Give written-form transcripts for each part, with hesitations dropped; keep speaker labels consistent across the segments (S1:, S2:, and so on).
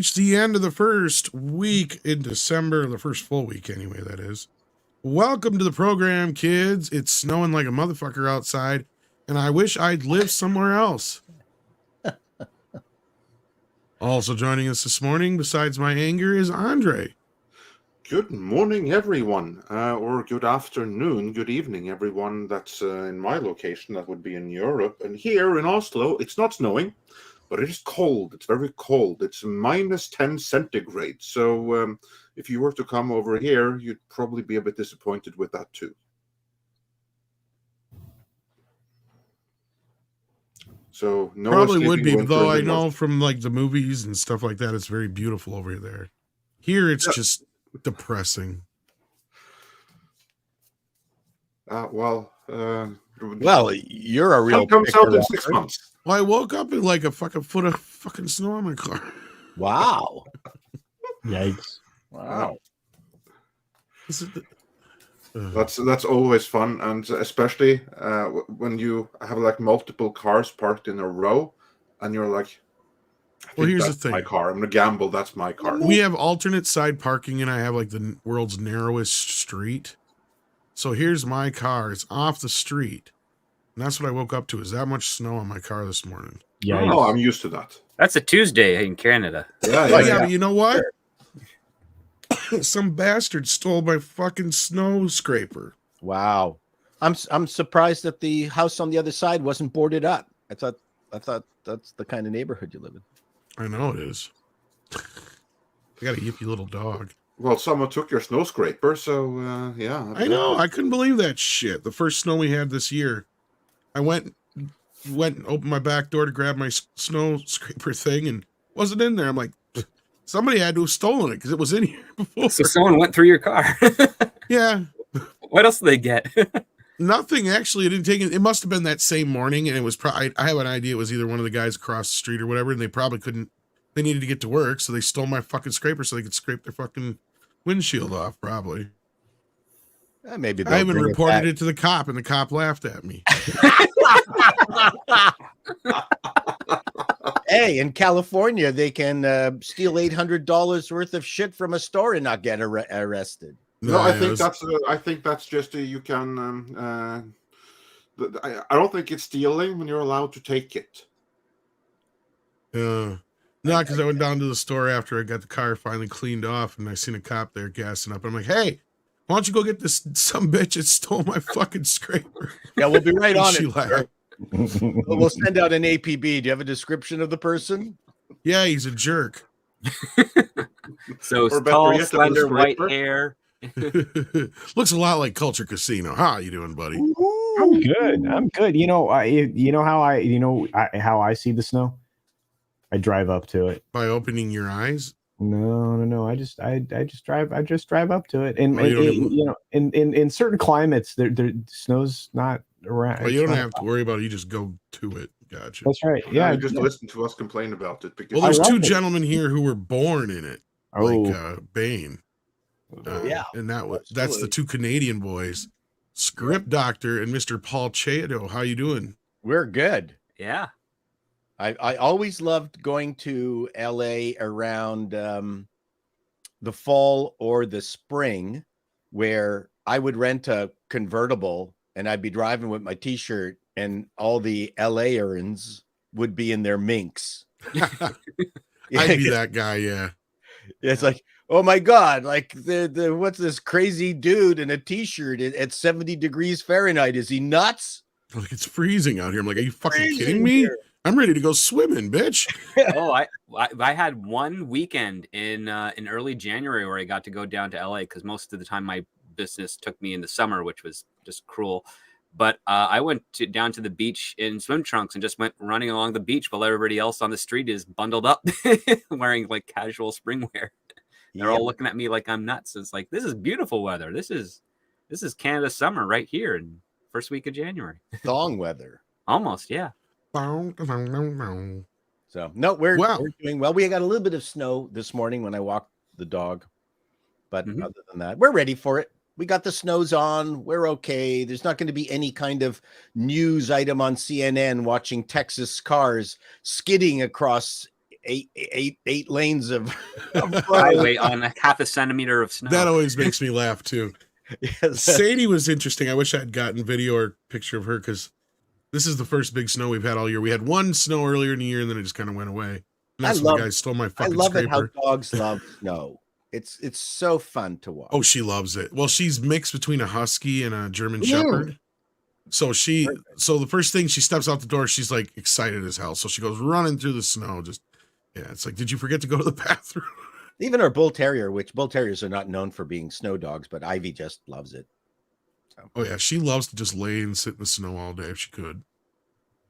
S1: reached the end of the first week in December, the first full week anyway, that is. Welcome to the program, kids. It's snowing like a motherfucker outside, and I wish I'd lived somewhere else. Also joining us this morning, besides my anger, is Andre.
S2: Good morning, everyone, or good afternoon, good evening, everyone that's in my location. That would be in Europe. And here in Oslo, it's not snowing, but it is cold. It's very cold. It's minus 10 centigrade. So if you were to come over here, you'd probably be a bit disappointed with that too. So no,
S1: probably would be, though I know from like the movies and stuff like that, it's very beautiful over there. Here, it's just depressing.
S2: Well,
S3: you're a real.
S2: Comes out in 6 months.
S1: Well, I woke up in like a fucking foot of fucking snow on my car.
S3: Wow!
S4: Yikes!
S3: Wow!
S2: That's always fun, and especially when you have like multiple cars parked in a row, and you're like,
S1: well, here's the thing.
S2: My car. I'm gonna gamble. That's my car.
S1: We have alternate side parking, and I have like the world's narrowest street. So here's my car. It's off the street, and that's what I woke up to. Is that much snow on my car this morning?
S4: Yeah.
S2: Oh, I'm used to that.
S5: That's a Tuesday in Canada.
S1: Yeah. But you know what? Some bastard stole my fucking snow scraper.
S3: Wow. I'm surprised that the house on the other side wasn't boarded up. I thought that's the kind of neighborhood you live in.
S1: I know it is. I got a yippy little dog.
S2: Well, someone took your snow scraper, so yeah.
S1: I know. I couldn't believe that shit. The first snow we had this year, I went and opened my back door to grab my snow scraper thing, and it wasn't in there. I'm like, somebody had to have stolen it because it was in here before.
S5: So someone went through your car.
S1: Yeah.
S5: What else did they get?
S1: Nothing, actually. It didn't take it. It must have been that same morning, and it was probably, I have an idea it was either one of the guys across the street or whatever, and they probably couldn't, they needed to get to work, so they stole my fucking scraper so they could scrape their fucking windshield off, probably.
S3: Maybe
S1: I even reported it to the cop, and the cop laughed at me.
S3: Hey, in California, they can steal $800 worth of shit from a store and not get arrested.
S2: No, I think that's just you can. I don't think it's stealing when you're allowed to take it.
S1: No, because I went down to the store after I got the car finally cleaned off, and I seen a cop there gassing up. I'm like, hey, why don't you go get this some bitch that stole my fucking scraper?
S3: Yeah, we'll be right on
S1: she
S3: it.
S1: laughed.
S3: We'll send out an APB. Do you have a description of the person?
S1: Yeah, he's a jerk.
S5: So tall, slender, white hair.
S1: Looks a lot like Culture Casino. How you doing, buddy?
S4: I'm good. I'm good. You know, how I see the snow. I drive up to it
S1: by opening your eyes.
S4: No. I just drive up to it, and in certain climates, there snow's not around.
S1: Well, you don't have to worry about it. You just go to it. Gotcha.
S4: That's right. Yeah,
S2: just listen to us complain about it. Because
S1: well, there's two gentlemen here who were born in it, like Bane. And that's the two Canadian boys, Script Doctor and Mr. Paul Chato. How you doing?
S3: We're good.
S5: Yeah.
S3: I always loved going to LA around the fall or the spring, where I would rent a convertible and I'd be driving with my t-shirt, and all the LAers would be in their minks.
S1: I'd be that guy. Yeah.
S3: It's like, oh my God, like the what's this crazy dude in a t-shirt at 70 degrees Fahrenheit? Is he nuts?
S1: Like, it's freezing out here. I'm like, are you fucking kidding me? Here. I'm ready to go swimming, bitch.
S5: I had one weekend in early January where I got to go down to LA, because most of the time my business took me in the summer, which was just cruel. But I went down to the beach in swim trunks and just went running along the beach while everybody else on the street is bundled up wearing like casual spring wear. They're all looking at me like I'm nuts. It's like, this is beautiful weather. This is Canada summer right here in first week of January.
S3: Thong weather.
S5: Almost, yeah.
S3: So no, we're doing well. We got a little bit of snow this morning when I walked the dog, but other than that, we're ready for it. We got the snows on. We're okay. There's not going to be any kind of news item on CNN watching Texas cars skidding across eight lanes of
S5: highway on a half a centimeter of snow.
S1: That always makes me laugh too.
S3: Yes.
S1: Sadie was interesting. I wish I had gotten video or picture of her because this is the first big snow we've had all year. We had one snow earlier in the year and then it just kind of went away. And that's when the guy stole my
S3: I
S1: fucking
S3: love
S1: scraper.
S3: it how dogs love snow. It's so fun to watch.
S1: Oh, she loves it. Well, she's mixed between a husky and a German Shepherd. So the first thing she steps out the door, she's like excited as hell. So she goes running through the snow. It's like, did you forget to go to the bathroom?
S3: Even our bull terrier, which bull terriers are not known for being snow dogs, but Ivy just loves it. So.
S1: Oh yeah, she loves to just lay and sit in the snow all day if she could.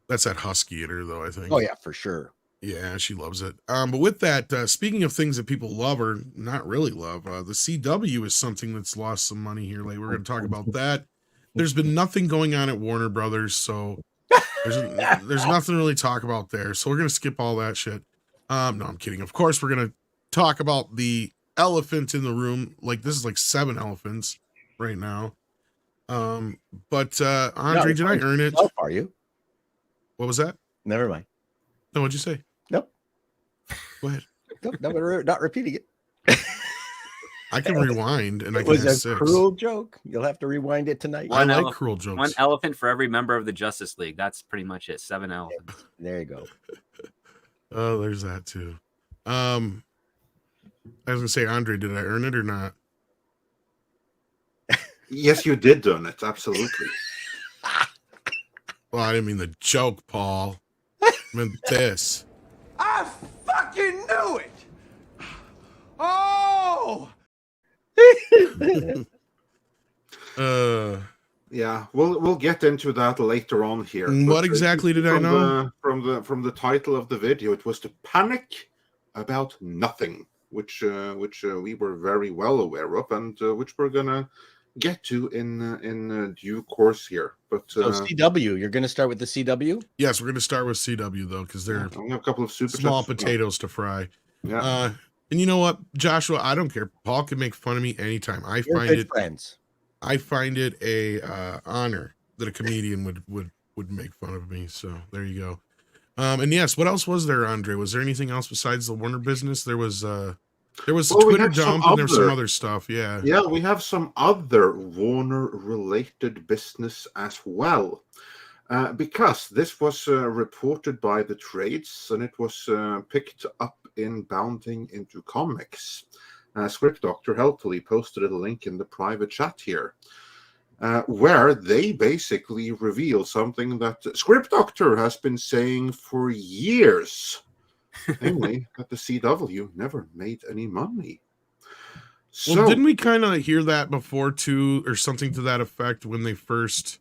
S1: That's that husky in her, though, I think.
S3: Oh yeah, for sure.
S1: Yeah, she loves it. But with that, speaking of things that people love or not really love, the CW is something that's lost some money here lately. We're going to talk about that. There's been nothing going on at Warner Brothers, so there's nothing to really talk about there. So we're going to skip all that shit. No, I'm kidding. Of course, we're going to talk about the elephant in the room. Like, this is like 7 elephants right now. But Andre, did I earn it?
S3: Are you?
S1: What was that?
S3: Never mind.
S1: No, what'd you say?
S3: Nope.
S1: Go ahead.
S3: Nope, not repeating it.
S1: I can rewind and I can
S3: It was
S1: have
S3: a
S1: 6.
S3: cruel joke. You'll have to rewind it tonight.
S1: I like cruel jokes.
S5: One elephant for every member of the Justice League. That's pretty much it. 7 elephants.
S3: There you go.
S1: Oh, there's that too. I was gonna say, Andre, did I earn it or not?
S2: Yes, you did earn it. Absolutely.
S1: Well, I didn't mean the joke, Paul. I meant this.
S6: I fucking knew it! Oh!
S2: Yeah, we'll get into that later on here.
S1: What
S2: But,
S1: exactly did I know?
S2: From the title of the video, it was to panic about nothing, which we were very well aware of, and which we're gonna get to in due course here. But
S3: So CW, you're going to start with the CW?
S1: Yes, we're gonna start with CW though, because they're
S2: we have a couple of super
S1: small
S2: chats.
S1: potatoes to fry.
S2: Yeah.
S1: And you know what, Joshua, I don't care. Paul can make fun of me anytime.
S3: We're good friends.
S1: I find it a honor that a comedian would make fun of me. So there you go. And yes, what else was there, Andre? Was there anything else besides the Warner business? There was a Twitter dump and there was some other stuff. Yeah.
S2: Yeah, we have some other Warner related business as well. Because this was reported by the trades and it was picked up in Bounding into Comics. Script Doctor helpfully posted a link in the private chat here, where they basically reveal something that Script Doctor has been saying for years, namely that the CW never made any money. So,
S1: Well, didn't we kind of hear that before too, or something to that effect when they first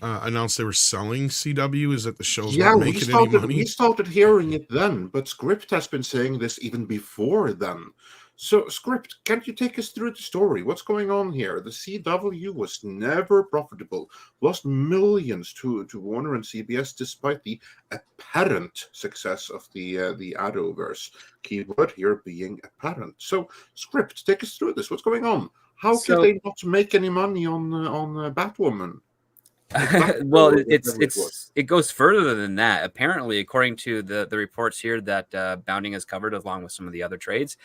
S1: announced they were selling CW? Is that the show's not making any money?
S2: We started hearing it then, but Script has been saying this even before then. So, Script, can't you take us through the story? What's going on here? The CW was never profitable, lost millions to Warner and CBS, despite the apparent success of the Arrowverse. Keyword here being apparent. So, Script, take us through this. What's going on? How could they not make any money on Batwoman?
S5: Well, it goes further than that. Apparently, according to the reports here that Bounding has covered, along with some of the other trades,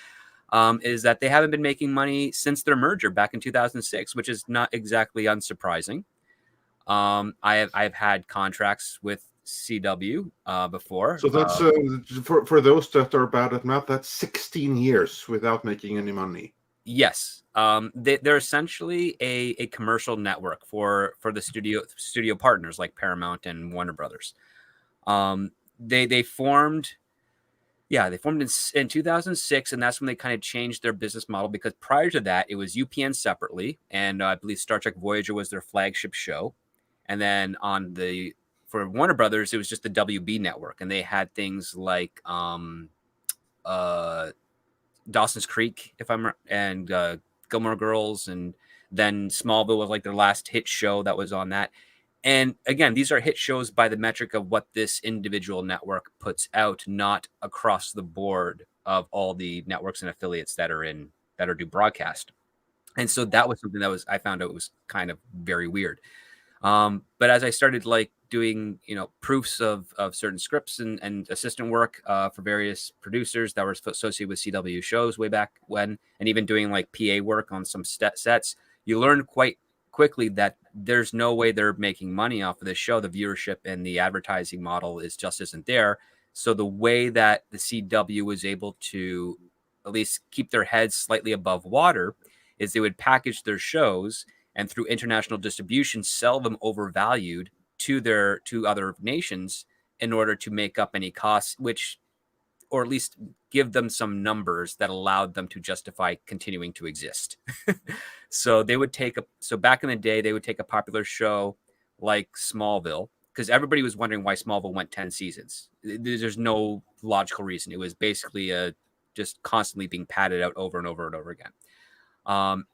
S5: is that they haven't been making money since their merger back in 2006, which is not exactly unsurprising. I've had contracts with CW before.
S2: So that's for those that are bad at math, that's 16 years without making any money.
S5: Yes. They're essentially a commercial network for the studio partners like Paramount and Warner Brothers. They formed in 2006, and that's when they kind of changed their business model, because prior to that, it was UPN separately, and I believe Star Trek Voyager was their flagship show. And then for Warner Brothers, it was just the WB network, and they had things like Dawson's Creek, and Gilmore Girls, and then Smallville was like their last hit show that was on that. And again, these are hit shows by the metric of what this individual network puts out, not across the board of all the networks and affiliates that do broadcast. And so that was something I found out was kind of very weird. But as I started like doing, proofs of certain scripts and assistant work for various producers that were associated with CW shows way back when, and even doing like PA work on some sets, you learn quite quickly that there's no way they're making money off of this show. The viewership and the advertising model isn't there. So the way that the CW was able to at least keep their heads slightly above water is they would package their shows and through international distribution sell them overvalued to other nations in order to make up any costs, or at least give them some numbers that allowed them to justify continuing to exist. So back in the day, they would take a popular show like Smallville, because everybody was wondering why Smallville went 10 seasons. There's no logical reason. It was basically just constantly being padded out over and over and over again.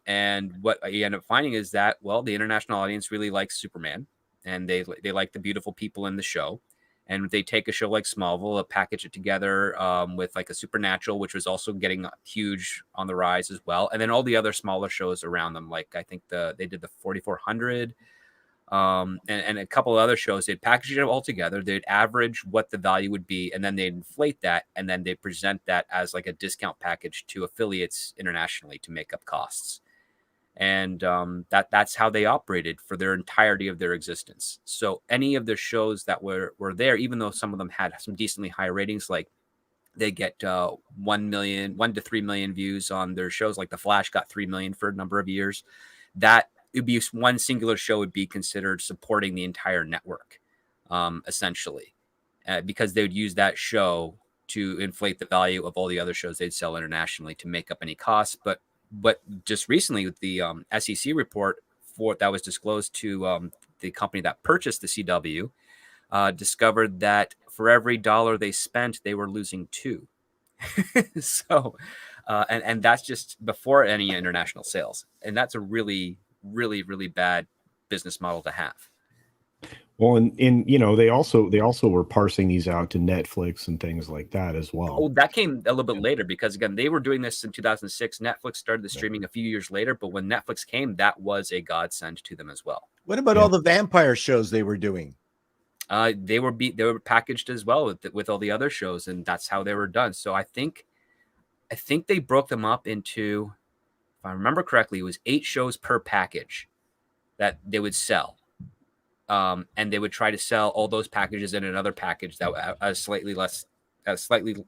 S5: And what you end up finding is that, well, the international audience really likes Superman, and they like the beautiful people in the show. And they take a show like Smallville, package it together with like a Supernatural, which was also getting huge on the rise as well. And then all the other smaller shows around them, like I think they did the 4400 and a couple of other shows. They'd package it all together. They'd average what the value would be, and then they'd inflate that, and then they present that as like a discount package to affiliates internationally to make up costs. And that's how they operated for their entirety of their existence. So any of the shows that were there, even though some of them had some decently high ratings, like they get 1 to 3 million views on their shows, like The Flash got 3 million for a number of years, that it'd be one singular show would be considered supporting the entire network, essentially, because they would use that show to inflate the value of all the other shows they'd sell internationally to make up any costs. But just recently with the SEC report that was disclosed to the company that purchased the CW, discovered that for every dollar they spent, they were losing $2. So, and that's just before any international sales. And that's a really, really, really bad business model to have.
S4: Well, and they also were parsing these out to Netflix and things like that as well.
S5: Oh, that came a little bit later, because again, they were doing this in 2006. Netflix started the streaming a few years later, but when Netflix came, that was a godsend to them as well.
S3: What about all the vampire shows they were doing?
S5: They were packaged as well with all the other shows, and that's how they were done. So I think they broke them up into, if I remember correctly, it was 8 shows per package that they would sell. And they would try to sell all those packages in another package that at a slightly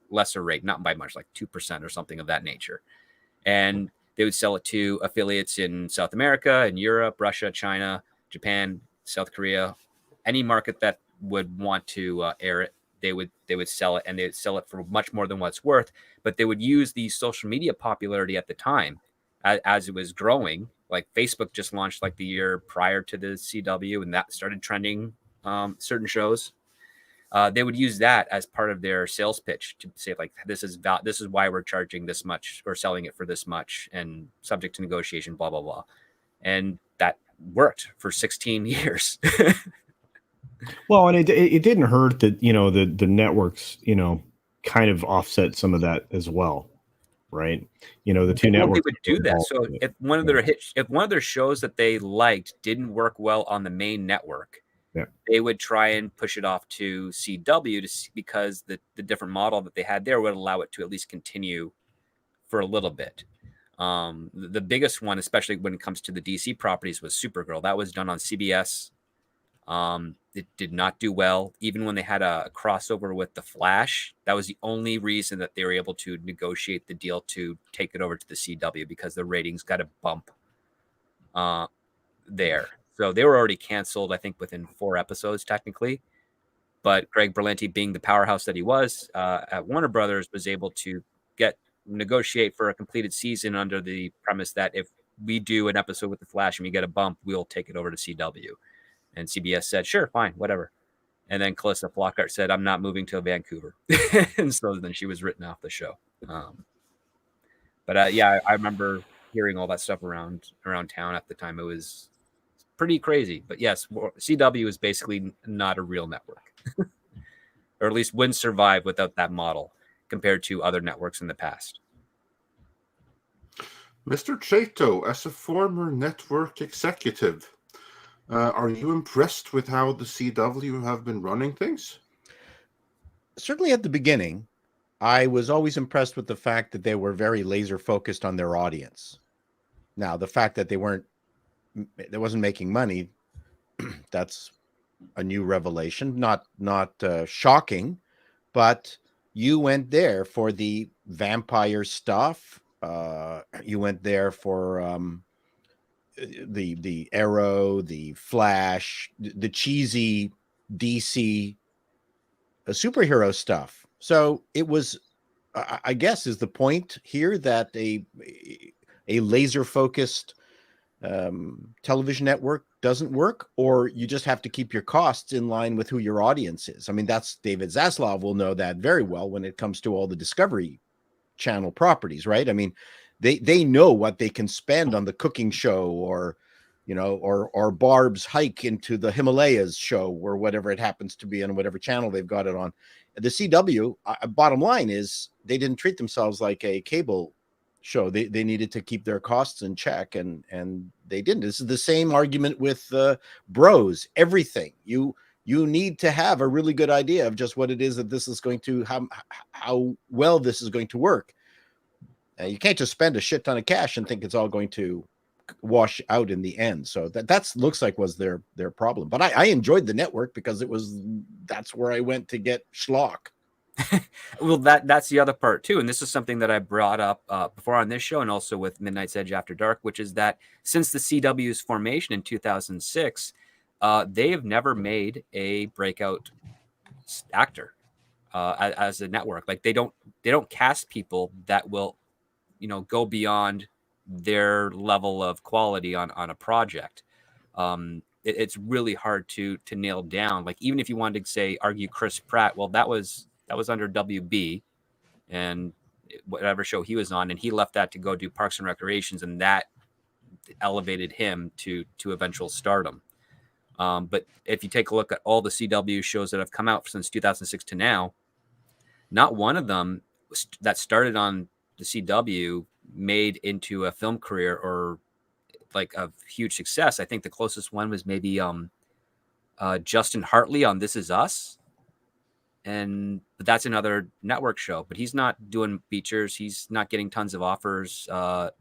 S5: lesser rate, not by much, like 2% or something of that nature. And they would sell it to affiliates in South America and Europe, Russia, China, Japan, South Korea, any market that would want to air it. They would sell it, and they would sell it for much more than what's worth. But they would use the social media popularity at the time as it was growing. Like Facebook just launched like the year prior to the CW, and that started trending certain shows. They would use that as part of their sales pitch to say like, this is why we're charging this much or selling it for this much and subject to negotiation, blah, blah, blah. And that worked for 16 years.
S4: Well, and it didn't hurt that, the networks, kind of offset some of that as well. Right. The two networks
S5: would do that. So if one of their shows that they liked didn't work well on the main network, they would try and push it off to CW because the different model that they had there would allow it to at least continue for a little bit. The biggest one, especially when it comes to the DC properties, was Supergirl. That was done on CBS. It did not do well. Even when they had a crossover with The Flash, that was the only reason that they were able to negotiate the deal to take it over to the CW, because the ratings got a bump there. So they were already canceled, I think, within 4 episodes technically. But Greg Berlanti, being the powerhouse that he was at Warner Brothers, was able to negotiate for a completed season under the premise that if we do an episode with The Flash and we get a bump, we'll take it over to CW. And CBS said, sure, fine, whatever. And then Calista Flockhart said, I'm not moving to Vancouver. And so then she was written off the show. But I remember hearing all that stuff around town at the time. It was pretty crazy. But yes, CW is basically not a real network. Or at least wouldn't survive without that model compared to other networks in the past.
S2: Mr. Chato, as a former network executive, Are you impressed with how the CW have been running things?
S3: Certainly at the beginning, I was always impressed with the fact that they were very laser focused on their audience. Now, the fact that they wasn't making money, that's a new revelation. Not shocking, but you went there for the vampire stuff. You went there for the Arrow, the Flash, the cheesy DC superhero stuff. So it was, I guess, is the point here that a laser focused television network doesn't work, or you just have to keep your costs in line with who your audience is. I mean, that's David Zaslav will know that very well when it comes to all the Discovery Channel properties, right? I mean, they know what they can spend on the cooking show, or or Barb's hike into the Himalayas show, or whatever it happens to be on whatever channel they've got it on. The CW, bottom line is, they didn't treat themselves like a cable show. They needed to keep their costs in check, and they didn't. This is the same argument with Bros. Everything you need to have a really good idea of just what it is that this is going to, how well this is going to work. You can't just spend a shit ton of cash and think it's all going to wash out in the end. So that looks like was their problem. But I enjoyed the network because that's where I went to get schlock.
S5: Well, that's the other part too, and this is something that I brought up before on this show, and also with Midnight's Edge After Dark, which is that since the CW's formation in 2006, they have never made a breakout actor as a network. Like they don't cast people that will go beyond their level of quality on a project. It's really hard to nail down. Like, even if you wanted to say, argue Chris Pratt, well, that was under WB and whatever show he was on, and he left that to go do Parks and Recreations, and that elevated him to eventual stardom. But if you take a look at all the CW shows that have come out since 2006 to now, not one of them that started on the CW made into a film career or like a huge success. I think the closest one was maybe Justin Hartley on This Is Us, but that's another network show. But he's not doing features. He's not getting tons of offers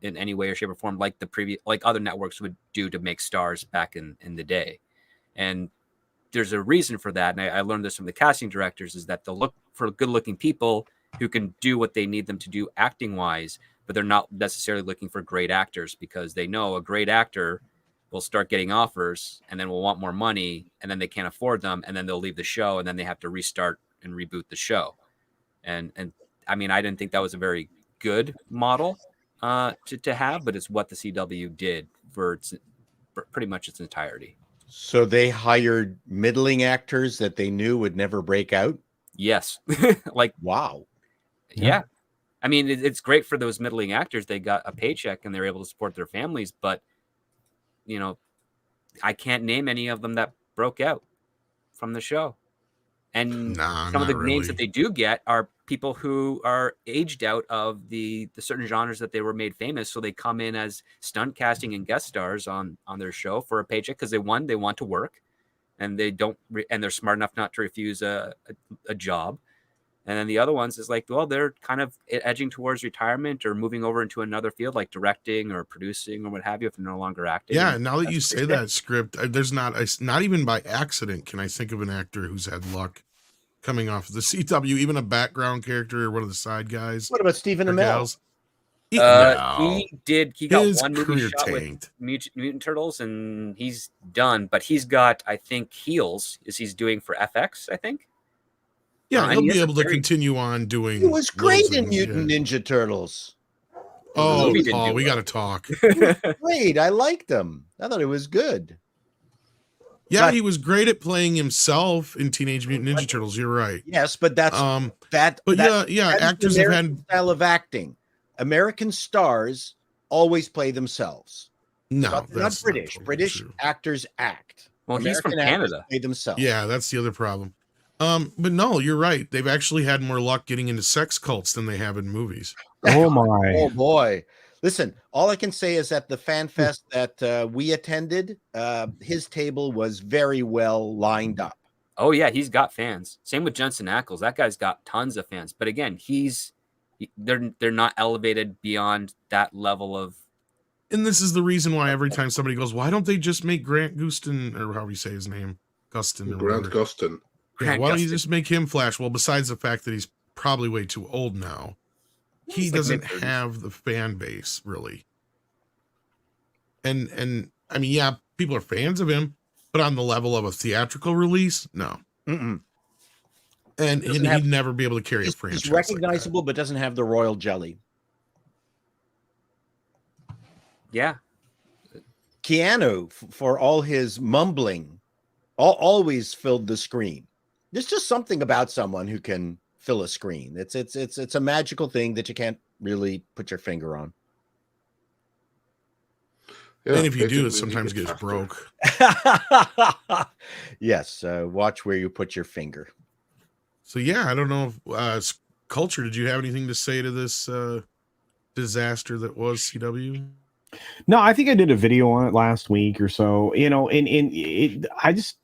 S5: in any way or shape or form like other networks would do to make stars back in the day. And there's a reason for that. And I learned this from the casting directors, is that they'll look for good-looking people who can do what they need them to do acting-wise, but they're not necessarily looking for great actors, because they know a great actor will start getting offers and then will want more money, and then they can't afford them, and then they'll leave the show, and then they have to restart and reboot the show. And I mean, I didn't think that was a very good model to have, but it's what the CW did for pretty much its entirety.
S3: So they hired middling actors that they knew would never break out?
S5: Yes. Like,
S3: wow.
S5: Yeah. I mean, it's great for those middling actors. They got a paycheck and they're able to support their families. But, I can't name any of them that broke out from the show. And some of the names that they do get are people who are aged out of the certain genres that they were made famous. So they come in as stunt casting and guest stars on their show for a paycheck because they want to work, and and they're smart enough not to refuse a job. And then the other ones is like, well, they're kind of edging towards retirement or moving over into another field like directing or producing or what have you if they're no longer acting.
S1: Yeah, now that you say that, Script, there's not even by accident can I think of an actor who's had luck coming off of the CW, even a background character or one of the side guys.
S3: What about Stephen Amell?
S5: He got
S1: His
S5: one movie
S1: career
S5: shot
S1: tanked.
S5: with Mutant Turtles, and he's done. But he's got, I think, Heels he's doing for FX, I think.
S1: Yeah, he'll be able to continue on doing.
S3: He was great in Mutant Ninja Turtles.
S1: Oh, Paul, we got to talk.
S3: Great, I liked him. I thought it was good.
S1: Yeah, he was great at playing himself in Teenage Mutant Ninja Turtles. You're right.
S3: Yes, but that's
S1: But actors have had
S3: style of acting. American stars always play themselves.
S1: No,
S3: not British. British actors act.
S5: Well, he's from Canada.
S3: Play themselves.
S1: Yeah, that's the other problem. But no, you're right. They've actually had more luck getting into sex cults than they have in movies.
S4: Oh my!
S3: Oh boy! Listen, all I can say is that the fan fest that we attended, his table was very well lined up.
S5: Oh yeah, he's got fans. Same with Jensen Ackles. That guy's got tons of fans. But again, they're not elevated beyond that level of.
S1: And this is the reason why every time somebody goes, why don't they just make Grant Gustin, or however you say his name, Gustin or
S2: Grant
S1: whatever.
S2: Gustin.
S1: Yeah,
S5: Grant
S1: why don't you
S5: Gustin.
S1: just make him Flash? Well, besides the fact that he's probably way too old now, he
S5: He's like
S1: doesn't
S5: mid-30s.
S1: have the fan base really. And I mean, yeah, people are fans of him, but on the level of a theatrical release, no.
S3: Mm-mm.
S1: And
S3: Doesn't
S1: he'd
S3: have-
S1: never be able to carry a franchise.
S3: He's recognizable, but doesn't have the royal jelly.
S5: Yeah.
S3: Keanu, for all his mumbling, always filled the screen. There's just something about someone who can fill a screen. It's a magical thing that you can't really put your finger on.
S1: Like
S2: Yeah,
S1: and if you do, it
S2: basically
S1: sometimes
S2: the
S1: gets
S2: factor.
S1: broke.
S3: Yes, watch where you put your finger.
S1: So yeah, I don't know if Culture, did you have anything to say to this disaster that was CW?
S4: No, I think I did a video on it last week or so. You know, and it's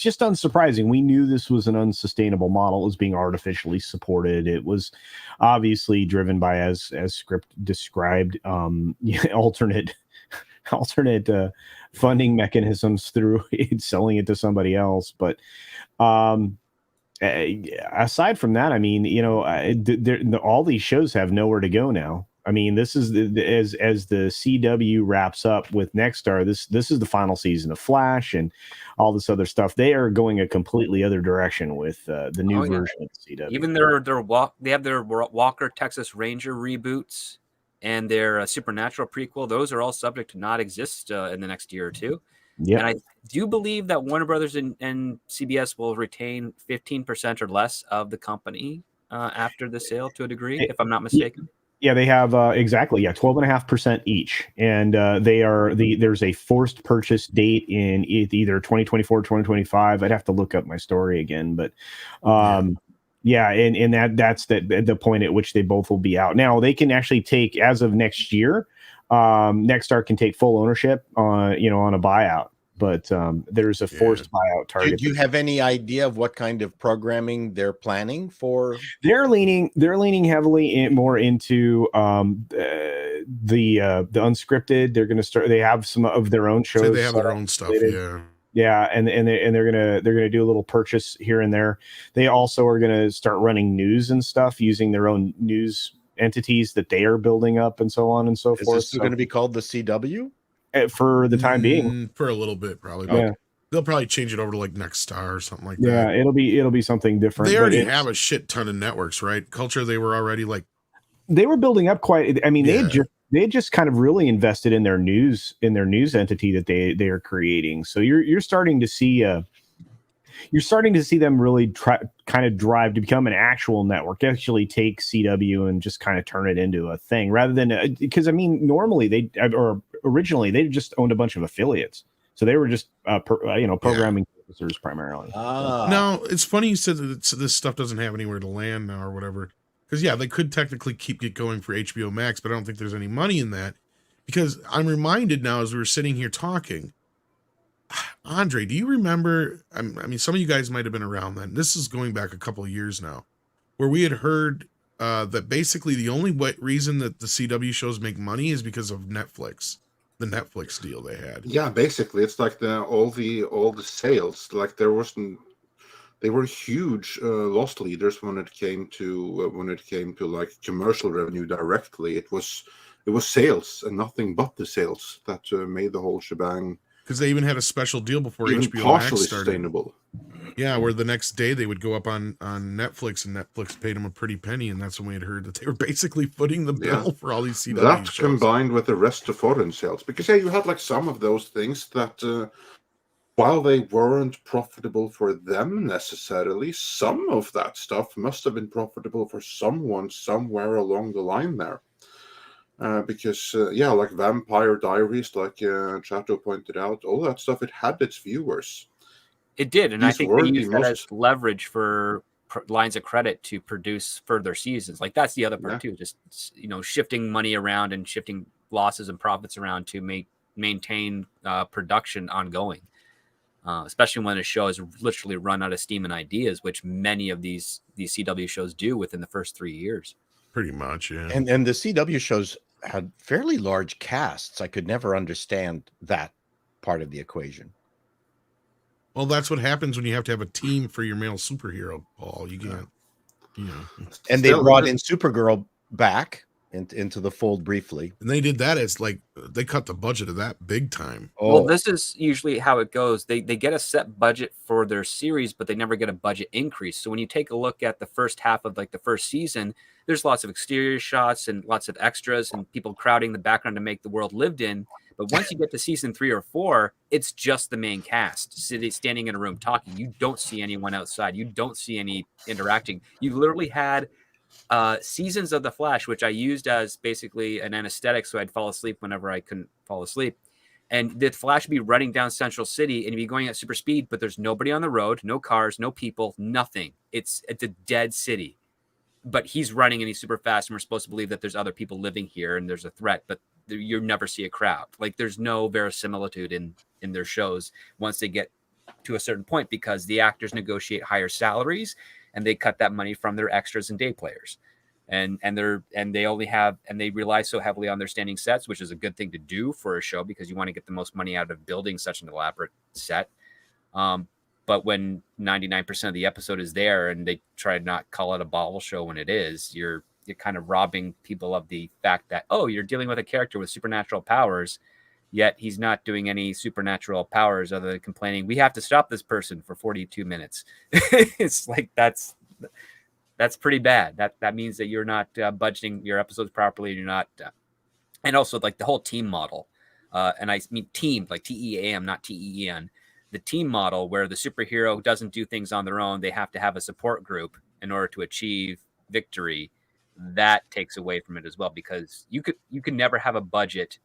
S4: just unsurprising. We knew this was an unsustainable model. It was being artificially supported. It was obviously driven by, as Script described, alternate funding mechanisms through selling it to somebody else. But aside from that, I mean, you know, all these shows have nowhere to go now. I mean, this is as the CW wraps up with Nexstar. This is the final season of Flash and all this other stuff. They are going a completely other direction with the new version of the CW.
S5: Even they have their Walker Texas Ranger reboots and their Supernatural prequel. Those are all subject to not exist in the next year or two.
S4: Yeah,
S5: And I do believe that Warner Brothers and CBS will retain 15% or less of the company after the sale to a degree, if I'm not mistaken.
S4: Yeah, they have exactly 12.5% each, and there's a forced purchase date in either 2024 or 2025. I'd have to look up my story again, but and that's the point at which they both will be out. Now they can actually take, as of next year, Nexstar can take full ownership on a buyout, but there's a forced buyout target.
S3: Do you have any idea of what kind of programming they're planning for?
S4: They're leaning heavily more into the unscripted. They're going to start. They have some of their own shows.
S1: So they have their own stuff.
S4: Yeah, and they're gonna do a little purchase here and there. They also are gonna start running news and stuff using their own news entities that they are building up and so on and so
S3: Is
S4: forth.
S3: this going to be called the CW?
S4: For the time being,
S1: for a little bit, probably.
S4: Yeah.
S1: They'll probably change it over to like Nexstar or something like
S4: yeah,
S1: that.
S4: it'll be something different.
S1: They already
S4: but
S1: have a shit ton of networks, right? Culture, they were already like
S4: they were building up quite. I mean,
S1: Yeah.
S4: they had just kind of really invested in their news entity that they are creating. So you're starting to see them really kind of drive to become an actual network, actually take CW and just kind of turn it into a thing rather than because I mean normally originally they just owned a bunch of affiliates, so they were just programming producers primarily.
S1: No, it's funny you said that this stuff doesn't have anywhere to land now or whatever. Because yeah, they could technically keep it going for HBO Max, but I don't think there's any money in that. Because I'm reminded now as we were sitting here talking, Andre, do you remember? I mean, some of you guys might have been around then. This is going back a couple of years now, where we had heard that basically the only reason that the CW shows make money is because of Netflix, the Netflix deal they had.
S2: Yeah, basically, it's like all the sales. Like they were huge loss leaders when it came to like commercial revenue directly. It was sales and nothing but the sales that made the whole shebang.
S1: Because they even had a special deal before
S2: Even
S1: HBO
S2: partially
S1: Max started.
S2: sustainable.
S1: Yeah, where the next day they would go up on Netflix, and Netflix paid them a pretty penny, and that's when we had heard that they were basically footing the bill for all these CW
S2: That
S1: shows.
S2: combined with the rest of foreign sales, because you had like some of those things that while they weren't profitable for them necessarily, some of that stuff must have been profitable for someone somewhere along the line there. Because like Vampire Diaries, like Chato pointed out, all that stuff, it had its viewers.
S5: It did, and I think they used that as leverage for lines of credit to produce further seasons. Like that's the other part too, just shifting money around and shifting losses and profits around to maintain production ongoing. Especially when a show has literally run out of steam and ideas, which many of these CW shows do within the first 3 years.
S1: Pretty much, yeah.
S3: And the CW shows had fairly large casts. I could never understand that part of the equation.
S1: Well, that's what happens when you have to have a team for your male superhero, Paul. You can't,
S3: And they brought in Supergirl back into the fold briefly.
S1: And they did that. It's like they cut the budget of that big time.
S5: Well, this is usually how it goes. They get a set budget for their series, but they never get a budget increase. So when you take a look at the first half of like the first season, there's lots of exterior shots and lots of extras and people crowding the background to make the world lived in. But once you get to season 3 or 4, it's just the main cast standing in a room talking. You don't see anyone outside. You don't see any interacting. You literally had seasons of The Flash, which I used as basically an anesthetic so I'd fall asleep whenever I couldn't fall asleep. And the Flash would be running down Central City and he'd be going at super speed, but there's nobody on the road, no cars, no people, nothing. It's a dead city. But he's running and he's super fast, and we're supposed to believe that there's other people living here and there's a threat, but you never see a crowd. Like there's no verisimilitude in their shows once they get to a certain point, because the actors negotiate higher salaries and they cut that money from their extras and day players. And they rely so heavily on their standing sets, which is a good thing to do for a show because you want to get the most money out of building such an elaborate set. But when 99% of the episode is there and they try to not call it a bottle show when it is, you're kind of robbing people of the fact that, oh, you're dealing with a character with supernatural powers, yet he's not doing any supernatural powers other than complaining, we have to stop this person for 42 minutes. It's like, that's pretty bad. That means that you're not budgeting your episodes properly. You're not, and also like the whole team model. And I mean team, like TEAM, not TEEN. The team model where the superhero doesn't do things on their own. They have to have a support group in order to achieve victory. That takes away from it as well, because you could never have a budget.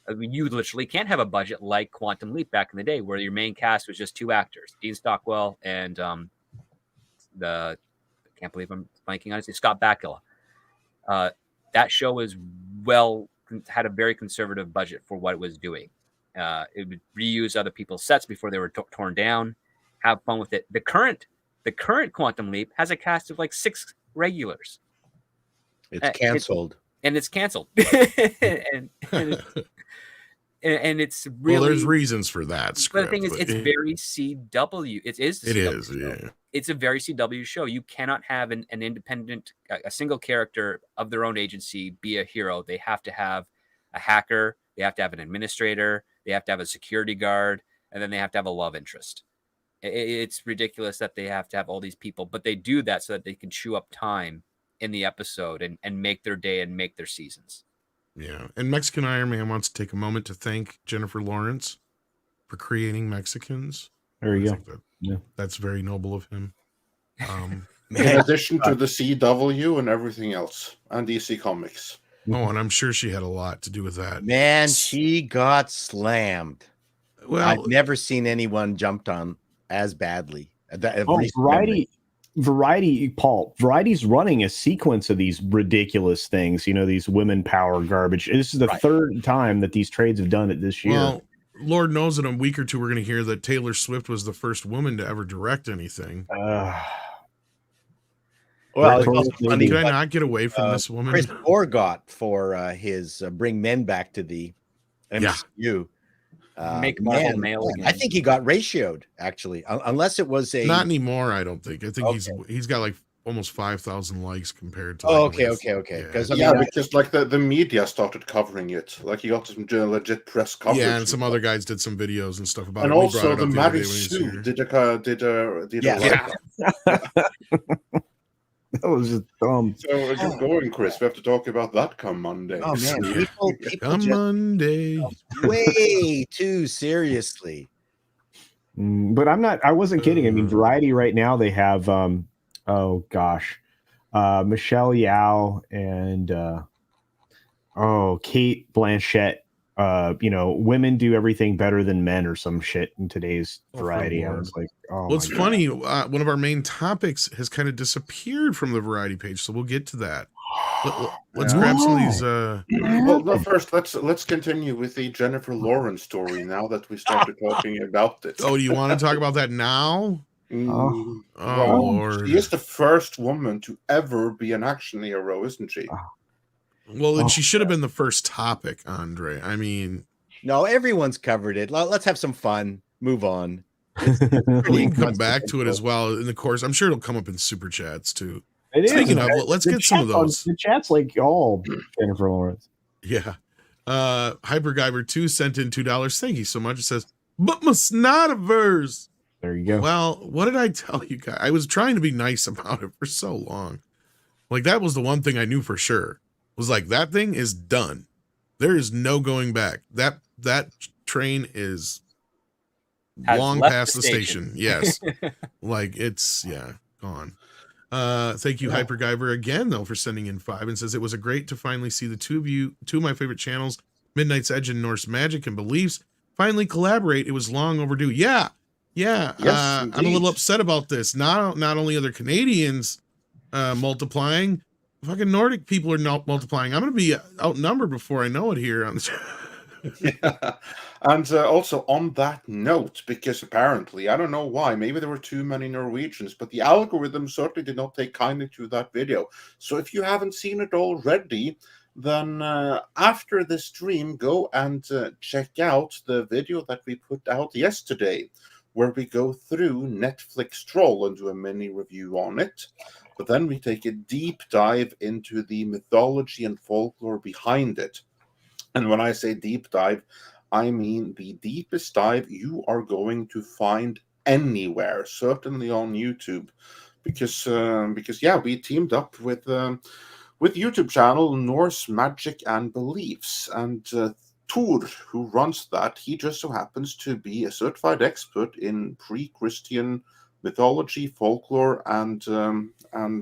S5: I mean, you literally can't have a budget like Quantum Leap back in the day, where your main cast was just 2 actors, Dean Stockwell and I can't believe I'm blanking on it, Scott Bakula. That show had a very conservative budget for what it was doing. It would reuse other people's sets before they were torn down. Have fun with it. The current Quantum Leap has a cast of like 6 regulars.
S3: It's canceled.
S5: It's canceled. and it's really,
S1: well, there's reasons for that.
S5: But the thing is, it's very CW. It is.
S1: Yeah.
S5: It's a very CW show. You cannot have an independent, a single character of their own agency be a hero. They have to have a hacker. They have to have an administrator. They have to have a security guard, and then they have to have a love interest. It's ridiculous that they have to have all these people, but they do that so that they can chew up time in the episode and make their day and make their seasons.
S1: Yeah. And Mexican Iron Man wants to take a moment to thank Jennifer Lawrence for creating Mexicans.
S4: There you go.
S1: That's very noble of him.
S2: In addition to the CW and everything else, and DC Comics.
S1: Oh, and I'm sure she had a lot to do with that.
S3: Man, she got slammed.
S1: Well,
S3: I've never seen anyone jumped on as badly.
S4: Variety's running a sequence of these ridiculous things, these women power garbage. This is the third time that these trades have done it this year.
S1: Well, Lord knows in a week or two we're going to hear that Taylor Swift was the first woman to ever direct anything.
S3: Well, it's also funny,
S1: did I not get away from this woman?
S3: Chris Moore got for his Bring Men Back to the MCU.
S5: Make Marvel male again.
S3: I think he got ratioed, actually, unless it was a...
S1: Not anymore, I don't think. I think he's got like almost 5,000 likes compared to...
S3: Okay.
S2: Because like the media started covering it. Like he got some legit press coverage.
S1: Yeah, and some other guys did some videos and stuff about
S2: it. And also the Mary Sue did
S1: yeah.
S4: That was just dumb.
S2: So good going, Chris. We have to talk about that come Monday.
S3: Oh man, people
S1: come Monday.
S3: Way too seriously.
S4: But I wasn't kidding. I mean, Variety right now, they have Michelle Yeoh and Kate Blanchett women do everything better than men or some shit in today's variety. I was like, oh,
S1: Well, it's
S4: my
S1: funny. One of our main topics has kind of disappeared from the variety page, so we'll get to that. Let's grab some of these.
S2: Well, no, first let's continue with the Jennifer Lawrence story now that we started talking about it.
S1: Oh, do you want to talk about that now?
S2: Mm,
S1: Oh,
S2: well,
S1: Lord.
S2: she is the first woman to ever be an action hero, isn't she?
S1: Well, then she should have been the first topic, Andre. I mean,
S3: No, everyone's covered it. Let's have some fun. Move on.
S1: we can come back to it as well in the course. I'm sure it'll come up in super chats too.
S4: It is.
S1: Speaking of, let's
S4: The
S1: get some of
S4: chat's on-
S1: those.
S4: The chat's like all Jennifer Lawrence.
S1: Yeah. Hyperguyver 2 sent in $2. Thank you so much. It says, but my snotiverse.
S4: There you go.
S1: Well, what did I tell you guys? I was trying to be nice about it for so long. Like, that was the one thing I knew for sure. Was like, that thing is done. There is no going back. That train is
S5: Has
S1: long
S5: left
S1: past
S5: the
S1: the station. Yes. Like, it's, gone. Thank you, Hyperguyver, again, though, for sending in 5 and says, it was a great to finally see the two of my favorite channels, Midnight's Edge and Norse Magic and Beliefs, finally collaborate. It was long overdue. Yeah.
S2: Yes,
S1: I'm a little
S2: indeed.
S1: upset about this. Not only are the Canadians multiplying, fucking Nordic people are not multiplying. I'm going to be outnumbered before I know it here on the
S2: Yeah. And also on that note, because apparently, I don't know why, maybe there were too many Norwegians, but the algorithm certainly did not take kindly to that video. So if you haven't seen it already, then after the stream, go and check out the video that we put out yesterday, where we go through Netflix Troll and do a mini review on it. But then we take a deep dive into the mythology and folklore behind it. And when I say deep dive, I mean the deepest dive you are going to find anywhere, certainly on YouTube, because we teamed up with YouTube channel Norse Magic and Beliefs, and Thor, who runs that, he just so happens to be a certified expert in pre-Christian mythology, folklore, and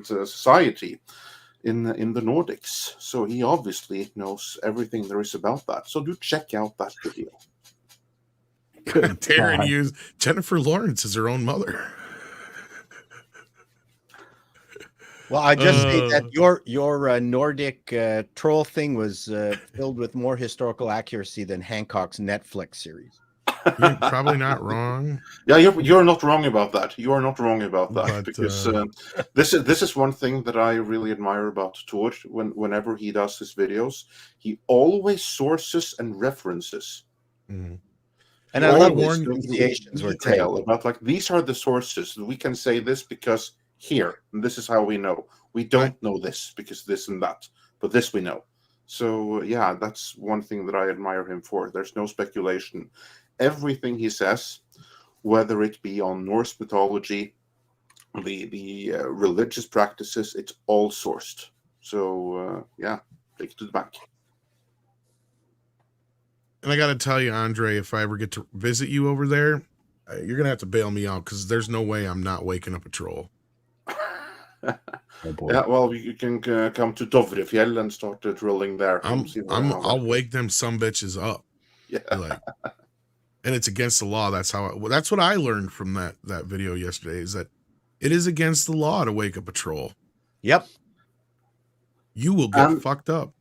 S2: society in the Nordics. So he obviously knows everything there is about that. So do check out that video.
S1: Taryn used Jennifer Lawrence as her own mother.
S3: Well, I just say that your Nordic troll thing was filled with more historical accuracy than Hancock's Netflix series.
S1: You're probably not wrong.
S2: Yeah, you're not wrong about that. You are not wrong about that,
S1: But,
S2: because this is one thing that I really admire about Thor. Whenever he does his videos, he always sources and references.
S1: Mhm.
S3: And
S2: He
S3: I love
S2: always
S3: the
S2: goes into
S3: pronunciations were
S2: detail
S3: great.
S2: about, like, these are the sources. We can say this because here, and this is how we know. We don't know this because this and that, but this we know. So yeah, that's one thing that I admire him for. There's no speculation. Everything he says, whether it be on Norse mythology, the religious practices, it's all sourced. So yeah, take it to the bank.
S1: And I got to tell you, Andre, if I ever get to visit you over there, you're going to have to bail me out because there's no way I'm not waking up a troll.
S4: Oh, boy.
S2: Yeah, well, you can come to Dovrefjell and start drilling there.
S1: I'll wake them some bitches up.
S2: Yeah.
S1: Like, and it's against the law. That's that's what I learned from that video yesterday, is that it is against the law to wake up a troll.
S3: Yep.
S1: You will get fucked up.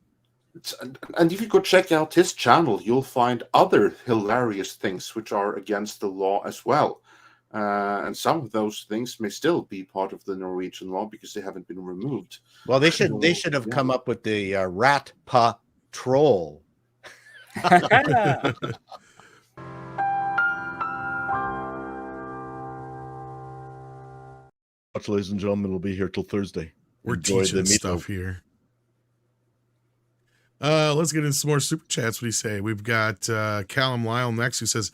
S2: And if you go check out his channel, you'll find other hilarious things which are against the law as well. And some of those things may still be part of the Norwegian law because they haven't been removed.
S3: Well, they should have come up with the rat patrol. Ladies and gentlemen, will be here till Thursday.
S1: We're
S3: Enjoy
S1: teaching
S3: the
S1: stuff here. Let's get into some more super chats. What do you say? We've got Callum Lyle next, who says,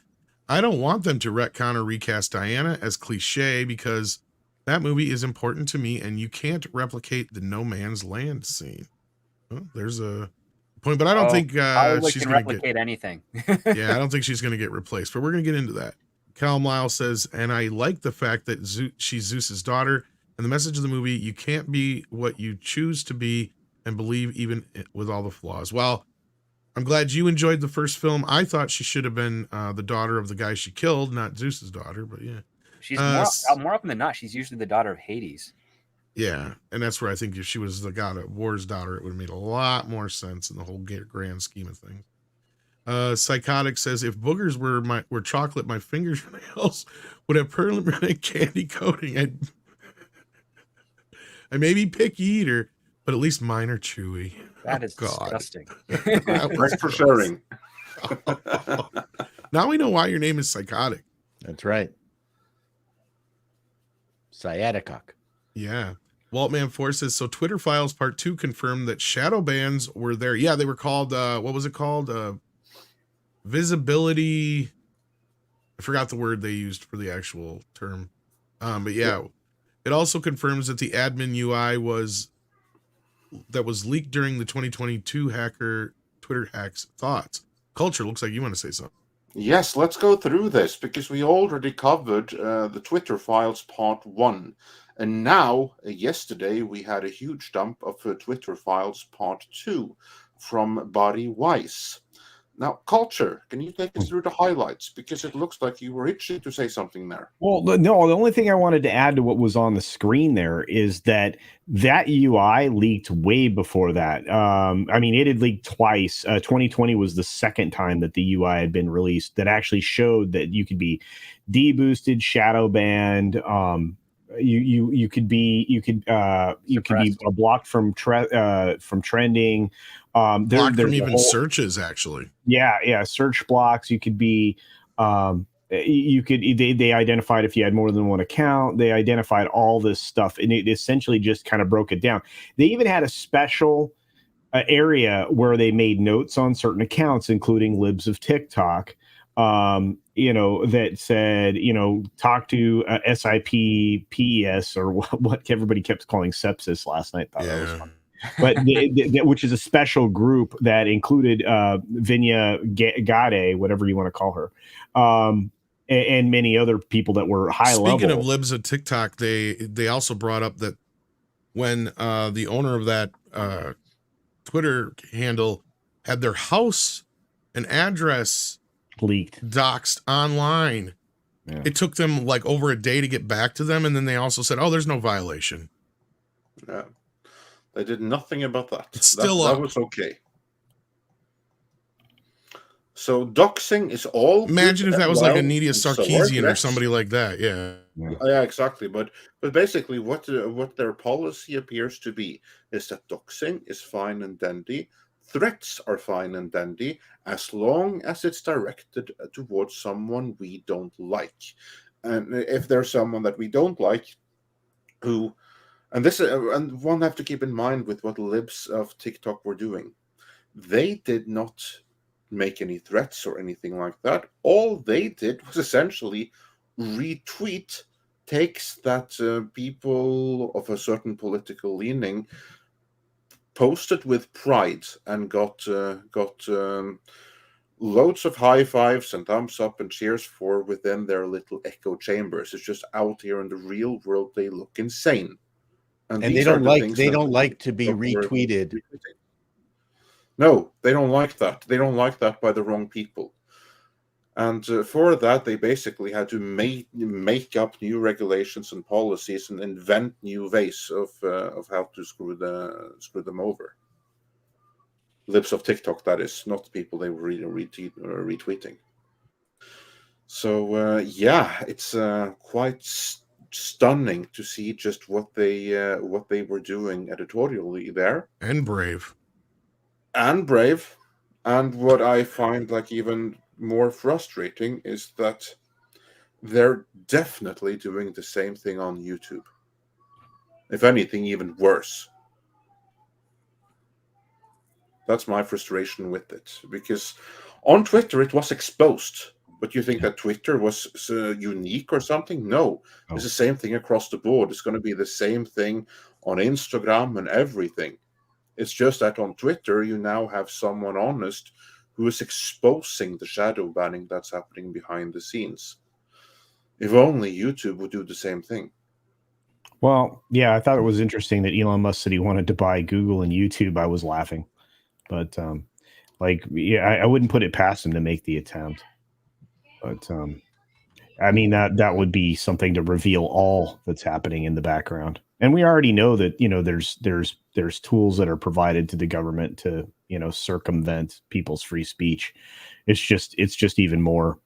S1: I don't want them to retcon or recast Diana as cliche because that movie is important to me and you can't replicate the No Man's Land scene. Well, there's a point, but I don't think she's going to
S5: replicate anything.
S1: Yeah, I don't think she's going to get replaced, but we're going to get into that. Callum Lyle says, and I like the fact that she's Zeus's daughter, and the message of the movie, you can't be what you choose to be and believe even with all the flaws. Well, I'm glad you enjoyed the first film. I thought she should have been the daughter of the guy she killed, not Zeus's daughter, but yeah.
S5: She's more often than not, she's usually the daughter of Hades.
S1: Yeah, and that's where I think if she was the god of war's daughter, it would have made a lot more sense in the whole grand scheme of things. Psychotic says, if boogers were chocolate, my fingernails would have permanent candy coating. I may be picky eater, but at least mine are chewy.
S5: That is disgusting.
S2: Thanks for sharing.
S1: Now we know why your name is Psychotic.
S3: That's right. Sciatica.
S1: Yeah. Waltman 4 says, so Twitter Files Part 2 confirmed that shadow bans were there. Yeah, they were called, what was it called? Visibility. I forgot the word they used for the actual term. But yeah, it also confirms that the admin UI was leaked during the 2022 hacker Twitter hacks. Thoughts? Culture, looks like you want to say something.
S2: Yes, let's go through this because we already covered the Twitter Files Part 1. And now, yesterday, we had a huge dump of Twitter Files Part 2 from Barry Weiss. Now, Culture, can you take us through the highlights? Because it looks like you were itching to say something there.
S4: Well, no, the only thing I wanted to add to what was on the screen there is that UI leaked way before that. I mean, it had leaked twice. 2020 was the second time that the UI had been released that actually showed that you could be deboosted, shadow banned. You could be blocked from trending.
S1: Blocked from even searches, actually.
S4: Yeah, search blocks. You could be. They identified if you had more than one account. They identified all this stuff, and it essentially just kind of broke it down. They even had a special area where they made notes on certain accounts, including libs of TikTok. That said, talk to SIPPES or what everybody kept calling sepsis last night. Thought that was fun. But which is a special group that included Vinya Gade, whatever you want to call her, and many other people that were high level.
S1: Speaking of libs of TikTok, they also brought up that when the owner of that Twitter handle had their house and address
S4: leaked,
S1: doxed online. Yeah. It took them like over a day to get back to them, and then they also said, "Oh, there's no violation."
S2: Yeah, they did nothing about that.
S1: It's still
S2: that was okay. So doxing is all.
S1: Imagine if that was like Anidia Sarkeesian or somebody like that.
S2: Yeah, exactly. But basically, what their policy appears to be is that doxing is fine and dandy. Threats are fine and dandy as long as it's directed towards someone we don't like. And if there's someone that we don't like, and one have to keep in mind with what libs of TikTok were doing, they did not make any threats or anything like that. All they did was essentially retweet takes that people of a certain political leaning posted with pride and got loads of high fives and thumbs up and cheers for within their little echo chambers. It's just out here in the real world they look insane,
S3: and they don't like to be retweeted.
S2: No, they don't like that. They don't like that by the wrong people. And for that, they basically had to make up new regulations and policies and invent new ways of how to screw them over. Libs of TikTok, that is, not people they were retweeting. So it's quite stunning to see just what they were doing editorially there.
S1: And brave.
S2: And what I find like even more frustrating is that they're definitely doing the same thing on YouTube. If anything, even worse. That's my frustration with it. Because on Twitter, it was exposed. But you think that Twitter was unique or something? No. It's the same thing across the board. It's going to be the same thing on Instagram and everything. It's just that on Twitter, you now have someone honest who is exposing the shadow banning that's happening behind the scenes. If only YouTube would do the same thing.
S4: Well, yeah, I thought it was interesting that Elon Musk said he wanted to buy Google and YouTube. I was laughing. But Like, yeah, I wouldn't put it past him to make the attempt. But I mean, that would be something to reveal all that's happening in the background. And we already know that, you know, there's tools that are provided to the government to, you know, circumvent people's free speech. It's just even more,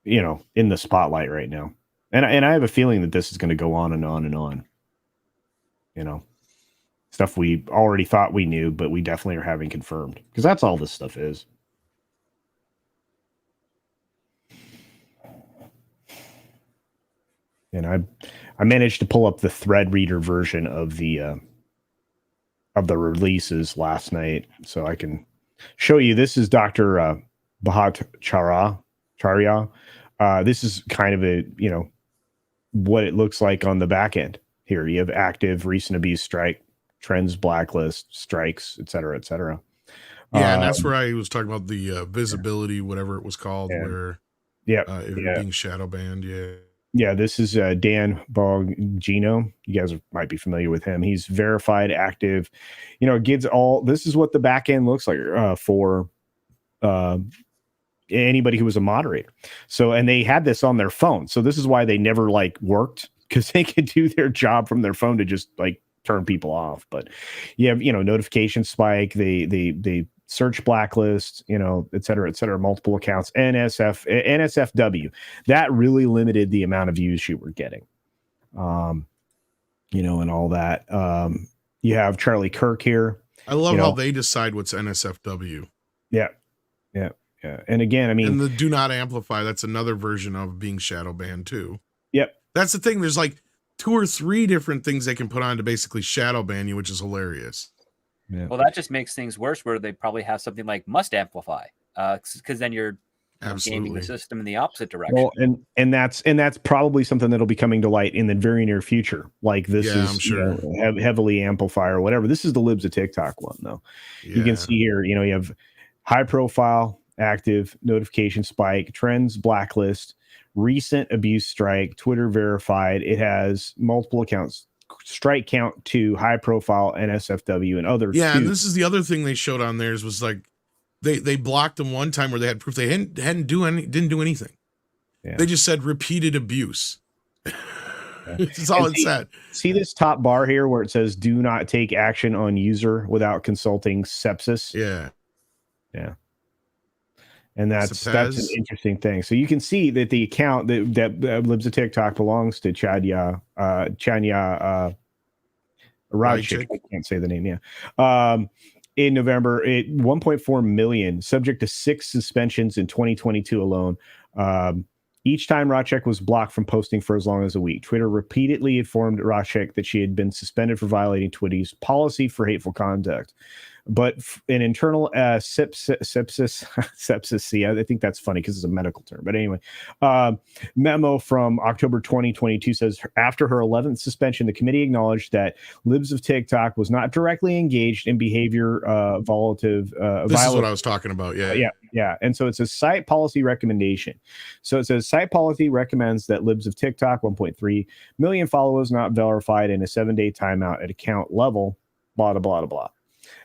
S4: you know, in the spotlight right now. And I have a feeling that this is going to go on and on and on. You know, stuff we already thought we knew, but we definitely are having confirmed, because that's all this stuff is. And I managed to pull up the thread reader version of the releases last night, so I can show you. This is Dr. Bhattacharya. This is kind of a, you know, what it looks like on the back end. Here you have active, recent abuse strike, trends, blacklist, strikes, et cetera, et cetera.
S1: Yeah, and that's where I was talking about the visibility, whatever it was called,
S4: Yeah.
S1: where
S4: if
S1: you're being shadow banned.
S4: Yeah, this is Dan Bongino. You guys might be familiar with him. He's verified, active. You know, it gets all. This is what the back end looks like for anybody who was a moderator. So, and they had this on their phone. So this is why they never like worked, because they could do their job from their phone to just like turn people off. But you have, you know, notification spike. They search blacklist, you know, et cetera, multiple accounts, NSFW. That really limited the amount of views you were getting, you know, and all that. You have Charlie Kirk here.
S1: I love how they decide what's NSFW.
S4: Yeah. And again, I mean,
S1: and the do not amplify, that's another version of being shadow banned too.
S4: Yep.
S1: That's the thing. There's like 2 or 3 different things they can put on to basically shadow ban you, which is hilarious.
S4: Yeah.
S5: Well, that just makes things worse, where they probably have something like must amplify, because then you're gaming the system in the opposite direction.
S4: Well, and that's probably something that'll be coming to light in the very near future. Like this is,
S1: I'm sure,
S4: you know, heavily amplify or whatever. This is the libs of TikTok one though. Yeah. You can see here, you know, you have high profile, active, notification spike, trends, blacklist, recent abuse strike, Twitter verified. It has multiple accounts, strike count 2, high profile, NSFW, and other.
S1: Yeah, 2. And this is the other thing they showed on theirs was like they blocked them one time where they had proof they didn't do anything. Yeah. They just said repeated abuse. Yeah. That's all it said.
S4: See this top bar here where it says do not take action on user without consulting sepsis.
S1: Yeah.
S4: And that's an interesting thing. So you can see that the account that Libs of TikTok belongs to Chanya Rajchik. I can't say the name. Yeah. In November, 1.4 million, subject to 6 suspensions in 2022 alone. Each time Rajchik was blocked from posting for as long as a week. Twitter repeatedly informed Rajchik that she had been suspended for violating Twitter's policy for hateful conduct. But an internal sepsis, see, I think that's funny because it's a medical term. But anyway, memo from October 2022 says, after her 11th suspension, the committee acknowledged that Libs of TikTok was not directly engaged in behavior violative.
S1: This is what I was talking about.
S4: Yeah. And so it's a site policy recommendation. So it says site policy recommends that Libs of TikTok, 1.3 million followers not verified, in a 7-day timeout at account level, blah, blah, blah, blah.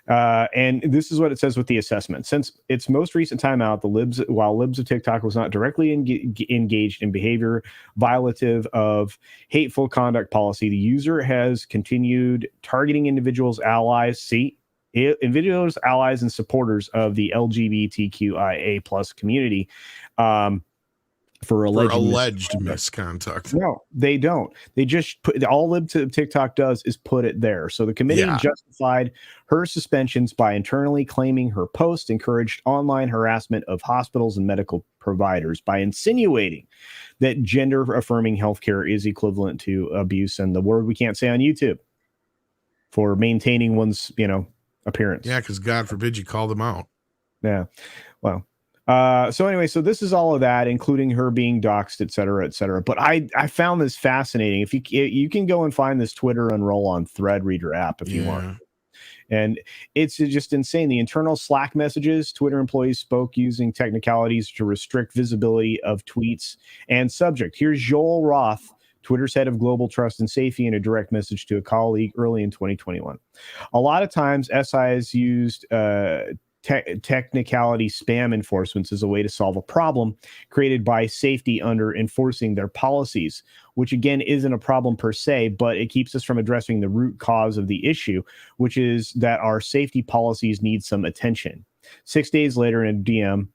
S4: And this is what it says with the assessment. Since its most recent timeout, while Libs of TikTok was not directly engaged in behavior violative of hateful conduct policy, the user has continued targeting individuals, allies, and supporters of the LGBTQIA plus community. For alleged
S1: misconduct.
S4: No, they don't. They just put all Libs of TikTok does is put it there. So the committee justified her suspensions by internally claiming her post encouraged online harassment of hospitals and medical providers by insinuating that gender affirming healthcare is equivalent to abuse, and the word we can't say on YouTube, for maintaining one's, appearance.
S1: Yeah, because God forbid you call them out.
S4: Yeah. Well. So anyway, so this is all of that, including her being doxxed, et cetera, et cetera. But I found this fascinating. If you can go and find this Twitter unroll on Thread Reader app if you want. And it's just insane. The internal Slack messages, Twitter employees spoke using technicalities to restrict visibility of tweets and subject. Here's Joel Roth, Twitter's head of global trust and safety, in a direct message to a colleague early in 2021. A lot of times SIs used technicality spam enforcements as a way to solve a problem created by safety under enforcing their policies, which again isn't a problem per se, but it keeps us from addressing the root cause of the issue, which is that our safety policies need some attention. 6 days later in a DM,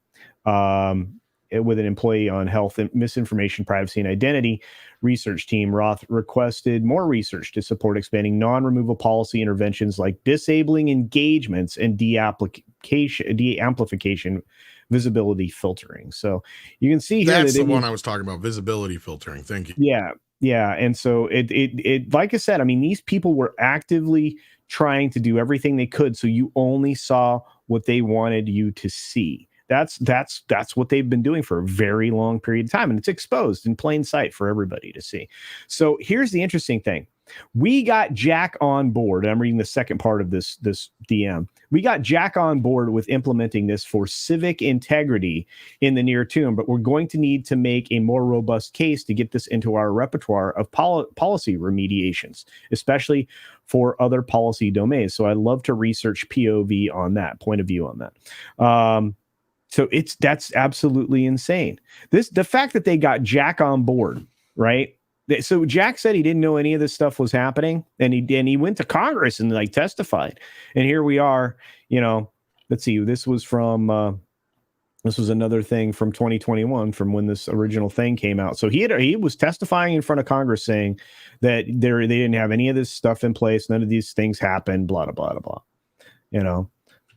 S4: with an employee on health and misinformation, privacy, and identity research team, Roth requested more research to support expanding non-removal policy interventions like disabling engagements and de-amplification visibility filtering. So you can see here
S1: That's
S4: that
S1: the one I was talking about, visibility filtering. Thank you.
S4: Yeah. And so it like I said, I mean, these people were actively trying to do everything they could, so you only saw what they wanted you to see. That's what they've been doing for a very long period of time, and it's exposed in plain sight for everybody to see. So here's the interesting thing. We got Jack on board. I'm reading the second part of this DM. We got Jack on board with implementing this for civic integrity in the near term, but we're going to need to make a more robust case to get this into our repertoire of policy remediations, especially for other policy domains. So I'd love to research POV on that, point of view on that. So that's absolutely insane. The fact that they got Jack on board, right? So Jack said he didn't know any of this stuff was happening, and he went to Congress and like testified. And here we are, let's see, this was another thing from 2021, from when this original thing came out. So he was testifying in front of Congress saying that they didn't have any of this stuff in place. None of these things happened, blah, blah, blah,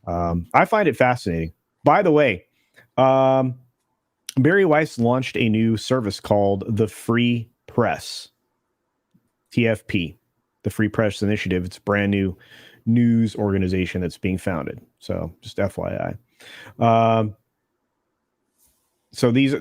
S4: blah. I find it fascinating. By the way, Barry Weiss launched a new service called the Free Press, TFP, the Free Press Initiative. It's a brand new news organization that's being founded. So just FYI. So these are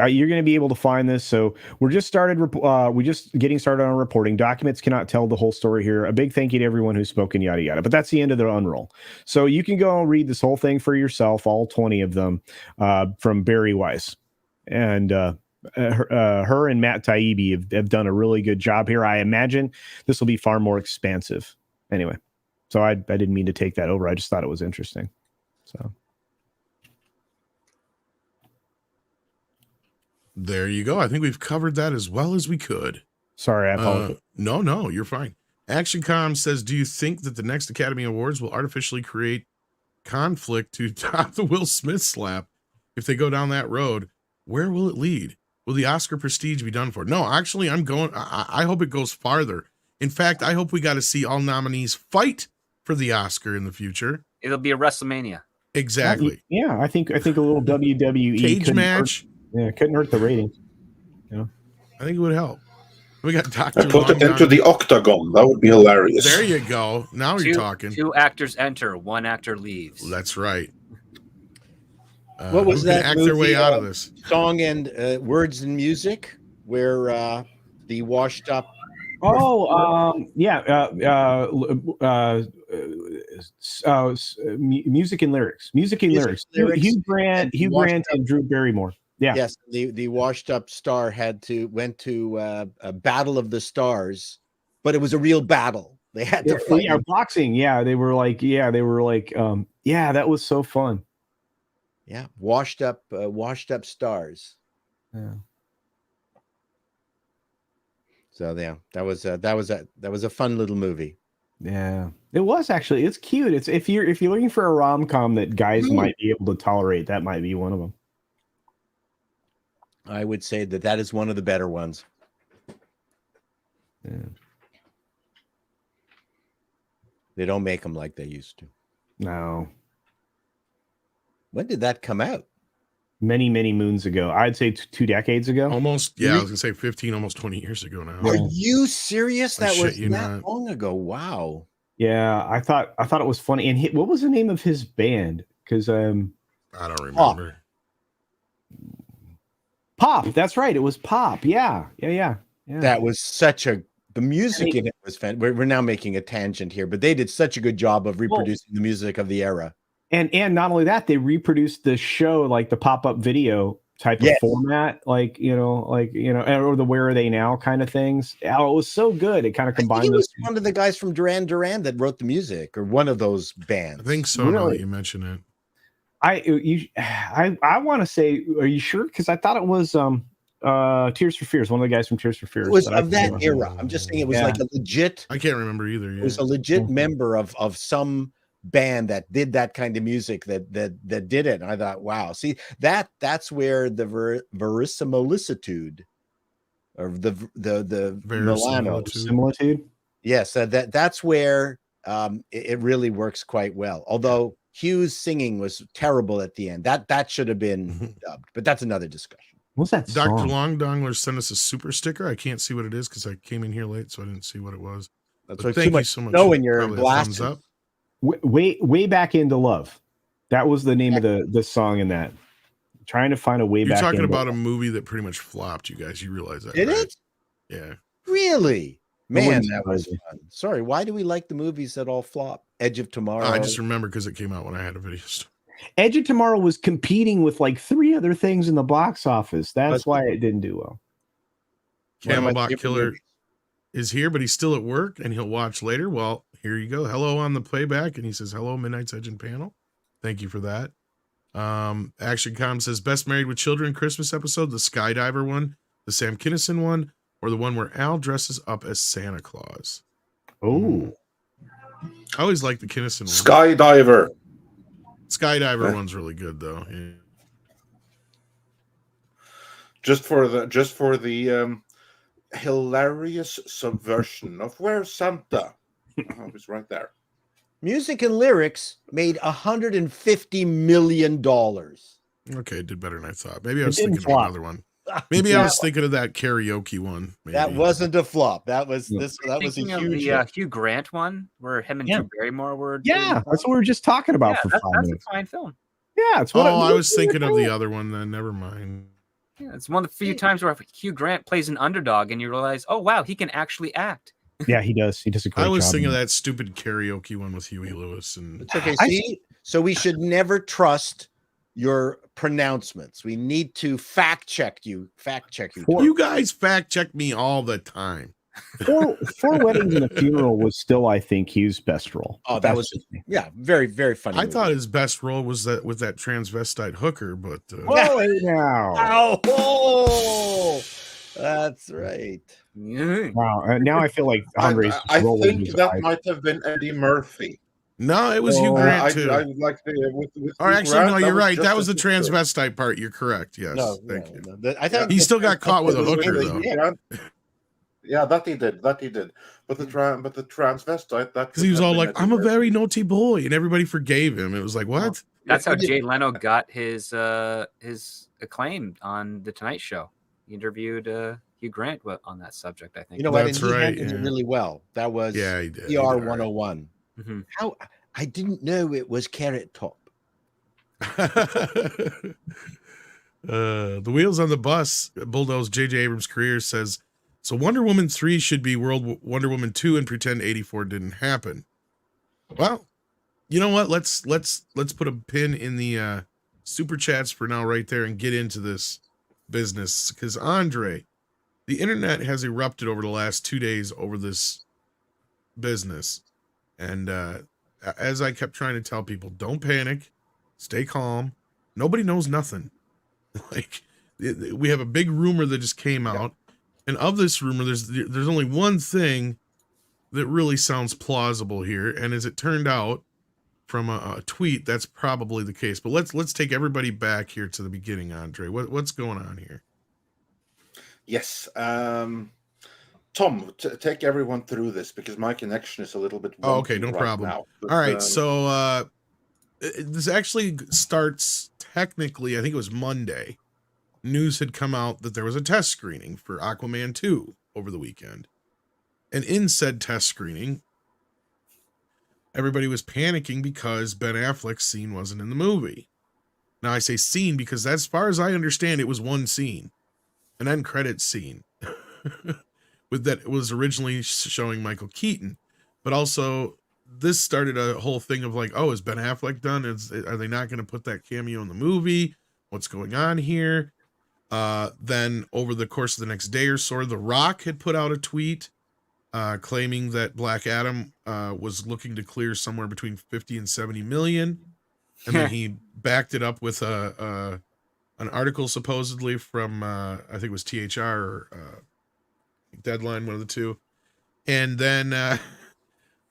S4: you're going to be able to find this. So we're just getting started on reporting. Documents cannot tell the whole story here. A big thank you to everyone who's spoken, yada yada. But that's the end of the unroll. So you can go and read this whole thing for yourself, all 20 of them, from Barry Weiss, and her and Matt Taibbi have done a really good job here. I imagine this will be far more expansive. Anyway, so I didn't mean to take that over. I just thought it was interesting. So.
S1: There you go. I think we've covered that as well as we could.
S4: Sorry, I apologize.
S1: No, you're fine. ActionCom says, do you think that the next Academy Awards will artificially create conflict to top the Will Smith slap? If they go down that road, where will it lead? Will the Oscar prestige be done for? No, actually, I hope it goes farther. In fact, I hope we got to see all nominees fight for the Oscar in the future.
S5: It'll be a WrestleMania.
S1: Exactly.
S4: Yeah, I think a little WWE
S1: cage match.
S4: Couldn't hurt the ratings.
S1: I think it would help. We got Dr.
S2: Put it into the octagon. That would be hilarious.
S1: There you go. Now you're talking.
S5: 2 actors enter, 1 actor leaves.
S1: That's right.
S3: What was that?
S1: Act their way out of this.
S3: Song and words and music, where the washed up.
S4: Music and lyrics. Hugh Grant and Drew Barrymore. Yeah.
S3: Yes, the washed up star went to a battle of the stars, but it was a real battle. They had to fight.
S4: Yeah, boxing. Yeah, they were like, that was so fun.
S3: Yeah, washed up stars.
S4: Yeah.
S3: So yeah, that was a fun little movie.
S4: Yeah, it was actually. It's cute. It's if you're looking for a rom-com that guys might be able to tolerate, that might be one of them.
S3: I would say that is one of the better ones.
S4: Yeah.
S3: They don't make them like they used to.
S4: No.
S3: When did that come out?
S4: Many moons ago. I'd say 2 decades ago.
S1: Almost. Yeah, I was gonna say 15, almost 20 years ago now.
S3: Are you serious? That was that
S1: not.
S3: long ago. Wow.
S4: Yeah, I thought it was funny. And what was the name of his band? Because
S1: I don't remember.
S4: Pop. That's right. It was Pop. Yeah.
S3: That was the music in it was fantastic. We're now making a tangent here, but they did such a good job of reproducing the music of the era. And not only that, they reproduced the show, like the pop-up video type of format, or the Where Are They Now kind of things. Oh, it was so good. It kind of combined. It was one of the guys from Duran Duran that wrote the music, or one of those bands.
S1: I think so. Now that you mention it.
S4: I want to say, are you sure? Because I thought it was Tears for Fears, one of the guys from Tears for Fears.
S3: It was
S4: but I
S3: of that
S4: could-
S3: era. I'm just saying it was
S4: Yeah.
S3: like a legit.
S1: I can't remember either.
S3: It
S1: Yeah.
S3: was a legit
S4: Mhm.
S3: member of some band that did that kind of music that did it. And I thought, wow, see that's where the verisimilitude of the Milano.
S4: Similitude.
S3: Yes, that's where it really works quite well. Although Hugh's singing was terrible at the end. That should have been dubbed, but that's another discussion.
S4: What's that
S1: Dr.
S4: song?
S1: Long Dongler sent us a super sticker. I can't see what it is because I came in here late, so I didn't see what it was.
S3: That's
S1: But
S3: like
S1: thank
S3: too
S1: you
S3: much
S1: so much.
S3: snow in your
S1: Probably a thumbs
S3: glasses.
S1: up.
S4: Way back into love. That was the name of the song in that. Trying to find a way
S1: You're
S4: back.
S1: talking
S4: into
S1: about a
S4: love.
S1: movie that pretty much flopped. You guys, you realize that?
S3: Did
S1: right?
S3: it?
S1: Yeah.
S3: Really?
S4: It
S3: Man,
S4: wouldn't
S3: that was
S4: surprise
S3: fun. Sorry, why do we like the movies that all flop? Edge of Tomorrow.
S1: I just remember because it came out when I had a video store.
S4: Edge of Tomorrow was competing with like 3 other things in the box office. That's why it didn't do well.
S3: One of my
S1: Camelbot
S3: favorite
S1: Killer
S3: movies.
S1: is here, but he's still at work and he'll watch later. Well, here you go. Hello on the playback. And he says, hello, Midnight's Edge and panel. Thank you for that. Action Com says, best Married with Children Christmas episode, the Skydiver one, the Sam Kinison one, or the one where Al dresses up as Santa Claus.
S4: Oh,
S1: I always like the Kinison one.
S2: Skydiver.
S1: Skydiver one's really good though. Yeah.
S2: Just for the hilarious subversion of Where's Santa? Oh, it's right there.
S3: Music and lyrics made $150 million.
S1: Okay, it did better than I thought. Maybe I was
S4: didn't
S1: thinking of
S4: flop.
S1: another one. Maybe I was thinking of that karaoke one. Maybe.
S3: That wasn't a flop. That was
S4: Yeah.
S3: that was a
S5: Thinking of
S3: huge
S5: the
S3: hit.
S5: Hugh Grant one where him and
S4: Yeah.
S5: Drew Barrymore were.
S4: yeah, that's what we were just talking about
S5: Yeah,
S4: for
S5: that's
S4: 5
S5: a
S4: minutes.
S5: fine film.
S4: Yeah, it's
S1: Oh,
S4: what
S1: I was thinking of the other one then. Never mind.
S5: Yeah, it's one of the few times where Hugh Grant plays an underdog and you realize, oh wow, he can actually act.
S4: Yeah, he does. He does a great
S1: I
S4: job.
S1: was thinking
S4: in
S1: of
S4: it.
S1: that stupid karaoke one with Huey Lewis and
S3: It's okay.
S4: I-
S3: See, so we should never trust your pronouncements. We need to fact check you.
S4: For-
S1: you guys fact check me all the time.
S4: Four Weddings and a Funeral was still, I think, Hugh's best role.
S3: Oh, that
S4: That's
S3: was-
S4: just me.
S3: Yeah, very, very funny.
S1: I
S3: movie.
S1: thought his best role was that with that transvestite hooker, but
S4: Whoa, hey now.
S3: Ow! Oh, that's right.
S5: Yeah.
S4: Wow. Now I feel like Andre's
S2: I
S4: rolling
S2: think
S4: his
S2: that
S4: eyes.
S2: might have been Eddie Murphy.
S1: no, it was Hugh Grant too.
S2: I like the. With
S1: or
S2: Hugh
S1: actually,
S2: Grant,
S1: no,
S2: that
S1: you're right.
S2: just
S1: That was the
S2: as good.
S1: transvestite part. You're correct. Yes,
S3: No,
S1: thank you.
S3: I think
S1: He still got caught with a
S2: It was
S1: hooker
S2: with
S1: though,
S2: Hugh Grant. Yeah, that he did. But the transvestite, that
S1: because he was
S2: could have
S1: all
S2: been
S1: like,
S2: Eddie
S1: "I'm a
S2: Murphy.
S1: very naughty boy," and everybody forgave him. It was like, what?
S5: That's how
S3: He did-
S5: Jay Leno got his acclaim on the Tonight Show. He interviewed Hugh Grant on that subject, I think.
S3: You know what?
S1: That's
S3: And he
S1: right,
S3: handled it
S1: yeah.
S3: really well. That was
S1: Yeah, he did. He
S3: ER
S1: did all right.
S3: 101.
S5: Mhm.
S3: How I didn't know it was Carrot Top.
S1: The wheels on the bus bulldoze J.J. Abrams' career says, so Wonder Woman 3 should be Wonder Woman 2 and pretend 84 didn't happen. Well, you know what? Let's put a pin in the super chats for now right there and get into this business, because Andre, the internet has erupted over the last 2 days over this business. And as I kept trying to tell people, don't panic, stay calm. Nobody knows nothing. Like, we have a big rumor that just came out, and of this rumor, there's only one thing that really sounds plausible here, and as it turned out from a tweet, that's probably the case. But let's take everybody back here to the beginning, Andre. What's going on here?
S2: Yes. Tom, take everyone through this because my connection is a little bit.
S1: Oh, okay,
S2: wonky
S1: no
S2: right
S1: problem.
S2: now. But,
S1: All right, so this actually starts technically, I think it was Monday. News had come out that there was a test screening for Aquaman 2 over the weekend. And in said test screening, everybody was panicking because Ben Affleck's scene wasn't in the movie. Now I say scene because as far as I understand, it was one scene, an end credits scene with that it was originally showing Michael Keaton, but also this started a whole thing of like, oh, is Ben Affleck done? Are they not going to put that cameo in the movie? What's going on here? Then over the course of the next day or so, The Rock had put out a tweet claiming that Black Adam was looking to clear somewhere between 50 and 70 million. and then he backed it up with an article supposedly from I think it was THR or Deadline, one of the two. And then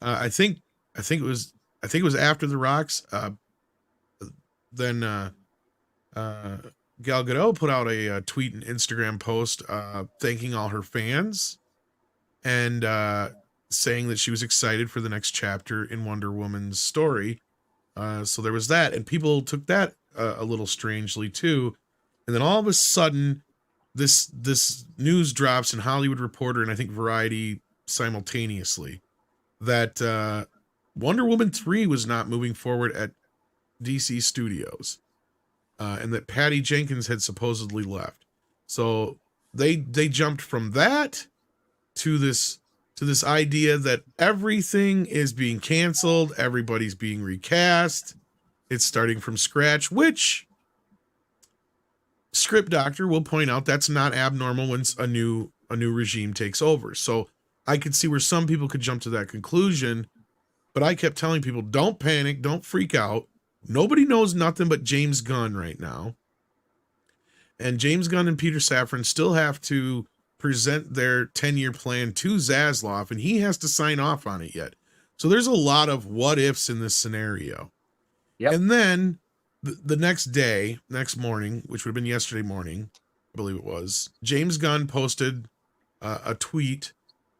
S1: I think it was After the Rocks. Then Gal Gadot put out a tweet and Instagram post thanking all her fans and saying that she was excited for the next chapter in Wonder Woman's story. So there was that, and people took that a little strangely too. And then all of a sudden, this news drops in Hollywood Reporter and I think Variety simultaneously that Wonder Woman 3 was not moving forward at DC Studios, and that Patty Jenkins had supposedly left. So they jumped from that to this idea that everything is being canceled, everybody's being recast, it's starting from scratch, which Script Doctor will point out that's not abnormal when a new regime takes over. So I could see where some people could jump to that conclusion, but I kept telling people, don't panic, don't freak out. Nobody knows nothing but James Gunn right now. And James Gunn and Peter Safran still have to present their 10-year plan to Zaslav, and he has to sign off on it yet. So there's a lot of what ifs in this scenario.
S5: Yep.
S1: And then the next morning, which would have been yesterday morning, I believe it was, James Gunn posted a tweet.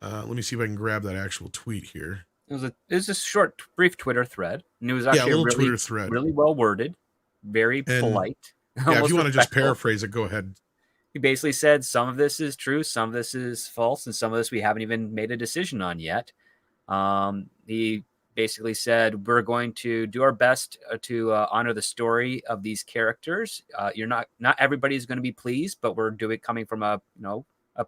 S1: Let me see if I can grab that actual tweet here.
S5: It was a short, brief Twitter thread, and it was actually
S1: a little Twitter thread,
S5: really well worded, very polite.
S1: Yeah, if you want to just paraphrase it, go ahead.
S5: He basically said some of this is true, some of this is false, and some of this we haven't even made a decision on yet. He basically said we're going to do our best to honor the story of these characters. You're not everybody's going to be pleased, but we're coming from a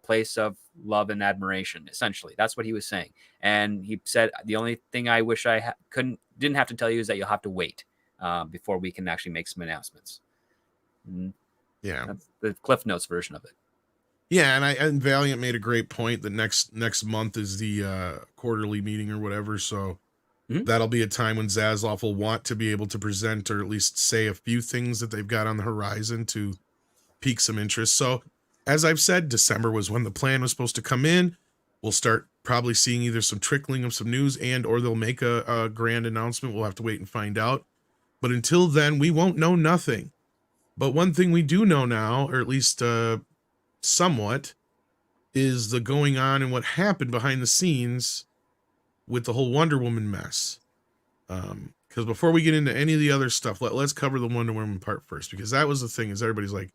S5: place of love and admiration. Essentially, that's what he was saying. And he said the only thing I wish I didn't have to tell you is that you'll have to wait before we can actually make some announcements.
S1: Yeah,
S5: that's the Cliff Notes version of it.
S1: Yeah, and Valiant made a great point that next month is the quarterly meeting or whatever, so that'll be a time when Zaslav will want to be able to present or at least say a few things that they've got on the horizon to pique some interest. So as I've said, December was when the plan was supposed to come in. We'll start probably seeing either some trickling of some news or they'll make a grand announcement. We'll have to wait and find out. But until then, we won't know nothing. But one thing we do know now, or at least somewhat, is the going on and what happened behind the scenes with the whole Wonder Woman mess. Because before we get into any of the other stuff, let's cover the Wonder Woman part first, because that was the thing, is everybody's like,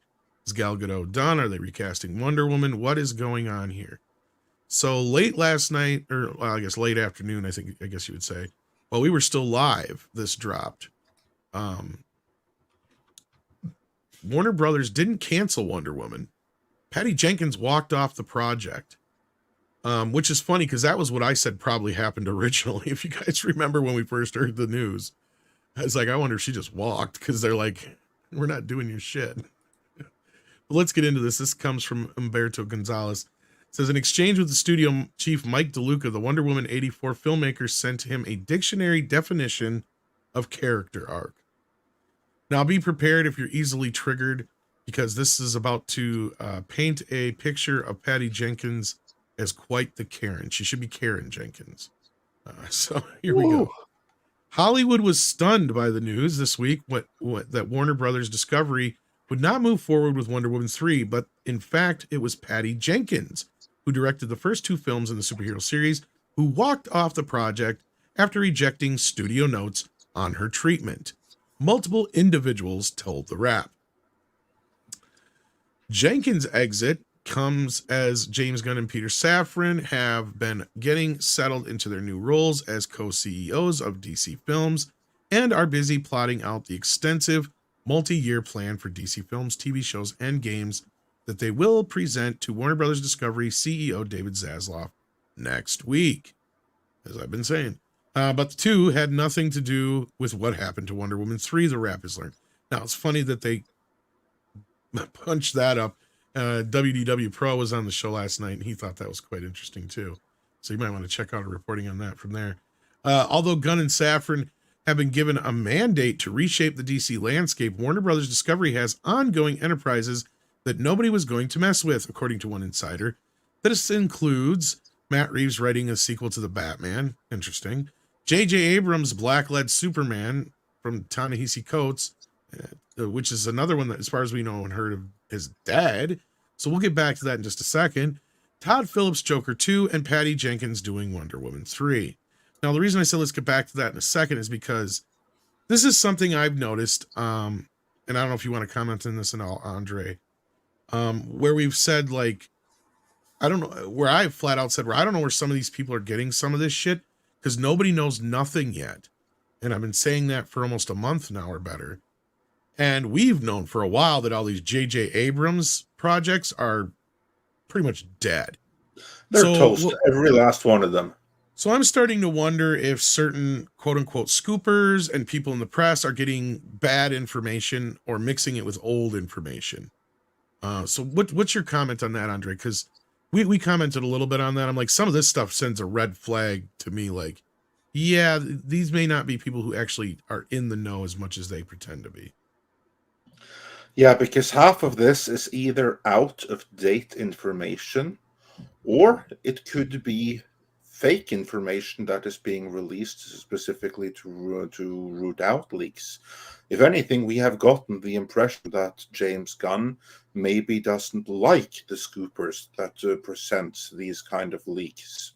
S1: is Gal Gadot done? Are they recasting Wonder Woman? What is going on here? So late last night, or well, I guess late afternoon, I guess you would say, while we were still live, this dropped. Warner Brothers didn't cancel Wonder Woman. Patty Jenkins walked off the project, which is funny because that was what I said probably happened originally. If you guys remember when we first heard the news, I was like, I wonder if she just walked, because they're like, we're not doing your shit. But let's get into this. This comes from Humberto Gonzalez. It says, in exchange with the studio chief Mike DeLuca, the Wonder Woman 84 filmmakers sent him a dictionary definition of character arc. Now be prepared if you're easily triggered, because this is about to paint a picture of Patty Jenkins as quite the Karen. She should be Karen Jenkins. So here we go. Hollywood was stunned by the news this week that Warner Brothers Discovery would not move forward with Wonder Woman 3, but in fact, it was Patty Jenkins, who directed the first two films in the superhero series, who walked off the project after rejecting studio notes on her treatment. Multiple individuals told the Wrap. Jenkins' exit comes as James Gunn and Peter Safran have been getting settled into their new roles as co-CEOs of DC Films and are busy plotting out the extensive multi-year plan for DC Films, TV shows, and games that they will present to Warner Brothers Discovery CEO David Zaslav next week, as I've been saying. But the two had nothing to do with what happened to Wonder Woman 3, the Wrap has learned. Now, it's funny that they punched that up. WDW Pro was on the show last night, and he thought that was quite interesting, too. So you might want to check out a reporting on that from there. Although Gunn and Safran have been given a mandate to reshape the DC landscape, Warner Brothers Discovery has ongoing enterprises that nobody was going to mess with, according to one insider. This includes Matt Reeves writing a sequel to The Batman. Interesting. J.J. Abrams' Black-led Superman from Ta-Nehisi Coates, which is another one that, as far as we know and heard of, is dead. So we'll get back to that in just a second. Todd Phillips' Joker 2, and Patty Jenkins doing Wonder Woman 3. Now, the reason I said let's get back to that in a second is because this is something I've noticed, and I don't know if you want to comment on this at all, Andre, where we've said, like, I don't know, where I flat out said, where I don't know where some of these people are getting some of this shit, because nobody knows nothing yet. And I've been saying that for almost a month now or better. And we've known for a while that all these J.J. Abrams projects are pretty much dead.
S2: They're toast, every last one of them.
S1: So I'm starting to wonder if certain quote-unquote scoopers and people in the press are getting bad information or mixing it with old information. So what's your comment on that, Andre? Because we commented a little bit on that. I'm like, some of this stuff sends a red flag to me, like, yeah, these may not be people who actually are in the know as much as they pretend to be.
S2: Yeah, because half of this is either out of date information, or it could be fake information that is being released specifically to root out leaks. If anything, we have gotten the impression that James Gunn maybe doesn't like the scoopers that present these kind of leaks.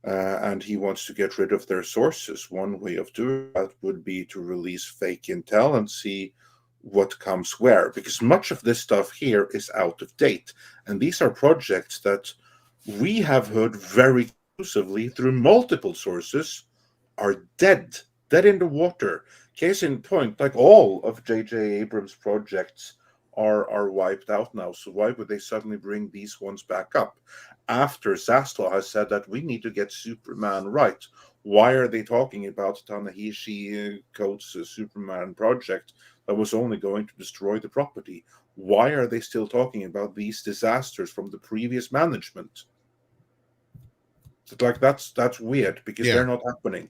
S2: And he wants to get rid of their sources. One way of doing that would be to release fake intel and see what comes where, because much of this stuff here is out of date. And these are projects that we have heard very exclusively through multiple sources are dead in the water. Case in point, like all of J.J. Abrams' projects are wiped out now. So why would they suddenly bring these ones back up? After Zaslav has said that we need to get Superman right. Why are they talking about Ta-Nehisi Coates' Superman project that was only going to destroy the property? Why are they still talking about these disasters from the previous management? Like, that's weird, because they're not happening.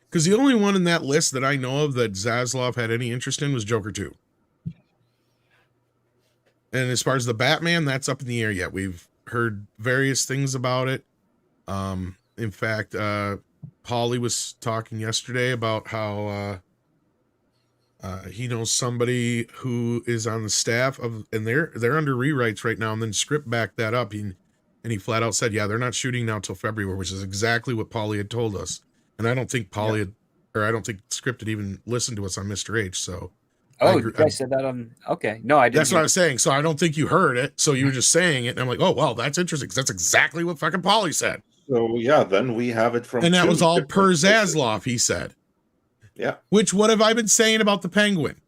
S1: Because the only one in that list that I know of that Zaslav had any interest in was Joker 2. And as far as the Batman, that's up in the air yet. We've heard various things about it. In fact, Paulie was talking yesterday about how he knows somebody who is on the staff of, and they're under rewrites right now, and then script backed that up. And he flat out said, yeah, they're not shooting now till February, which is exactly what Paulie had told us. And I don't think Paulie I don't think script had even listened to us on Mr. H. So
S5: you guys said that on, okay. No, I didn't.
S1: That's what I was saying. So I don't think you heard it. So you were just saying it. And I'm like, oh, well, that's interesting, because that's exactly what fucking Paulie said.
S2: So yeah, then we have it from,
S1: and that was all per Zaslav, he said.
S2: Yeah.
S1: Which, what have I been saying about the Penguin?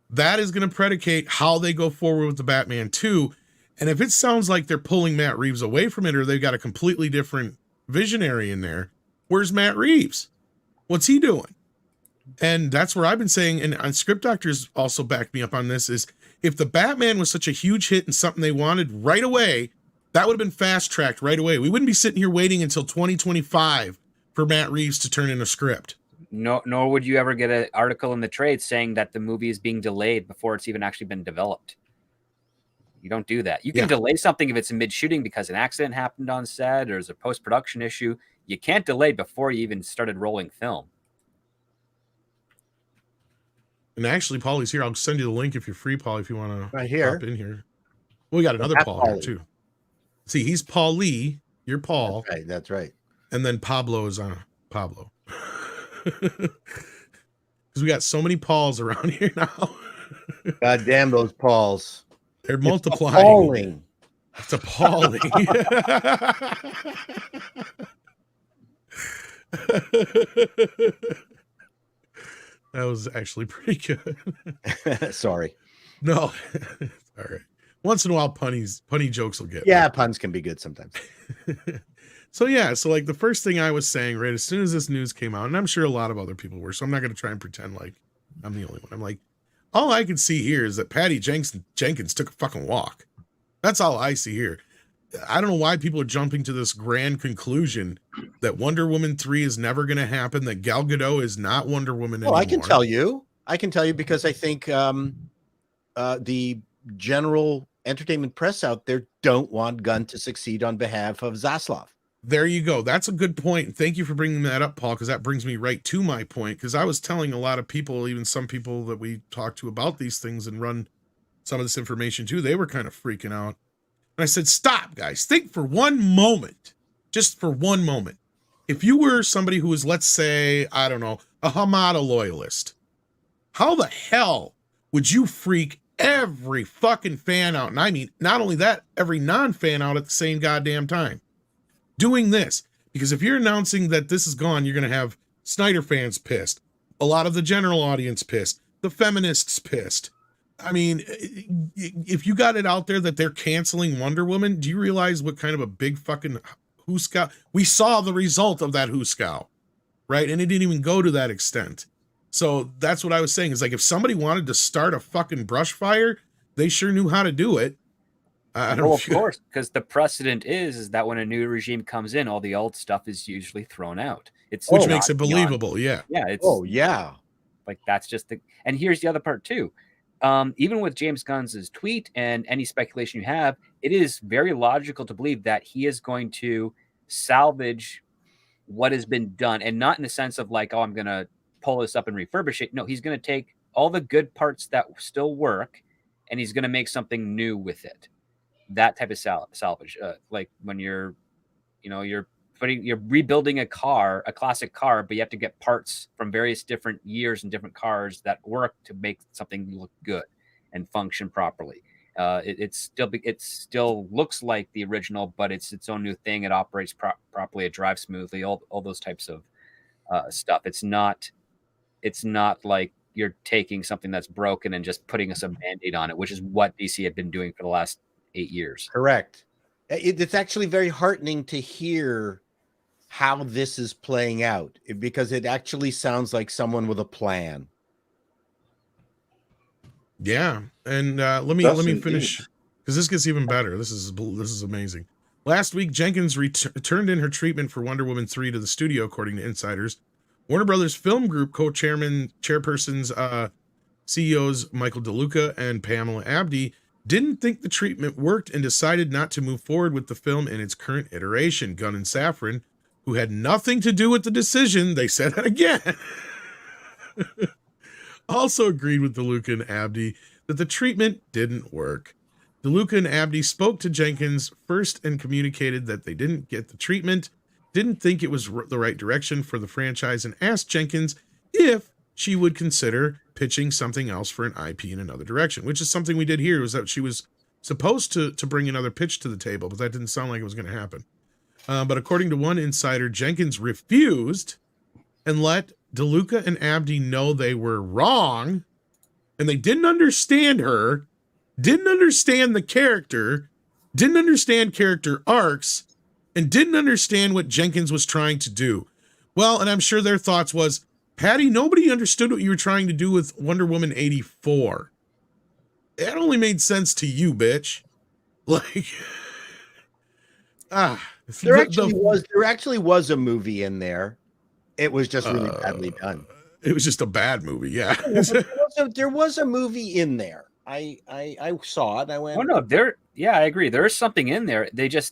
S1: That is going to predicate how they go forward with the Batman 2. And if it sounds like they're pulling Matt Reeves away from it, or they've got a completely different visionary in there, where's Matt Reeves? What's he doing? And that's where I've been saying, and Script Doctors also backed me up on this, is if the Batman was such a huge hit and something they wanted right away, that would have been fast-tracked right away. We wouldn't be sitting here waiting until 2025 for Matt Reeves to turn in a script.
S5: No, nor would you ever get an article in the trade saying that the movie is being delayed before it's even actually been developed. You don't do that. You can delay something if it's in mid-shooting because an accident happened on set or there's a post-production issue. You can't delay before you even started rolling film.
S1: And actually, Paulie's here. I'll send you the link if you're free, Paul, if you want to
S3: right here.
S1: hop in here. Well, we got another Paul here, too. See, he's Paul Lee. You're Paul.
S3: That's right.
S1: And then Pablo is on Pablo. Because we got so many Pauls around here now.
S3: God damn those Pauls.
S1: They're multiplying.
S3: It's appalling.
S1: That was actually pretty good.
S3: Sorry.
S1: No. All right. Once in a while, punny jokes will get.
S3: Yeah, puns can be good sometimes.
S1: So yeah, so like the first thing I was saying, right, as soon as this news came out, and I'm sure a lot of other people were, so I'm not going to try and pretend like I'm the only one. I'm like, all I can see here is that Patty Jenkins took a fucking walk. That's all I see here. I don't know why people are jumping to this grand conclusion that Wonder Woman 3 is never going to happen, that Gal Gadot is not Wonder Woman anymore.
S3: Well, I can tell you because I think the general entertainment press out there don't want Gunn to succeed on behalf of Zaslav.
S1: There you go. That's a good point. Thank you for bringing that up, Paul, because that brings me right to my point. Because I was telling a lot of people, even some people that we talk to about these things and run some of this information too, they were kind of freaking out. And I said, stop, guys. Think for one moment, just for one moment. If you were somebody who was, let's say, I don't know, a Hamada loyalist, how the hell would you freak every fucking fan out? And I mean, not only that, every non-fan out at the same goddamn time. Doing this, because if you're announcing that this is gone, you're going to have Snyder fans pissed, a lot of the general audience pissed, the feminists pissed. I mean, if you got it out there that they're canceling Wonder Woman, do you realize what kind of a big fucking hooskow? We saw the result of that hooskow, right? And it didn't even go to that extent. So that's what I was saying, is like, if somebody wanted to start a fucking brush fire, they sure knew how to do it. I don't know.
S5: Of course, because the precedent is that when a new regime comes in, all the old stuff is usually thrown out.
S1: Which makes it believable.
S5: Yeah. It's like, that's just the, and here's the other part too. Even with James Gunn's tweet and any speculation you have, it is very logical to believe that he is going to salvage what has been done, and not in the sense of like, oh, I'm going to pull this up and refurbish it. No, he's going to take all the good parts that still work, and he's going to make something new with it. That type of salvage, like when you're rebuilding a car, a classic car, but you have to get parts from various different years and different cars that work to make something look good and function properly. It still looks like the original, but it's its own new thing. It operates properly. It drives smoothly. All those types of stuff. It's not like you're taking something that's broken and just putting some Band-Aid on it, which is what DC had been doing for the last 8 years.
S3: Correct. It's actually very heartening to hear how this is playing out, because it actually sounds like someone with a plan.
S1: Yeah, and let me finish, because this gets even better. This is amazing. Last week, Jenkins turned in her treatment for Wonder Woman 3 to the studio, according to insiders. Warner Brothers Film Group chairpersons, CEOs Michael DeLuca and Pamela Abdy didn't think the treatment worked and decided not to move forward with the film in its current iteration. Gunn and Safran, who had nothing to do with the decision, they said it again, also agreed with DeLuca and Abdy that the treatment didn't work. DeLuca and Abdy spoke to Jenkins first and communicated that they didn't get the treatment, didn't think it was the right direction for the franchise, and asked Jenkins if she would consider pitching something else for an IP in another direction, which is something we did here, was that she was supposed to bring another pitch to the table, but that didn't sound like it was going to happen. But according to one insider, Jenkins refused and let DeLuca and Abdy know they were wrong, and they didn't understand her, didn't understand the character, didn't understand character arcs, and didn't understand what Jenkins was trying to do. Well, and I'm sure their thoughts was, Patty, nobody understood what you were trying to do with Wonder Woman 84. That only made sense to you, bitch. Like,
S3: there actually was a movie in there. It was just really badly done.
S1: It was just a bad movie, yeah.
S3: There was a movie in there. I saw it. I went,
S5: oh no, I agree. There is something in there.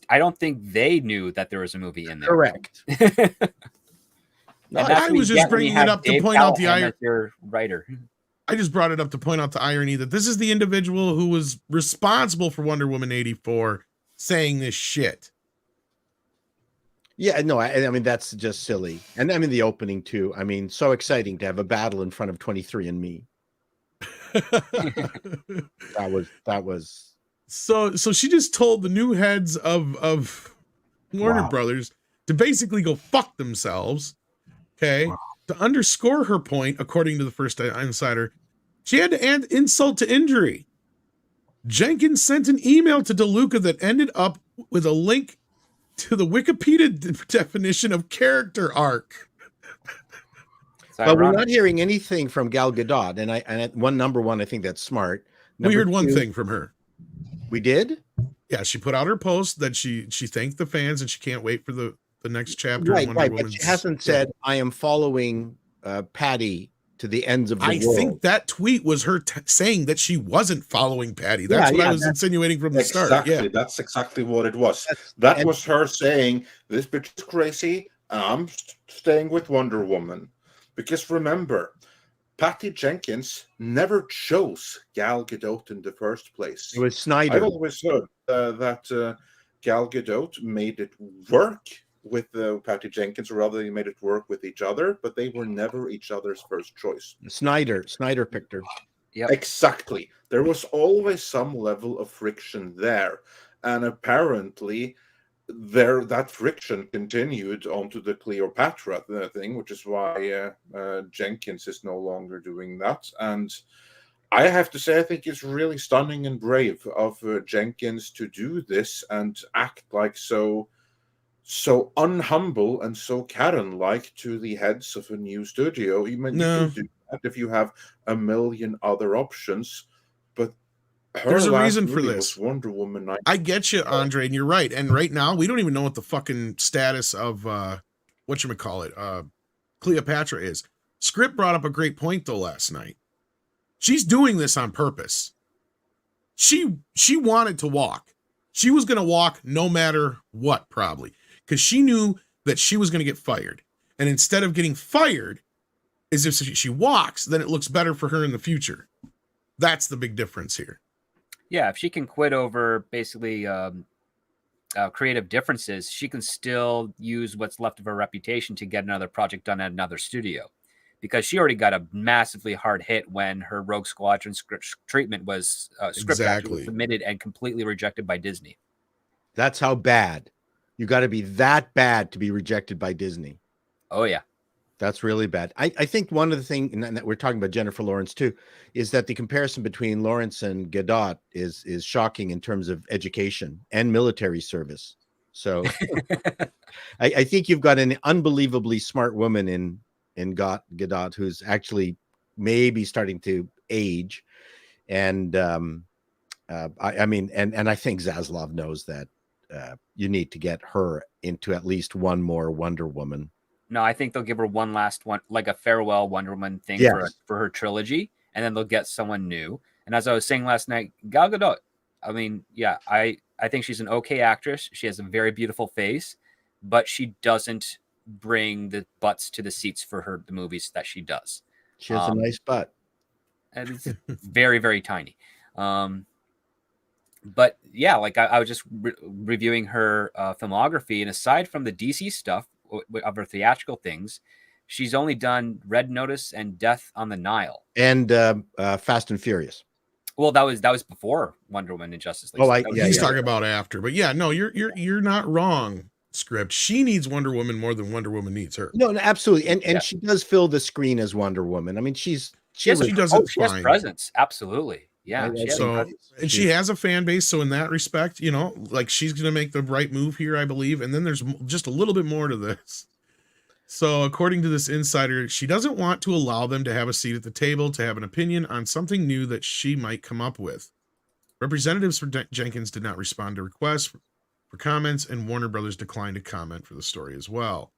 S5: I don't think they knew that there was a movie in there.
S3: Correct.
S1: I was just bringing it up to point out the irony.
S5: Your writer.
S1: I just brought it up to point out the irony that this is the individual who was responsible for Wonder Woman 84 saying this shit.
S3: Yeah, no, I mean, that's just silly. And I mean, the opening too. I mean, so exciting to have a battle in front of 23andMe. that was.
S1: So she just told the new heads of Warner Brothers to basically go fuck themselves. Okay. Wow. To underscore her point, according to the first insider, she had to add insult to injury. Jenkins sent an email to DeLuca that ended up with a link to the Wikipedia definition of character arc.
S3: But we're not hearing anything from Gal Gadot, and number one, I think that's smart.
S1: We heard one thing from her.
S3: We did?
S1: Yeah, she put out her post that she thanked the fans and she can't wait for the the next chapter.
S3: Right,
S1: Wonder
S3: right. But
S1: Woman's,
S3: she hasn't said, I am following Patty to the ends of the
S1: I
S3: world.
S1: think that tweet was her saying that she wasn't following Patty. That's what I was insinuating from the start.
S2: Exactly.
S1: Yeah,
S2: That's exactly what it was. That was her saying, this bitch is crazy. I'm staying with Wonder Woman. Because remember, Patty Jenkins never chose Gal Gadot in the first place.
S3: It was Snyder.
S2: I've always heard that Gal Gadot made it work with Patty Jenkins, or rather, they made it work with each other, but they were never each other's first choice.
S3: Snyder picked her.
S5: Yep.
S2: Exactly. There was always some level of friction there, and apparently, that friction continued onto the Cleopatra thing, which is why Jenkins is no longer doing that. And I have to say, I think it's really stunning and brave of Jenkins to do this and act like so unhumble and so Karen-like to the heads of a new studio. You can do that if you have a million other options, but
S1: there's a reason for this.
S2: Wonder Woman.
S1: I get you, Andre, and you're right. And right now, we don't even know what the fucking status of whatchamacallit, Cleopatra is. Script brought up a great point though last night. She's doing this on purpose. She wanted to walk. She was going to walk no matter what, probably, because she knew that she was going to get fired. And instead of getting fired, is if she walks, then it looks better for her in the future. That's the big difference here.
S5: Yeah, if she can quit over basically creative differences, she can still use what's left of her reputation to get another project done at another studio. Because she already got a massively hard hit when her Rogue Squadron script treatment was was submitted and completely rejected by Disney.
S3: That's how bad. You got to be that bad to be rejected by Disney.
S5: Oh, yeah.
S3: That's really bad. I think one of the things, and we're talking about Jennifer Lawrence too, is that the comparison between Lawrence and Gadot is shocking in terms of education and military service. So I think you've got an unbelievably smart woman in Gadot who's actually maybe starting to age. And I mean, I think Zaslav knows that you need to get her into at least one more Wonder Woman.
S5: No, I think they'll give her one last one, like a farewell Wonder Woman thing for her trilogy, and then they'll get someone new. And as I was saying last night, Gal Gadot, I mean, yeah, I think she's an okay actress. She has a very beautiful face, but she doesn't bring the butts to the seats for the movies that she does.
S3: She has a nice butt.
S5: And it's very, very tiny. But yeah, like I was just reviewing her filmography, and aside from the DC stuff of her theatrical things, she's only done Red Notice and Death on the Nile
S3: and Fast and Furious.
S5: Well, that was before Wonder Woman and Justice League.
S3: Oh,
S1: he's talking about after, but yeah, no, you're not wrong. Script. She needs Wonder Woman more than Wonder Woman needs her.
S3: No, absolutely, and she does fill the screen as Wonder Woman. I mean, she
S1: does it.
S5: She has presence, absolutely. Yeah.
S1: And she has a fan base. So in that respect, like she's going to make the right move here, I believe. And then there's just a little bit more to this. So according to this insider, she doesn't want to allow them to have a seat at the table to have an opinion on something new that she might come up with. Representatives for Jenkins did not respond to requests for comments, and Warner Brothers declined to comment for the story as well.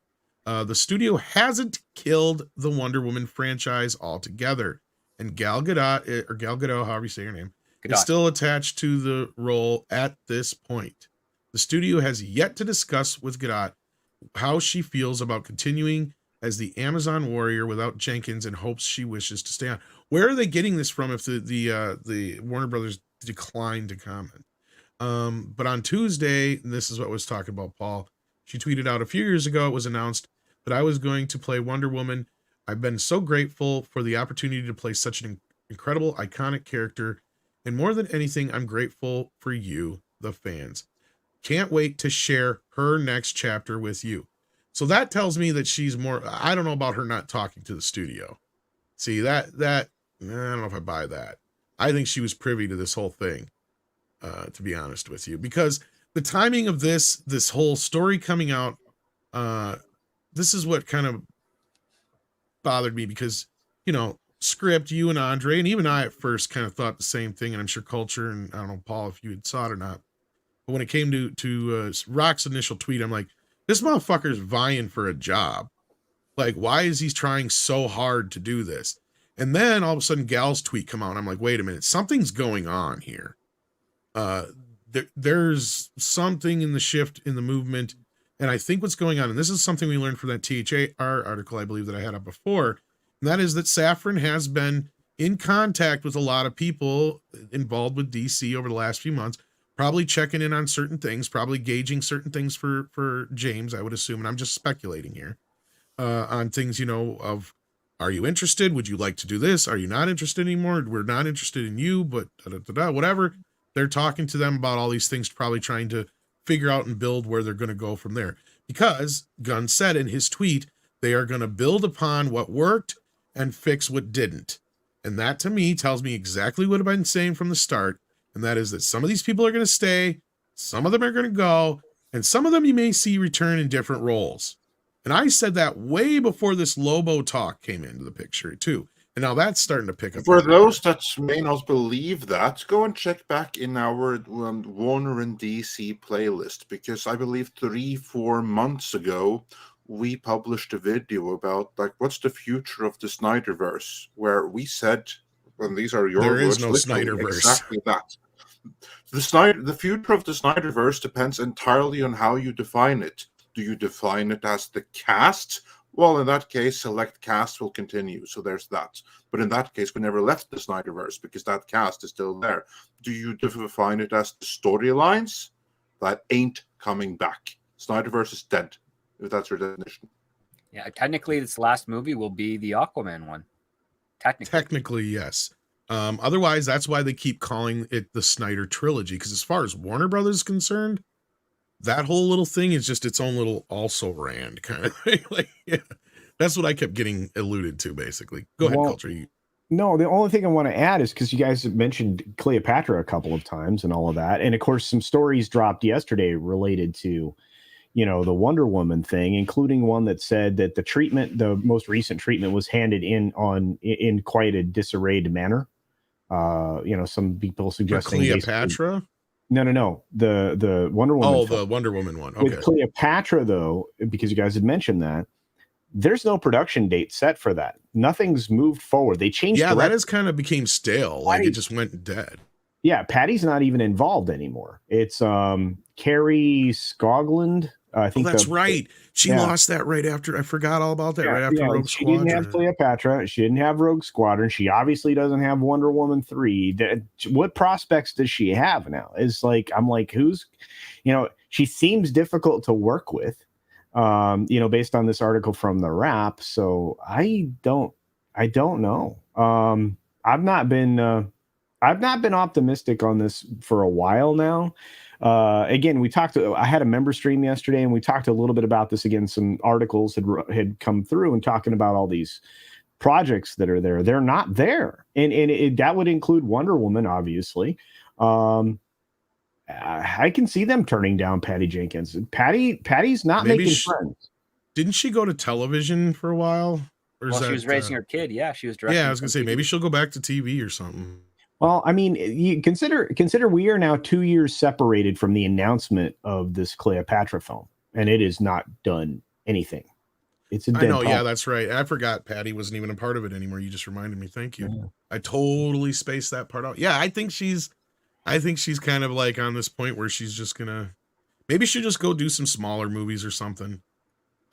S1: The studio hasn't killed the Wonder Woman franchise altogether. And Gal Gadot, however you say her name, is still attached to the role at this point. The studio has yet to discuss with Gadot how she feels about continuing as the Amazon warrior without Jenkins and hopes she wishes to stay on. Where are they getting this from if the Warner Brothers declined to comment? But on Tuesday, and this is what was talking about, Paul, she tweeted out a few years ago, it was announced that I was going to play Wonder Woman. I've been so grateful for the opportunity to play such an incredible, iconic character. And more than anything, I'm grateful for you, the fans. Can't wait to share her next chapter with you. So that tells me that she's more, I don't know about her not talking to the studio. See, that I don't know if I buy that. I think she was privy to this whole thing, to be honest with you, because the timing of this whole story coming out, this is what kind of bothered me, because Script, you and Andre, and even I at first kind of thought the same thing, and I'm sure Culture, and I don't know, Paul, if you had saw it or not, but when it came to Rock's initial tweet, I'm like, This motherfucker's vying for a job. Like, why is he trying so hard to do this? And then all of a sudden Gal's tweet come out and I'm like, wait a minute, something's going on here. There's something in the shift in the movement. And I think what's going on, and this is something we learned from that THR article, I believe, that I had up before, and that is that Safran has been in contact with a lot of people involved with DC over the last few months, probably checking in on certain things, probably gauging certain things for James, I would assume, and I'm just speculating here, on things, of, are you interested? Would you like to do this? Are you not interested anymore? We're not interested in you, but whatever. They're talking to them about all these things, probably trying to figure out and build where they're going to go from there. Because Gunn said in his tweet, they are going to build upon what worked and fix what didn't. And that to me tells me exactly what I've been saying from the start. And that is that some of these people are going to stay, some of them are going to go, and some of them you may see return in different roles. And I said that way before this Lobo talk came into the picture too. And now that's starting to pick up.
S2: For those that may not believe that, go and check back in our Warner and DC playlist, because I believe 3-4 months ago, we published a video about, like, what's the future of the Snyderverse, where we said, and these are your
S1: there
S2: words,
S1: is no Snyderverse.
S2: Exactly that. The future of the Snyderverse depends entirely on how you define it. Do you define it as the cast? Well, in that case, select cast will continue. So there's that. But in that case, we never left the Snyderverse because that cast is still there. Do you define it as the storylines? That ain't coming back. Snyderverse is dead, if that's your definition.
S5: Yeah, technically, this last movie will be the Aquaman one.
S1: Technically, yes. Otherwise, that's why they keep calling it the Snyder trilogy. Because as far as Warner Brothers is concerned, that whole little thing is just its own little also ran kind of thing. Like, yeah, that's what I kept getting alluded to, basically. Go ahead, Culture.
S4: No, the only thing I want to add is because you guys have mentioned Cleopatra a couple of times and all of that. And of course, some stories dropped yesterday related to, the Wonder Woman thing, including one that said that the most recent treatment was handed in quite a disarrayed manner. Some people suggesting
S1: Cleopatra?
S4: No. The Wonder Woman.
S1: Oh, the Wonder Woman one. Okay.
S4: With Cleopatra, though, because you guys had mentioned that, there's no production date set for that. Nothing's moved forward. They changed.
S1: Yeah, that has kind of became stale. Like it just went dead.
S4: Yeah, Patty's not even involved anymore. It's Carrie Scogland. I think
S1: that's right. She lost that right after. I forgot all about that. Right after Rogue
S4: she
S1: Squadron.
S4: Didn't have Cleopatra. She didn't have Rogue Squadron. She obviously doesn't have Wonder Woman 3. What prospects does she have now? I'm like, who's, she seems difficult to work with, based on this article from the Wrap. So I don't know. I've not been optimistic on this for a while now. Again, I had a member stream yesterday and we talked a little bit about this again. Some articles had come through and talking about all these projects that are there. They're not there. And that would include Wonder Woman, obviously. I can see them turning down Patty Jenkins. Patty's not making friends.
S1: Didn't she go to television for a while?
S5: Or she was raising her kid. Yeah, she was directing.
S1: Yeah, I was going to say, maybe she'll go back to TV or something.
S4: Well, I mean, you consider we are now 2 years separated from the announcement of this Cleopatra film, and it has not done anything. It's a dead pop.
S1: Yeah, that's right. I forgot Patty wasn't even a part of it anymore. You just reminded me. Thank you. Yeah. I totally spaced that part out. Yeah, I think she's kind of like on this point where she's just gonna, maybe she'll just go do some smaller movies or something.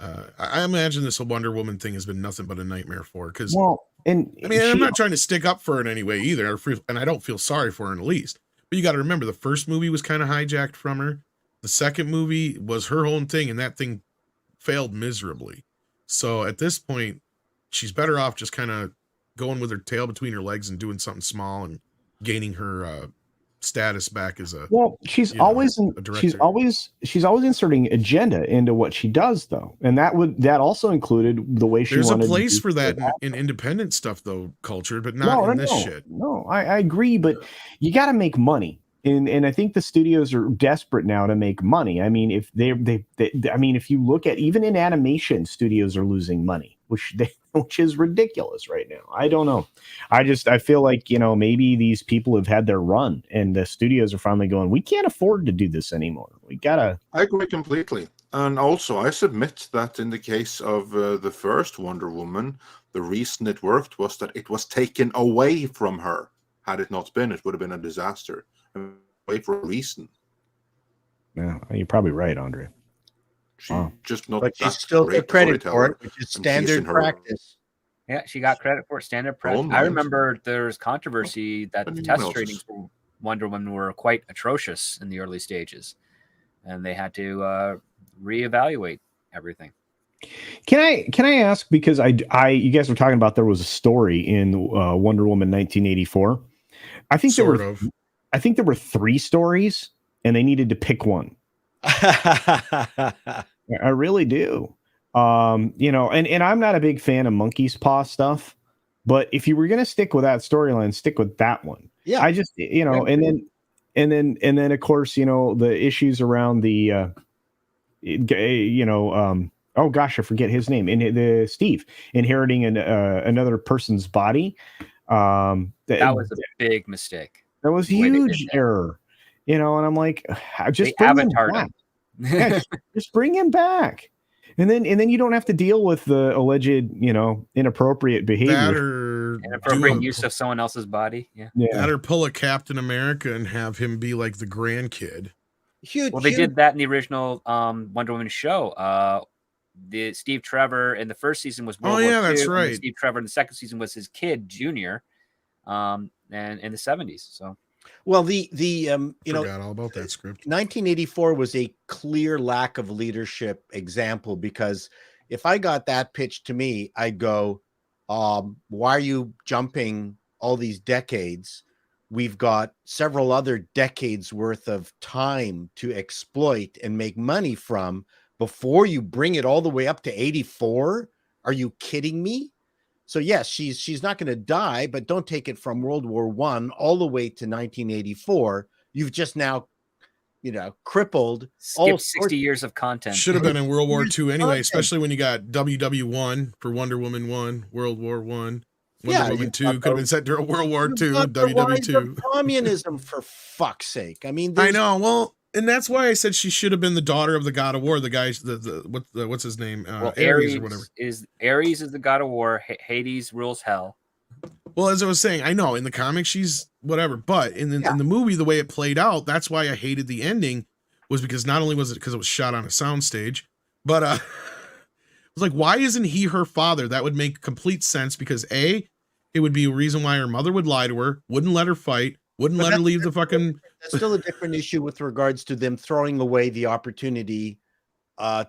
S1: I imagine this whole Wonder Woman thing has been nothing but a nightmare for her. Because I'm not trying to stick up for her in any way either, and I don't feel sorry for her in the least. But you got to remember, the first movie was kind of hijacked from her. The second movie was her own thing, and that thing failed miserably. So at this point, she's better off just kind of going with her tail between her legs and doing something small and gaining her status back as a
S4: she's always inserting agenda into what she does, though, and that also included the way she
S1: there's a place for that in independent stuff, though, Culture, but not in this shit.
S4: I agree, but you got to make money, and I think the studios are desperate now to make money. I mean, if if you look at, even in animation, studios are losing money, which is ridiculous right now. I don't know. I feel like, maybe these people have had their run and the studios are finally going, we can't afford to do this anymore. We gotta.
S2: I agree completely. And also, I submit that in the case of the first Wonder Woman, the reason it worked was that it was taken away from her. Had it not been, it would have been a disaster. Away for a reason.
S4: Yeah, you're probably right, Andre.
S2: She's just not
S3: But she
S2: that
S3: still
S2: great
S3: got credit for
S2: storyteller.
S3: it, which is
S2: And she's
S3: standard
S2: in her
S3: practice.
S5: Yeah, she got credit for it. Standard practice.
S2: own
S5: I
S2: mind.
S5: remember there's controversy that the
S2: Anyone
S5: test
S2: else's.
S5: ratings for Wonder Woman were quite atrocious in the early stages, and they had to reevaluate everything.
S4: Can I ask, because you guys were talking about there was a story in Wonder Woman 1984. I think I think there were 3 stories, and they needed to pick one. I really do. You know, and I'm not a big fan of monkey's paw stuff, but if you were going to stick with that storyline, stick with that one.
S3: Yeah.
S4: I just, you know, and then of course, you know, the issues around the oh gosh, I forget his name. And the Steve inheriting another person's body.
S5: That was a big mistake.
S4: That was a huge error. You know, and I'm like, just
S5: They
S4: bring him
S5: avatared
S4: back.
S5: him.
S4: Yeah, just bring him back. And then you don't have to deal with the alleged, you know, inappropriate behavior.
S1: That or
S5: Inappropriate use of someone else's body. Yeah.
S1: That or pull a Captain America and have him be like the grandkid.
S3: Huge.
S5: Well, they did that in the original Wonder Woman show. The Steve Trevor in the first season was World War II,
S1: that's
S5: and
S1: right.
S5: Steve Trevor in the second season was his kid, Junior, and in the 70s. So,
S3: well, you know,
S1: Forgot all about that script.
S3: 1984 was a clear lack of leadership example, because if I got that pitched to me, I'd go, why are you jumping all these decades? We've got several other decades worth of time to exploit and make money from before you bring it all the way up to 84. Are you kidding me? So yes, she's not going to die, but don't take it from World War I all the way to 1984. You've just now, you know, crippled all
S5: skip 60 years of content.
S1: Should have been in World War II anyway,
S3: Content.
S1: especially when you got WW1 for Wonder Woman 1, World War 1.
S3: Yeah,
S1: Wonder Woman 2 could have been set during World War II,
S3: got the rise
S1: WW2.
S3: of communism, for fuck's sake. I mean,
S1: I know. Well, and that's why I said she should have been the daughter of the God of War. The guy, what's his name?
S5: Well,
S1: Ares or whatever.
S5: Ares is the God of War. Hades rules hell.
S1: Well, as I was saying, I know in the comics she's whatever, but in the movie, the way it played out, that's why I hated the ending, was because not only was it because it was shot on a soundstage, but it was like, why isn't he her father? That would make complete sense, because it would be a reason why her mother would lie to her, wouldn't let her fight, wouldn't let her leave the fucking.
S3: That's still a different issue with regards to them throwing away the opportunity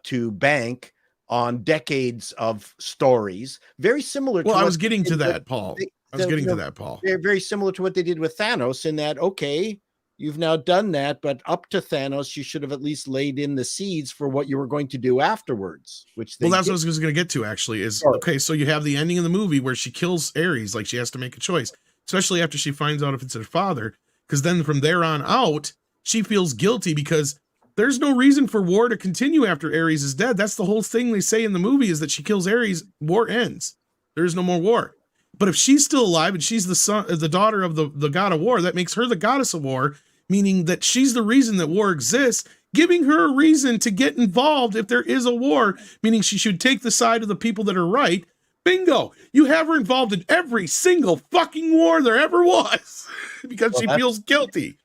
S3: to bank on decades of stories. Very similar to
S1: Well, I was getting to that, Paul. I was getting to that, Paul.
S3: They're very similar to what they did with Thanos, in that, okay, you've now done that, but up to Thanos, you should have at least laid in the seeds for what you were going to do afterwards. Which
S1: Well, that's what I was going to get to, actually, is, okay, so you have the ending of the movie where she kills Ares, like she has to make a choice, especially after she finds out if it's her father, because then from there on out, she feels guilty because there's no reason for war to continue after Ares is dead. That's the whole thing they say in the movie, is that she kills Ares, war ends. There is no more war. But if she's still alive and she's the daughter of the god of war, that makes her the goddess of war, meaning that she's the reason that war exists, giving her a reason to get involved if there is a war, meaning she should take the side of the people that are right. Bingo! You have her involved in every single fucking war there ever was because she feels guilty.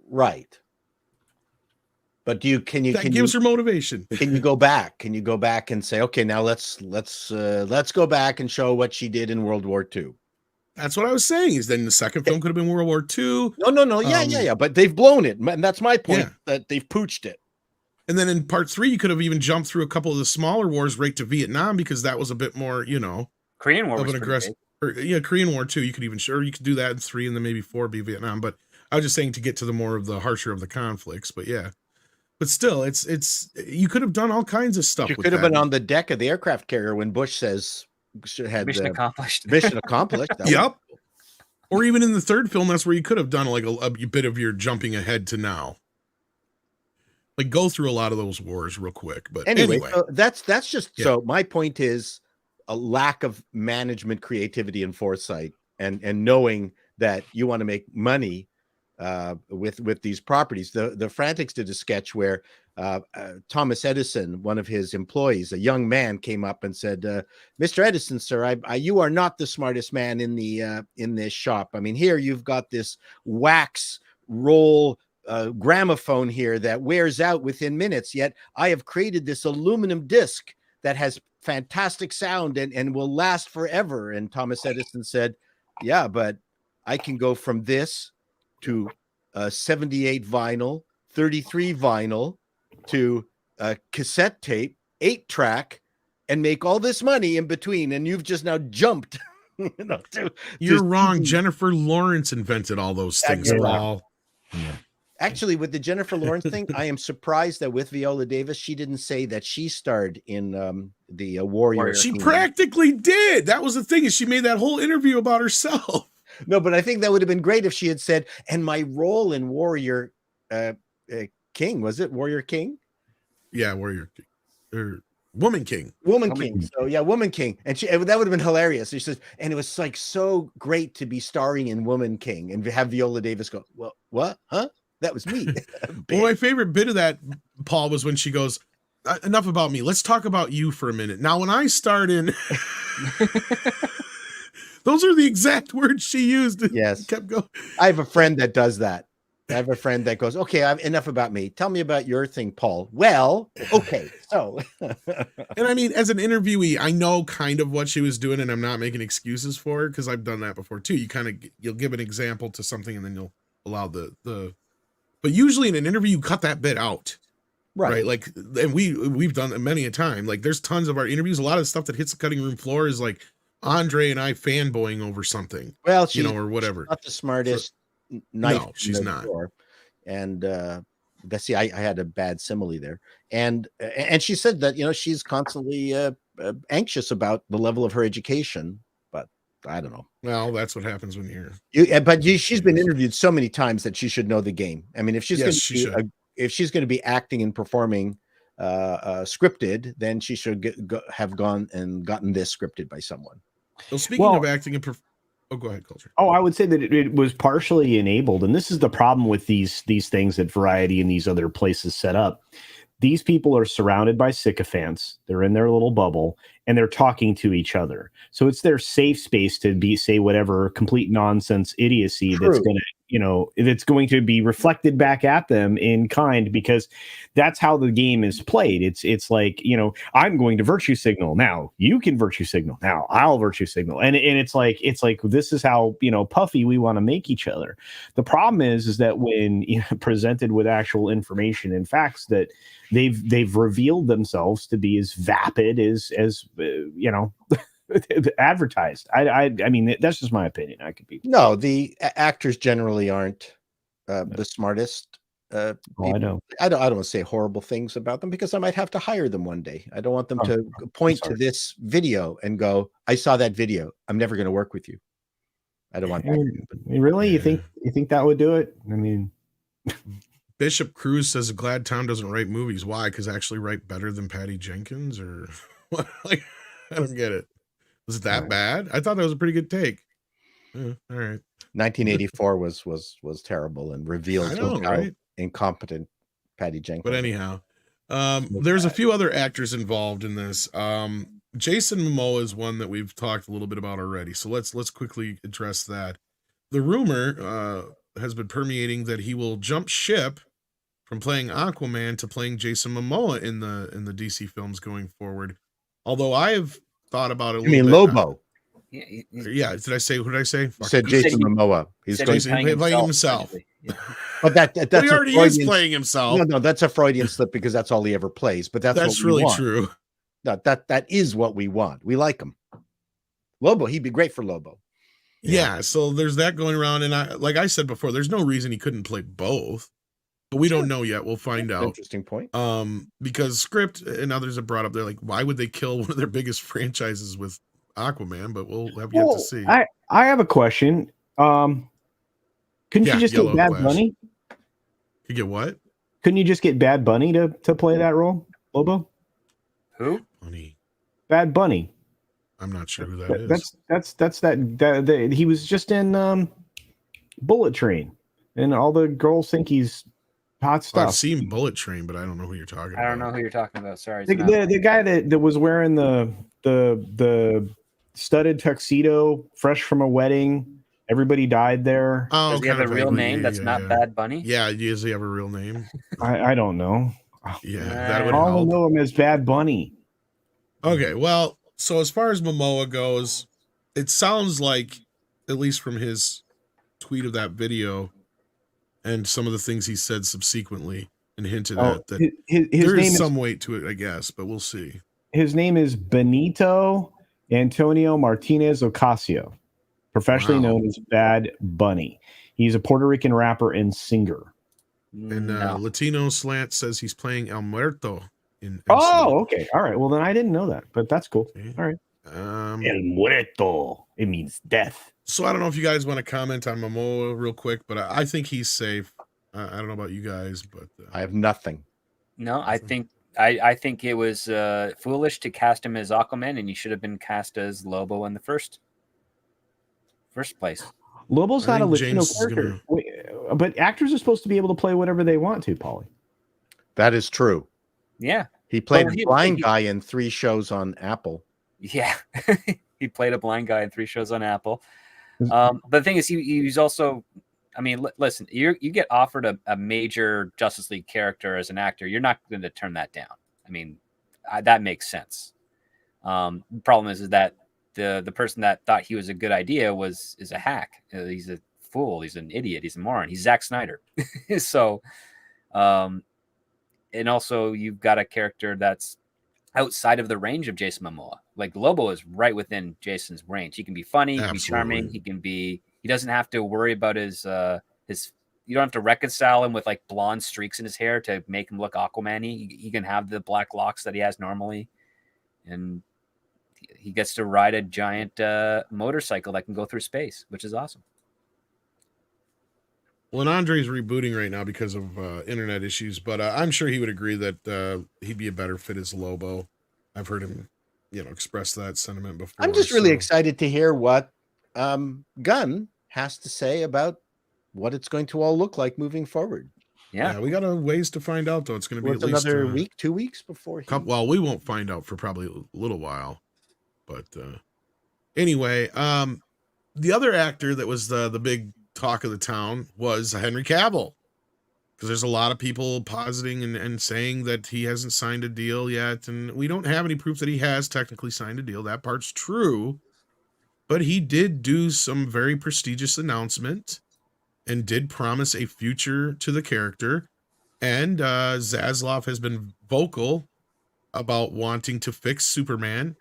S3: Right. But can you
S1: gives her motivation?
S3: Can you go back? Can you go back and say, okay, now let's go back and show what she did in World War II?
S1: That's what I was saying. Is then the second film could have been World War II.
S3: No. Yeah. But they've blown it, and that's my point. That they've pooched it.
S1: And then in part 3, you could have even jumped through a couple of the smaller wars right to Vietnam, because that was a bit more,
S5: Korean War was
S1: aggressive. Korean War too. You could even you could do that in 3, and then maybe 4 be Vietnam. But I was just saying to get to the more of the harsher of the conflicts. But yeah. But still, it's you could have done all kinds of stuff.
S3: You could have been on the deck of the aircraft carrier when Bush says
S5: mission accomplished.
S3: Mission accomplished.
S1: Yep. Or even in the 3rd film, that's where you could have done like a bit of your jumping ahead to now. Like go through a lot of those wars real quick. But anyway.
S3: So that's just so my point is a lack of management, creativity, and foresight, and knowing that you want to make money with these properties. The Frantics did a sketch where Thomas Edison, one of his employees, a young man, came up and said, "Mr. Edison, sir, you are not the smartest man in the in this shop. I mean, here you've got this wax roll gramophone here that wears out within minutes. Yet I have created this aluminum disc that has fantastic sound and will last forever." And Thomas Edison said, "Yeah, but I can go from this to 78 vinyl, 33 vinyl, to cassette tape, 8-track, and make all this money in between. And you've just now jumped."
S1: You're wrong. Jennifer Lawrence invented all those things, Paul.
S3: Actually, with the Jennifer Lawrence thing, I am surprised that with Viola Davis, she didn't say that she starred in the Warrior.
S1: She practically did. That was the thing, is she made that whole interview about herself.
S3: No, but I think that would have been great if she had said, "And my role in Warrior King," was it Warrior King?
S1: Yeah, Warrior King. Or Woman King.
S3: Woman King. So yeah, Woman King. And that would have been hilarious. She says, and it was like so great to be starring in Woman King and have Viola Davis go, "Well, what? Huh? That was me."
S1: Well, my favorite bit of that, Paul, was when she goes, "Enough about me. Let's talk about you for a minute." Now, when I start in, those are the exact words she used.
S3: Yes.
S1: Kept going.
S3: I have a friend that does that. I have a friend that goes, "Okay, enough about me. Tell me about your thing, Paul." "Well, okay, so."
S1: And I mean, as an interviewee, I know kind of what she was doing, and I'm not making excuses for her, because I've done that before too. You'll give an example to something, and then you'll allow but usually in an interview, you cut that bit out. Right. Like, and we've done it many a time. Like, there's tons of our interviews. A lot of the stuff that hits the cutting room floor is like Andre and I fanboying over something.
S3: Well, she's
S1: or whatever.
S3: not the smartest.
S1: No, she's not.
S3: Floor. And I had a bad simile there. And she said that, she's constantly anxious about the level of her education, but I don't know.
S1: Well, that's what happens when you're.
S3: She's been interviewed so many times that she should know the game. I mean, if she's going to be acting and performing scripted, then she should have gone and gotten this scripted by someone.
S1: Well, speaking of acting and go ahead, Culture.
S4: Oh, I would say that it was partially enabled, and this is the problem with these things that Variety and these other places set up. These people are surrounded by sycophants. They're in their little bubble, and they're talking to each other. So it's their safe space to say whatever complete nonsense idiocy that's going to, that's going to be reflected back at them in kind, because that's how the game is played. It's like, I'm going to virtue signal now. You can virtue signal now. I'll virtue signal, and it's like this is how puffy we want to make each other. The problem is that when presented with actual information and facts, that they've revealed themselves to be as vapid as advertised. I mean, that's just my opinion. I could be.
S3: No, the actors generally aren't the smartest.
S4: I know.
S3: I don't want to say horrible things about them, because I might have to hire them one day. I don't want them to point to this video and go, "I saw that video. I'm never going to work with you." I don't want that.
S4: Really? Yeah. You think that would do it? I mean,
S1: Bishop Cruz says Glad Tom doesn't write movies. Why? Because I actually write better than Patty Jenkins, or what? Like, I don't get it. Was it that bad? I thought that was a pretty good take. Yeah, all right.
S3: 1984 was terrible and revealed how incompetent Patty Jenkins.
S1: But anyhow, there's a few other actors involved in this. Jason Momoa is one that we've talked a little bit about already. So let's quickly address that. The rumor has been permeating that he will jump ship from playing Aquaman to playing Jason Momoa in the DC films going forward. Although I have thought about it.
S3: You mean Lobo?
S1: Yeah. Did I say? Who did I say?
S3: You said Jason Momoa. He's
S1: playing himself.
S3: Yeah. But that's
S1: he already is playing himself.
S3: No, that's a Freudian slip, because that's all he ever plays. But that's
S1: really
S3: want.
S1: True.
S3: No, that is what we want. We like him. Lobo, he'd be great for Lobo.
S1: Yeah. So there's that going around, and like I said before, there's no reason he couldn't play both. But we don't know yet. We'll find out.
S3: Interesting point.
S1: Because Script and others have brought up, they're like, why would they kill one of their biggest franchises with Aquaman? But we'll have yet to see.
S4: I have a question. Couldn't you just get Bad Bunny?
S1: You get what?
S4: Couldn't you just get Bad Bunny to play that role, Lobo?
S5: Who?
S1: Bunny.
S4: Bad Bunny.
S1: I'm not sure who that is.
S4: That's he was just in Bullet Train. and all the girls think he's hot
S1: Well, I've
S4: stuff.
S1: seen Bullet Train, but I don't know who you're talking about.
S5: I don't know who you're talking about. Sorry.
S4: The guy that was wearing the studded tuxedo, fresh from a wedding. Everybody died there.
S1: Oh,
S5: Does he have
S1: kind
S5: a
S1: of
S5: real
S1: vaguely,
S5: name that's not Bad Bunny?
S1: Yeah, does he have a real name?
S4: I don't know.
S1: Yeah, that would
S4: All
S1: help.
S4: know him as Bad Bunny.
S1: Okay, well, so as far as Momoa goes, it sounds like, at least from his tweet of that video and some of the things he said subsequently and hinted at, that
S4: his
S1: there
S4: name
S1: is
S4: is
S1: some weight to it, I guess, but we'll see.
S4: his name is Benito Antonio Martinez Ocasio, professionally
S1: Wow.
S4: known as Bad Bunny. He's a Puerto Rican rapper and singer.
S1: And
S5: No.
S1: Latino Slant says he's playing El Muerto in
S4: Oh, okay. All right. Well, then I didn't know that, but that's cool.
S1: Okay.
S4: All right.
S1: El
S4: Muerto. It means death.
S1: So I don't know if you guys want to comment on Momoa real quick, but I think he's safe. I don't know about you guys, but
S3: I have nothing.
S5: No, I think it was foolish to cast him as Aquaman, and he should have been cast as Lobo in the first place.
S4: Lobo's
S1: I
S4: not a
S1: think
S4: Latino
S1: James is
S4: character, but actors are supposed to be able to play whatever they want to, Paulie.
S3: That is true.
S5: Yeah,
S3: He played
S5: Well,
S3: a blind guy in 3 shows on Apple.
S5: yeah. He played a blind guy in 3 shows on Apple. But the thing is, he's also. I mean, listen. You get offered a major Justice League character as an actor, you're not going to turn that down. I mean, that makes sense. The problem is that the person that thought he was a good idea is a hack. He's a fool. He's an idiot. He's a moron. He's Zack Snyder. So, and also you've got a character that's outside of the range of Jason Momoa. Like Lobo is right within Jason's range. He can be funny, he can be charming, he doesn't have to worry about his you don't have to reconcile him with like blonde streaks in his hair to make him look Aquaman-y. He can have the black locks that he has normally, and he gets to ride a giant motorcycle that can go through space, which is awesome.
S1: well, and Andre's rebooting right now because of internet issues, but I'm sure he would agree that he'd be a better fit as Lobo. I've heard him, express that sentiment before.
S3: I'm just really
S1: so-
S3: excited to hear what Gunn has to say about what it's going to all look like moving forward.
S5: Yeah,
S1: we got a ways to find out though. It's going to be
S3: Well,
S1: at least
S3: another week, 2 weeks before he...
S1: Well, we won't find out for probably a little while, but anyway, the other actor that was the big talk of the town was Henry Cavill, because there's a lot of people positing and saying that he hasn't signed a deal yet, and we don't have any proof that he has technically signed a deal. That part's true, but he did do some very prestigious announcement and did promise a future to the character. And Zaslav has been vocal about wanting to fix Superman,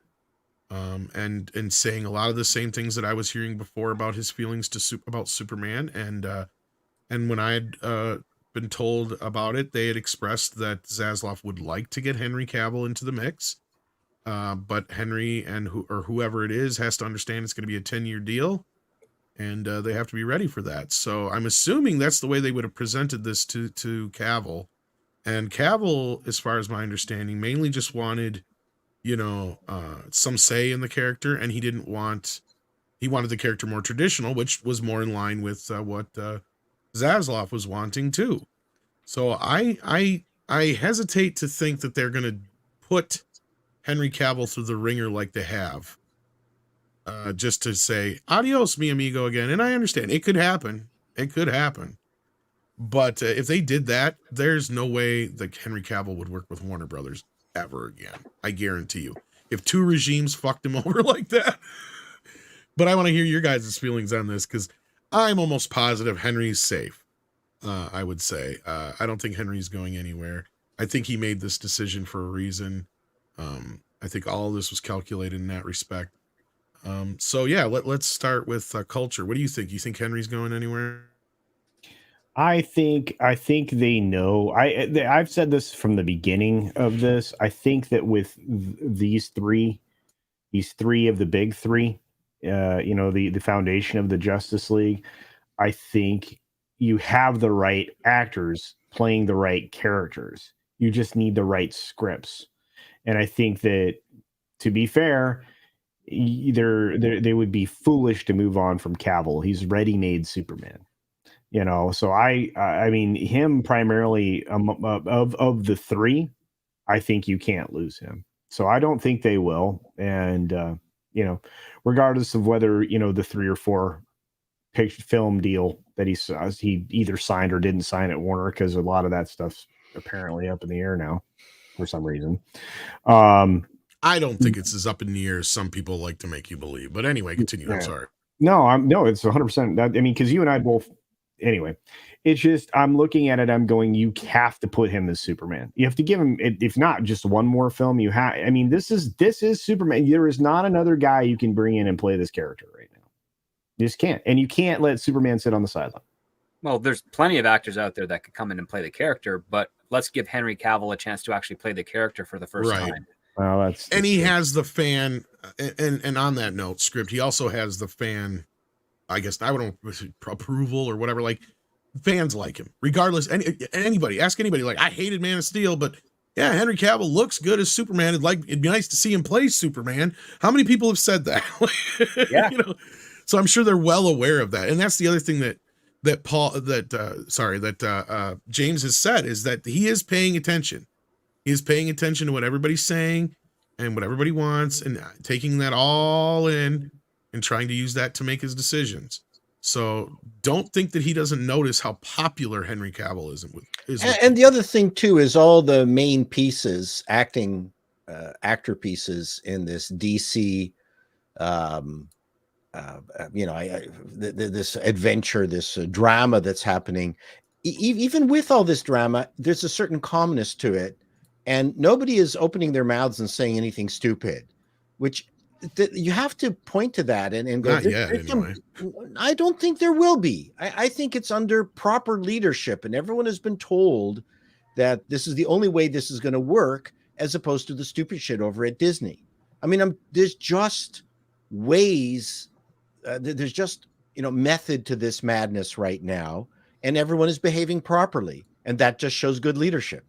S1: and saying a lot of the same things that I was hearing before about his feelings about Superman. And when I had been told about it, they had expressed that Zaslav would like to get Henry Cavill into the mix, but Henry and whoever it is has to understand it's going to be a 10-year deal. And they have to be ready for that. So I'm assuming that's the way they would have presented this to Cavill. And Cavill, as far as my understanding, mainly just wanted, some say in the character, and he wanted the character more traditional, which was more in line with what Zaslav was wanting too. So I hesitate to think that they're going to put Henry Cavill through the ringer like they have. Just to say adios, mi amigo, again. And I understand it could happen. But if they did that, there's no way that Henry Cavill would work with Warner Brothers ever again. I guarantee you. If 2 regimes fucked him over like that. But I want to hear your guys' feelings on this, because I'm almost positive Henry's safe. I would say. I don't think Henry's going anywhere. I think he made this decision for a reason. I think all of this was calculated in that respect. So yeah, let's start with Culture. What do you think? You think Henry's going anywhere?
S4: I think they know. I've said this from the beginning of this. I think that with these three of the big three, the foundation of the Justice League, I think you have the right actors playing the right characters. You just need the right scripts. And I think that, to be fair, they would be foolish to move on from Cavill. He's ready-made Superman. You know, so I mean, him primarily of the three, I think you can't lose him. So I don't think they will. And you know, regardless of whether the 3 or 4 film deal that he either signed or didn't sign at Warner, because a lot of that stuff's apparently up in the air now for some reason.
S1: I don't think it's as up in the air as some people like to make you believe. But anyway, continue. I'm sorry.
S4: No, it's 100%. That, I mean, because you and I both. Anyway, it's just I'm looking at it. I'm going. You have to put him as Superman. You have to give him, if not just one more film. You have. I mean, this is Superman. There is not another guy you can bring in and play this character right now. You just can't, and you can't let Superman sit on the sideline.
S5: Well, there's plenty of actors out there that could come in and play the character, but let's give Henry Cavill a chance to actually play the character for the first time.
S4: Well, that's
S1: and he
S4: true.
S1: has the fan, and on that note, script, he also has the fan. I guess I don't approval or whatever. Like fans like him, regardless. Anybody ask anybody. Like I hated Man of Steel, but yeah, Henry Cavill looks good as Superman. It'd be nice to see him play Superman. How many people have said that?
S5: Yeah,
S1: So I'm sure they're well aware of that. And that's the other thing that James has said is that he is paying attention. He is paying attention to what everybody's saying and what everybody wants, and taking that all in and trying to use that to make his decisions. So don't think that he doesn't notice how popular Henry Cavill is.
S3: And the other thing too is all the main pieces, actor pieces in this DC, this adventure, this drama that's happening. Even with all this drama, there's a certain calmness to it, and nobody is opening their mouths and saying anything stupid, which you have to point to that and go,
S1: not yet, anyway.
S3: I don't think there will be. I think it's under proper leadership, and everyone has been told that this is the only way this is going to work, as opposed to the stupid shit over at Disney. I mean, there's just ways, there's just method to this madness right now, and everyone is behaving properly, and that just shows good leadership.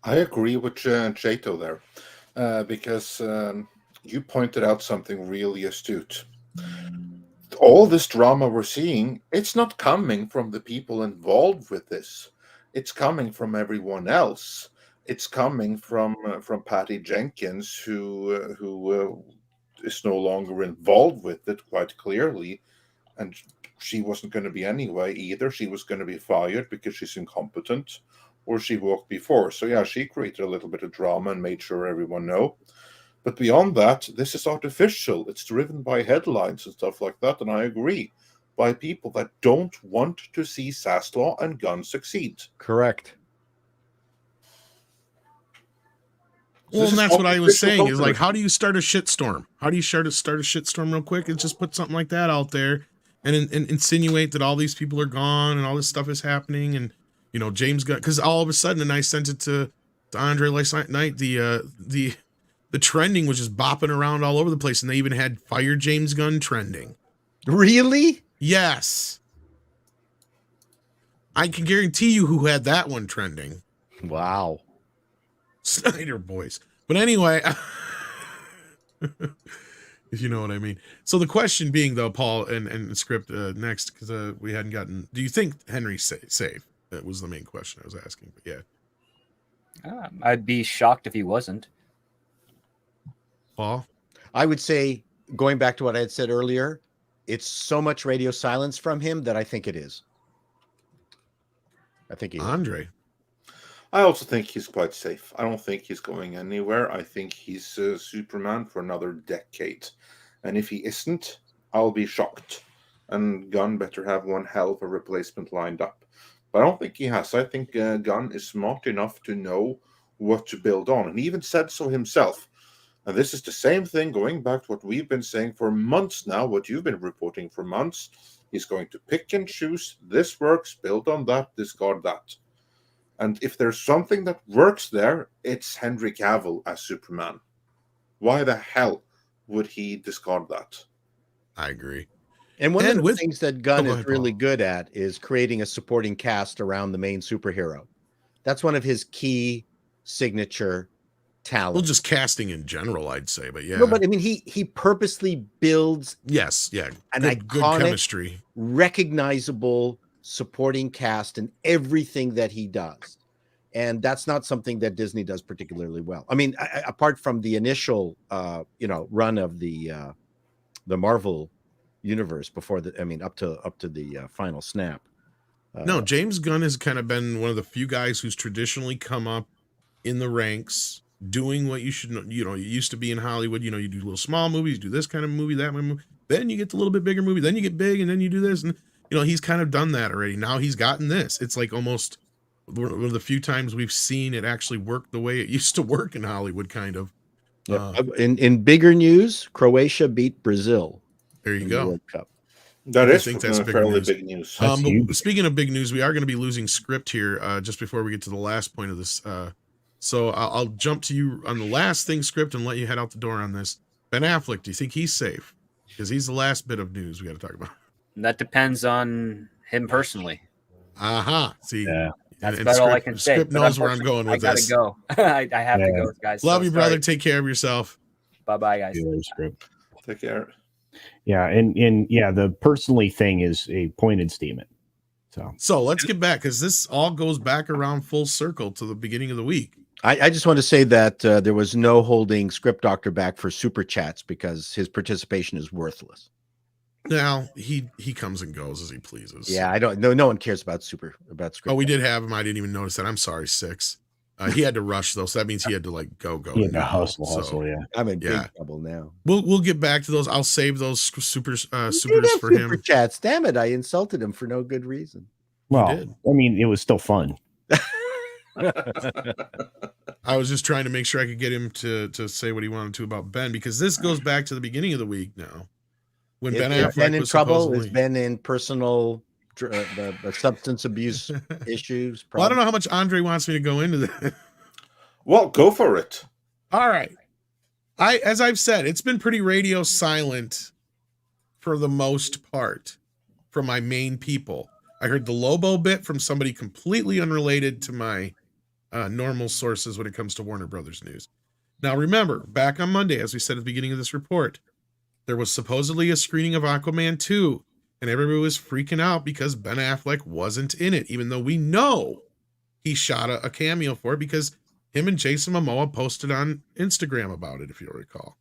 S2: I agree with Chato there. Because you pointed out something really astute. All this drama we're seeing, it's not coming from the people involved with this. It's coming from everyone else. It's coming from Patty Jenkins, who is no longer involved with it quite clearly, and she wasn't going to be anyway either. She was going to be fired because she's incompetent, or she walked before. So yeah, she created a little bit of drama and made sure everyone know. But beyond that, this is artificial. It's driven by headlines and stuff like that, and I agree, by people that don't want to see Saslaw and Gunn succeed.
S3: Correct.
S1: Well, and that's what I was saying is, like, how do you start a shitstorm? How do you start a shitstorm real quick? And just put something like that out there and insinuate that all these people are gone and all this stuff is happening, and James Gunn, because all of a sudden, and I sent it to Andre last night, the trending was just bopping around all over the place, and they even had Fire James Gunn trending.
S3: Really?
S1: Yes. I can guarantee you who had that one trending.
S3: Wow.
S1: Snyder boys. But anyway, if you know what I mean. So the question being, though, Paul and script next, because we hadn't gotten, do you think Henry's safe? That was the main question I was asking. But yeah.
S5: I'd be shocked if he wasn't.
S1: Paul?
S3: I would say, going back to what I had said earlier, it's so much radio silence from him that I think it is. I think he is.
S1: Andre?
S2: I also think he's quite safe. I don't think he's going anywhere. I think he's Superman for another decade. And if he isn't, I'll be shocked. And Gunn better have one hell of a replacement lined up. But I don't think he has. I think Gunn is smart enough to know what to build on. And he even said so himself. And this is the same thing going back to what we've been saying for months now, what you've been reporting for months. He's going to pick and choose. This works, build on that, discard that. And if there's something that works there, it's Henry Cavill as Superman. Why the hell would he discard that?
S1: I agree.
S3: And one of the things that Gunn is really good at is creating a supporting cast around the main superhero. That's one of his key signature talent.
S1: Well, just casting in general, I'd say, but yeah.
S3: No, but I mean, he purposely builds
S1: yes, yeah,
S3: an
S1: good
S3: iconic,
S1: chemistry.
S3: recognizable supporting cast in everything that he does. And that's not something that Disney does particularly well. I mean, apart from the initial, run of the Marvel universe before up to the final snap.
S1: No, James Gunn has kind of been one of the few guys who's traditionally come up in the ranks doing what you should know. You used to be in Hollywood, you do little small movies, do this kind of movie, that movie, then you get the little bit bigger movie, then you get big, and then you do this. And, he's kind of done that already. Now he's gotten this. It's like almost one of the few times we've seen it actually work the way it used to work in Hollywood, kind of.
S3: In bigger news, Croatia beat Brazil.
S1: There you go.
S3: World Cup.
S2: That is
S1: that's
S2: fairly big news.
S1: But speaking of big news, we are going to be losing script here just before we get to the last point of this. So I'll jump to you on the last thing, script, and let you head out the door on this. Ben Affleck, do you think he's safe? Because he's the last bit of news we got to talk about.
S5: That depends on him personally.
S1: See,
S4: yeah.
S5: That's about all I can say.
S1: Script knows where I'm going with this.
S5: I gotta go. I have to go, guys.
S1: Love you, brother. Take care of yourself.
S5: Bye, guys.
S4: Script.
S2: Take care.
S4: Yeah, and the personally thing is a pointed statement. So
S1: let's get back, because this all goes back around full circle to the beginning of the week.
S3: I just want to say that there was no holding Script Doctor back for super chats because his participation is worthless.
S1: Now he comes and goes as he pleases.
S3: Yeah, I don't know. No one cares about Script.
S1: Oh, we did have him. I didn't even notice that. I'm sorry, Six. He had to rush though, so that means he had to go.
S4: He had to hustle. Yeah,
S3: I'm in big trouble now.
S1: We'll get back to those. I'll save those supers for
S3: super
S1: him.
S3: Chats. Damn it! I insulted him for no good reason.
S4: Well, I mean, it was still fun.
S1: I was just trying to make sure I could get him to say what he wanted to about Ben, because this goes back to the beginning of the week now. When Ben Affleck
S3: Ben in
S1: was
S3: trouble, has been in personal the substance abuse issues.
S1: Well, I don't know how much Andre wants me to go into that.
S2: Well, go for it.
S1: All right. As I've said, it's been pretty radio silent for the most part from my main people. I heard the Lobo bit from somebody completely unrelated to my normal sources when it comes to Warner Brothers news. Now, remember, back on Monday, as we said at the beginning of this report, there was supposedly a screening of Aquaman 2, and everybody was freaking out because Ben Affleck wasn't in it, even though we know he shot a cameo for it, because him and Jason Momoa posted on Instagram about it, if you'll recall.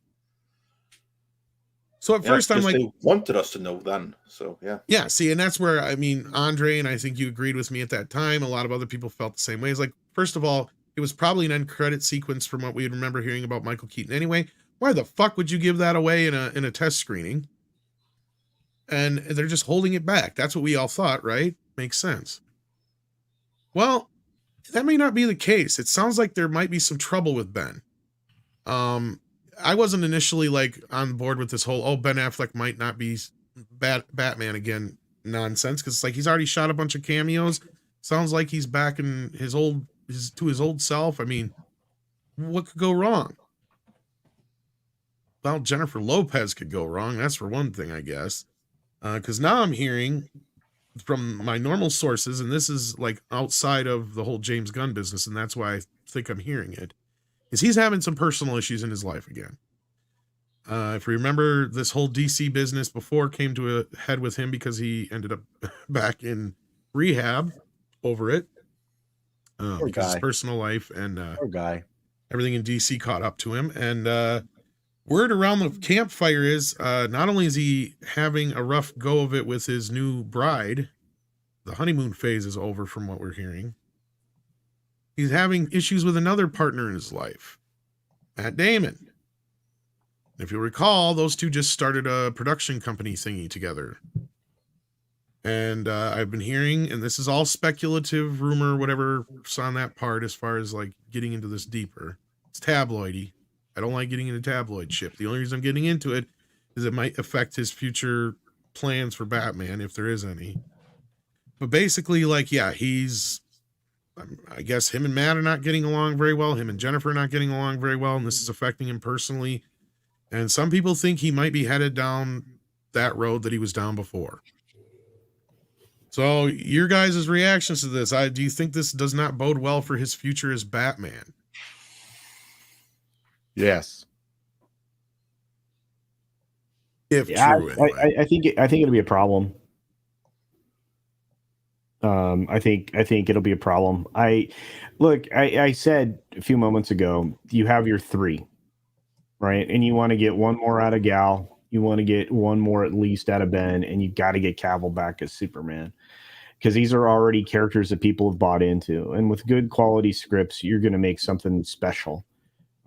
S1: So at first I'm like,
S2: they wanted us to know then. So
S1: yeah. See, and that's where, I mean, Andre, and I think you agreed with me at that time. A lot of other people felt the same way. It's like, first of all, it was probably an end credit sequence from what we remember hearing about Michael Keaton anyway. Why the fuck would you give that away in a test screening? And they're just holding it back. That's what we all thought, right? Makes sense. Well, that may not be the case. It sounds like there might be some trouble with Ben. I wasn't initially on board with this whole, Ben Affleck might not be Batman again nonsense, because it's like he's already shot a bunch of cameos. Sounds like he's back in his old self. I mean, what could go wrong? Well, Jennifer Lopez could go wrong. That's for one thing, I guess. Because now I'm hearing from my normal sources, and this is outside of the whole James Gunn business, and that's why I think I'm hearing it, is he's having some personal issues in his life again. If you remember, this whole DC business before came to a head with him because he ended up back in rehab over it. Because his personal life and everything in DC caught up to him. And word around the campfire is not only is he having a rough go of it with his new bride, the honeymoon phase is over from what we're hearing. He's having issues with another partner in his life, Matt Damon. If you'll recall, those two just started a production company thingy together. And I've been hearing, and this is all speculative, rumor, whatever's on that part as far as getting into this deeper. It's tabloidy. I don't like getting into tabloid shit. The only reason I'm getting into it is it might affect his future plans for Batman, if there is any. But basically, he's... I guess him and Matt are not getting along very well. Him and Jennifer are not getting along very well, and this is affecting him personally. And some people think he might be headed down that road that he was down before. So your guys' reactions to this, do you think this does not bode well for his future as Batman?
S3: Yes.
S1: If
S4: Yeah,
S1: true, anyway.
S4: I think it'll be a problem. I think it'll be a problem. I said a few moments ago, you have your 3, right? And you want to get one more out of Gal. You want to get one more at least out of Ben, and you got to get Cavil back as Superman, because these are already characters that people have bought into, and with good quality scripts, you're going to make something special.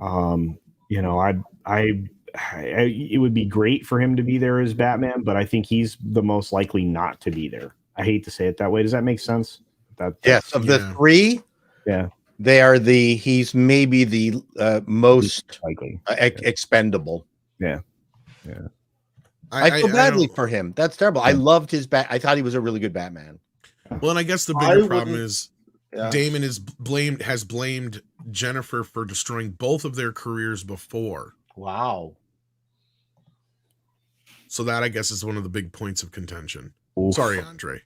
S4: You know, it would be great for him to be there as Batman, but I think he's the most likely not to be there. I hate to say it that way. Does that make sense?
S3: Yes, of the 3,
S4: yeah,
S3: they are he's maybe the most
S4: likely
S3: expendable.
S4: Yeah.
S3: I feel badly
S1: don't-
S3: for him. That's terrible. I loved his I thought he was a really good Batman.
S1: Well, and I guess the
S2: I
S1: bigger problem
S2: wouldn't-
S1: is
S2: Yeah.
S1: Damon has blamed Jennifer for destroying both of their careers before.
S3: Wow.
S1: So that, I guess, is one of the big points of contention.
S4: Oof.
S1: Sorry, Andre.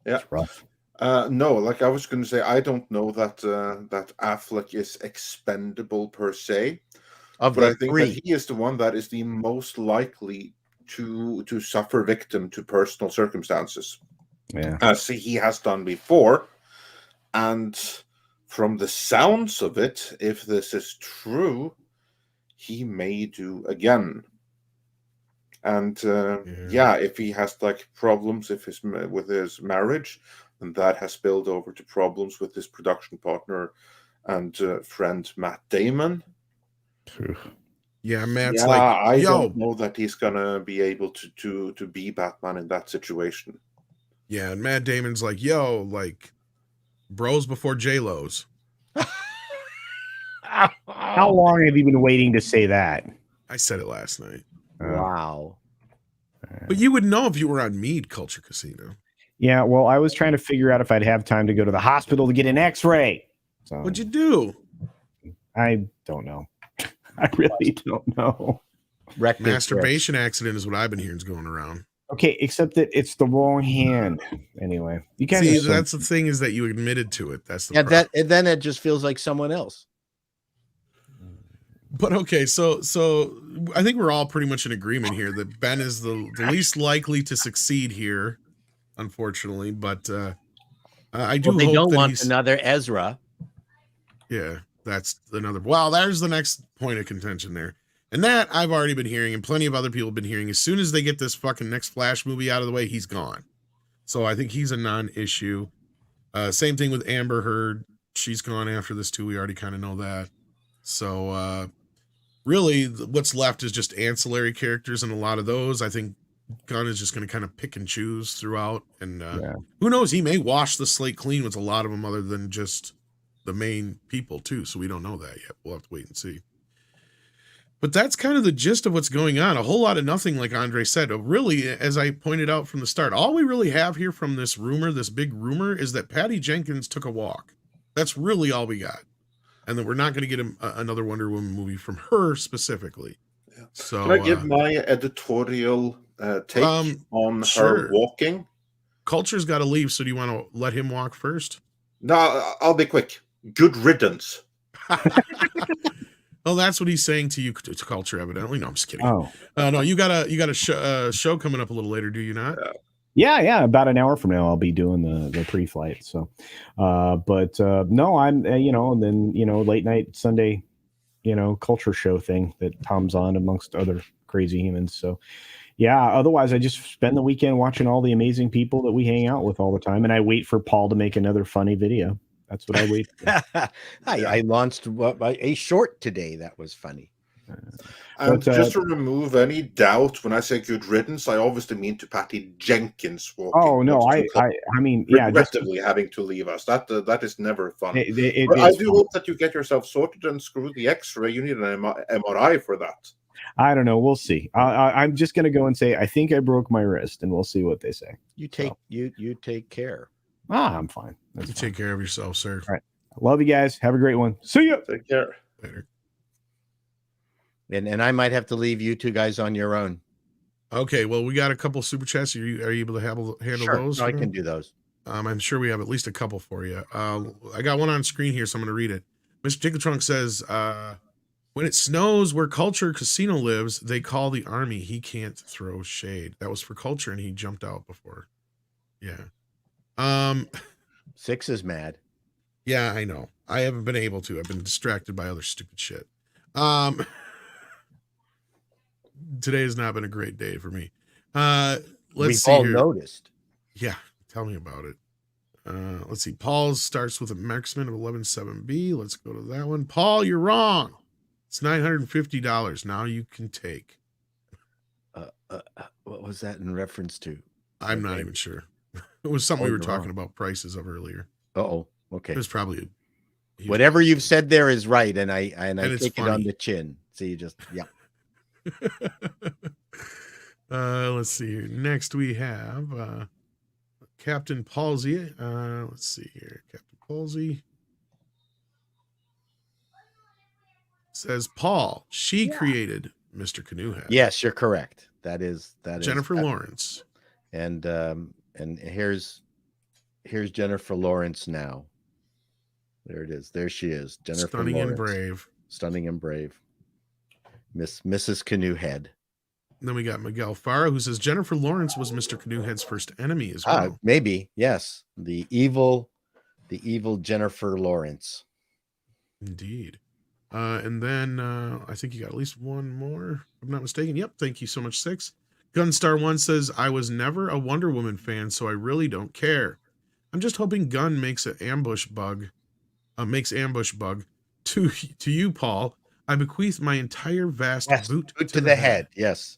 S2: Yeah.
S4: It's rough.
S2: No, like I was going to say, I don't know that that Affleck is expendable per se,
S3: Of
S2: but
S3: the
S2: I think
S3: 3.
S2: that he is the one that is the most likely to suffer victim to personal circumstances,
S4: Yeah.
S2: as he has done before. And from the sounds of it, if this is true, he may do again. And yeah, if he has like problems with his marriage, and that has spilled over to problems with his production partner and friend Matt Damon.
S1: Yeah, Matt's
S2: Yeah,
S1: like,
S2: I
S1: yo.
S2: don't know that he's gonna be able to be Batman in that situation.
S1: Yeah, and Matt Damon's like, yo, like, bros before J-Lo's.
S4: How long have you been waiting to say that?
S1: I said it last night.
S3: Wow.
S1: But you would know if you were on Mead Culture Casino.
S4: Yeah, well, I was trying to figure out if I'd have time to go to the hospital to get an X-ray. So
S1: What'd you do?
S4: I don't know. I really don't know.
S1: Masturbation accident is what I've been hearing is going around.
S4: Okay, except that it's the wrong hand. Anyway, you guys.
S1: See,
S4: are so-
S1: that's the thing, is that you admitted to it. That's the
S3: Yeah,
S1: problem.
S3: and then it just feels like someone else.
S1: But okay, so I think we're all pretty much in agreement here that Ben is the least likely to succeed here, unfortunately. But I do
S3: Well, they
S1: hope
S3: don't
S1: that
S3: want
S1: he's
S3: another Ezra.
S1: Yeah, that's another. Wow, there's the next point of contention there. And that I've already been hearing, and plenty of other people have been hearing. As soon as they get this fucking next Flash movie out of the way, he's gone. So I think he's a non-issue. Same thing with Amber Heard. She's gone after this too. We already kind of know that. So really, what's left is just ancillary characters, and a lot of those, I think Gunn is just going to kind of pick and choose throughout. And who knows? He may wash the slate clean with a lot of them, other than just the main people too. So we don't know that yet. We'll have to wait and see. But that's kind of the gist of what's going on. A whole lot of nothing, like Andre said. Really, as I pointed out from the start, all we really have here from this rumor, this big rumor, is that Patty Jenkins took a walk. That's really all we got. And that we're not going to get another Wonder Woman movie from her specifically.
S2: Yeah.
S1: So
S2: Can I give my editorial take on
S1: sure.
S2: her walking?
S1: Culture's got to leave, so do you want to let him walk first?
S2: No, I'll be quick. Good riddance.
S1: Well, that's what he's saying to you, to Culture, evidently. No, I'm just kidding.
S4: Oh,
S1: No, you got a show coming up a little later, do you not?
S4: yeah. About an hour from now, I'll be doing the pre-flight. So, but no, I'm and then late night Sunday, culture show thing that Tom's on amongst other crazy humans. So, yeah. Otherwise, I just spend the weekend watching all the amazing people that we hang out with all the time, and I wait for Paul to make another funny video. That's what I wait for.
S3: I launched a short today that was funny.
S2: And just to remove any doubt, when I say good riddance, I obviously mean to Patty Jenkins walking.
S4: Oh no, I mean, yeah,
S2: regrettably having to leave us. That is never fun.
S4: I
S2: do hope that you get yourself sorted and screw the X-ray. You need an MRI for that.
S4: I don't know. We'll see. I'm just going to go and say I think I broke my wrist, and we'll see what they say.
S3: You take care.
S4: I'm fine. That's
S1: You
S4: fine.
S1: take care of yourself, sir.
S4: All right. Love you guys. Have a great one. See ya.
S2: Take care.
S1: Later.
S3: And I might have to leave you two guys on your own.
S1: Okay, well, we got a couple super chats. Are you able to handle
S3: Sure.
S1: those?
S3: No, I can do those.
S1: I'm sure we have at least a couple for you. I got one on screen here, so I'm going to read it. Mr. Tickle Trunk says, When it snows where Culture Casino lives, they call the army. He can't throw shade. That was for Culture, and he jumped out before. Yeah.
S3: 6 is mad.
S1: Yeah, I know. I haven't been able to. I've been distracted by other stupid shit. Today has not been a great day for me. Let's see
S3: all
S1: here.
S3: noticed.
S1: Yeah, tell me about it. Let's see. Paul starts with a marksman of 11.7B. Let's go to that one. Paul, you're wrong. It's $950. Now you can take.
S3: What was that in reference to?
S1: I'm not even sure. It was something we were talking about prices of earlier.
S3: Oh, okay.
S1: It was probably
S3: whatever you've said there is right, and I take it on
S1: funny.
S3: the chin. So you just
S1: Let's see here. Next we have Captain Palsy. Let's see here. Captain Palsy says Paul, she created Mr. Canoehead.
S3: Yes, you're correct. That is
S1: Jennifer Lawrence.
S3: And here's Jennifer Lawrence now. There it is. There she is. Jennifer
S1: Stunning
S3: Lawrence.
S1: and brave.
S3: Stunning and brave. Mrs. Canoehead.
S1: And then we got Miguel Farah, who says Jennifer Lawrence was Mr. Canoehead's first enemy as well.
S3: Maybe, yes. The evil Jennifer Lawrence.
S1: Indeed. And then I think you got at least one more, if I'm not mistaken. Yep. Thank you so much, 6. Gunstar1 says, I was never a Wonder Woman fan, so I really don't care. I'm just hoping Gunn makes an ambush bug. To you, Paul. I bequeath my entire vast boot
S3: to the head. Yes.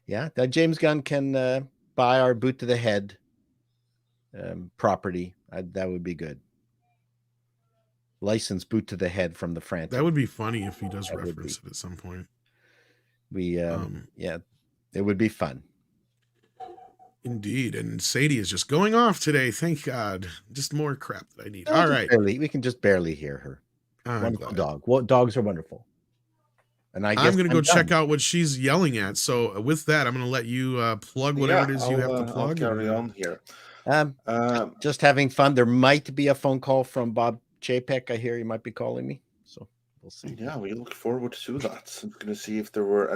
S3: Yeah. That James Gunn can buy our boot to the head property. That would be good. License boot to the head from the Frantic.
S1: That would be funny if he does reference it at some point.
S3: Yeah, it would be fun.
S1: Indeed. And Sadie is just going off today. Thank God. Just more crap that I need. All right.
S3: We can just barely hear her. Wonderful dog. Well, dogs are wonderful. And I'm going
S1: to go check out what she's yelling at. So with that, I'm going to let you plug whatever it is you have to plug.
S2: I'll carry on here.
S3: Just having fun. There might be a phone call from Bob Chapek. I hear he might be calling me. So we'll see.
S2: Yeah, we look forward to that. I'm going to see if there were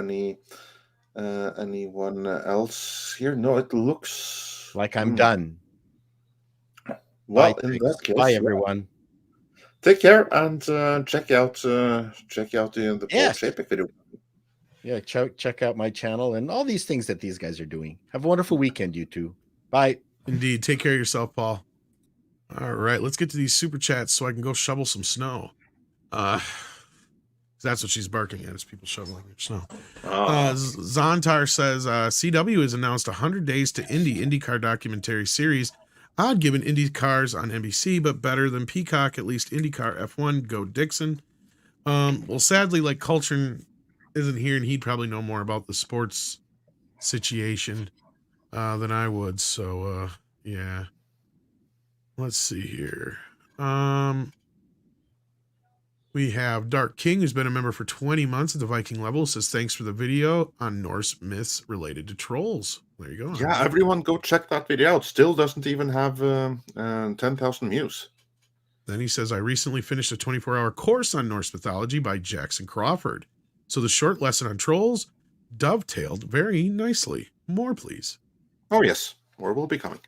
S2: anyone else here. No, it looks
S3: like I'm done.
S2: Well, in that case,
S3: bye everyone.
S2: Take care and check out the Paul Chapek video.
S3: Yeah, check out my channel and all these things that these guys are doing. Have a wonderful weekend, you two. Bye.
S1: Indeed. Take care of yourself, Paul. All right, let's get to these super chats so I can go shovel some snow. That's what she's barking at, is people shoveling their snow. Zontar says, CW has announced 100 Days to IndyCar documentary series. Odd given Indy cars on NBC, but better than Peacock, at least IndyCar F1, go Dixon. Well, sadly, like Culture isn't here, and he'd probably know more about the sports situation than I would. So, yeah. Let's see here. We have Dark King, who's been a member for 20 months at the Viking level, says thanks for the video on Norse myths related to trolls. There you go.
S2: Yeah, everyone go check that video out. Still doesn't even have 10,000 views.
S1: Then he says, I recently finished a 24-hour course on Norse mythology by Jackson Crawford. So the short lesson on trolls dovetailed very nicely. More, please.
S2: Oh, yes. More will be coming.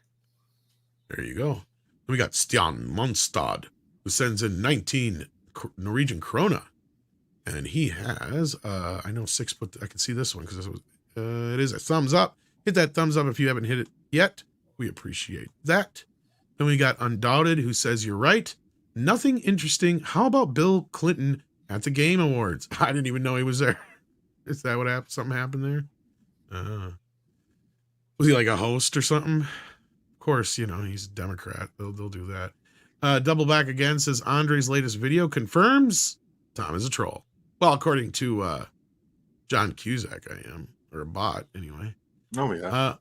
S1: There you go. We got Stian Monstad, who sends in 19 Norwegian krona. And he has, I know 6, but I can see this one because it is a thumbs up. Hit that thumbs up if you haven't hit it yet. We appreciate that. Then we got Undoubted, who says, you're right. Nothing interesting. How about Bill Clinton at the Game Awards? I didn't even know he was there. Is that what happened? Something happened there? Was he like a host or something? Of course, he's a Democrat. They'll do that. Double Back Again says, Andre's latest video confirms Tom is a troll. Well, according to John Cusack, I am. Or a bot, anyway.
S2: Oh, yeah.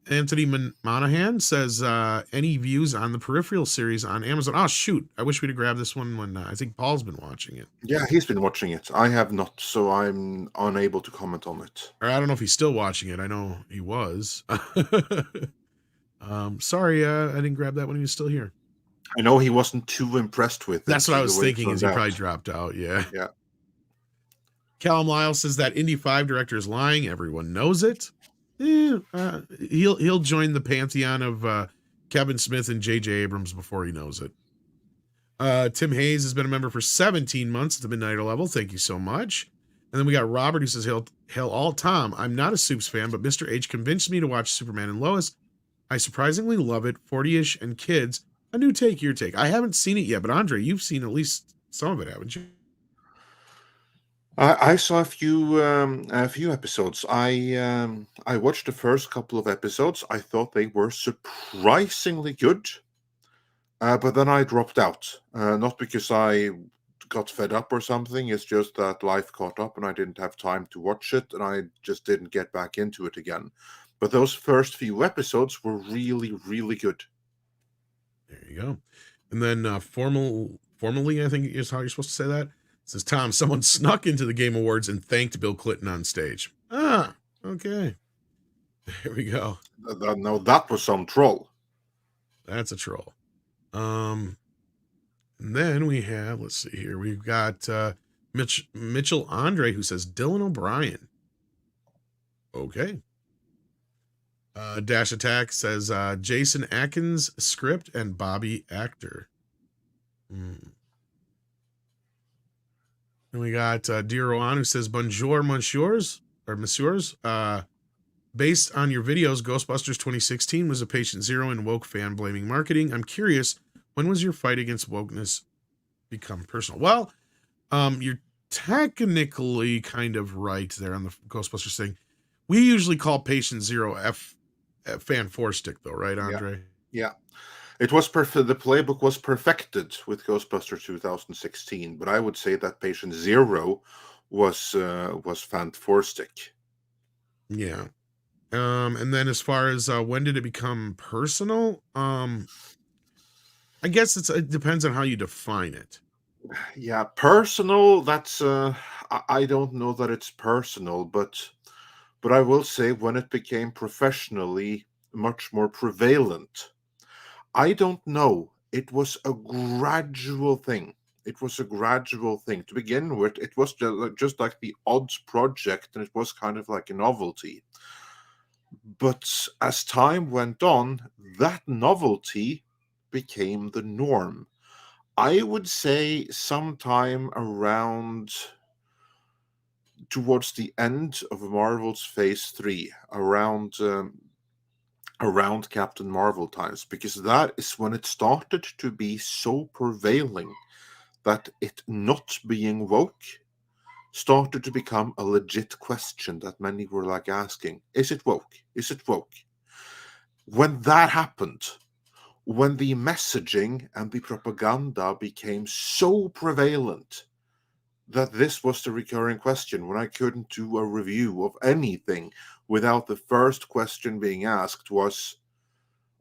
S1: Anthony Monahan says, any views on the Peripheral series on Amazon? Oh, shoot. I wish we'd have grabbed this one when I think Paul's been watching it.
S2: Yeah, he's been watching it. I have not, so I'm unable to comment on it.
S1: Or I don't know if he's still watching it. I know he was. Sorry, I didn't grab that when he was still here.
S2: I know he wasn't too impressed with it.
S1: That's what I was thinking, is he probably dropped out. Yeah.
S2: Yeah.
S1: Callum Lyle says that Indy 5 director is lying. Everyone knows it. He'll join the pantheon of Kevin Smith and J.J. Abrams before he knows it. Tim Hayes has been a member for 17 months at the Midnighter level. Thank you so much. And then we got Robert who says, Hail all Tom. I'm not a Soups fan, but Mr. H convinced me to watch Superman and Lois. I surprisingly love it. 40-ish and kids. A new take, your take. I haven't seen it yet, but Andre, you've seen at least some of it, haven't you?
S2: I saw a few episodes. I watched the first couple of episodes. I thought they were surprisingly good, but then I dropped out. Not because I got fed up or something. It's just that life caught up and I didn't have time to watch it, and I just didn't get back into it again. But those first few episodes were really, really good.
S1: There you go. And then formally, I think is how you're supposed to say that. It says, Tom, someone snuck into the Game Awards and thanked Bill Clinton on stage. Ah, okay. There we go.
S2: No, that was some troll.
S1: That's a troll. And then we have, let's see here, we've got Mitchell Andre who says Dylan O'Brien. Okay. Dash Attack says Jason Atkins script and Bobby actor. And we got Dear Rowan who says Bonjour Monsieurs or Messieurs. Based on your videos, Ghostbusters 2016 was a patient zero and woke fan blaming marketing. I'm curious, when was your fight against wokeness become personal? Well, you're technically kind of right there on the Ghostbusters thing. We usually call patient zero fan 4 stick though, right, Andre?
S2: Yeah. It was the playbook was perfected with Ghostbusters 2016, but I would say that patient zero was fan 4 stick.
S1: Yeah. And then as far as when did it become personal? I guess it depends on how you define it.
S2: Yeah, personal, that's I don't know that it's personal, but I will say when it became professionally much more prevalent. I don't know. It was a gradual thing. To begin with. It was just like the odds project, and it was kind of like a novelty. But as time went on, that novelty became the norm. I would say sometime around towards the end of Marvel's Phase 3, around Captain Marvel times, because that is when it started to be so prevailing that it not being woke started to become a legit question that many were like asking, is it woke? Is it woke? When that happened, when the messaging and the propaganda became so prevalent that this was the recurring question, when I couldn't do a review of anything without the first question being asked was,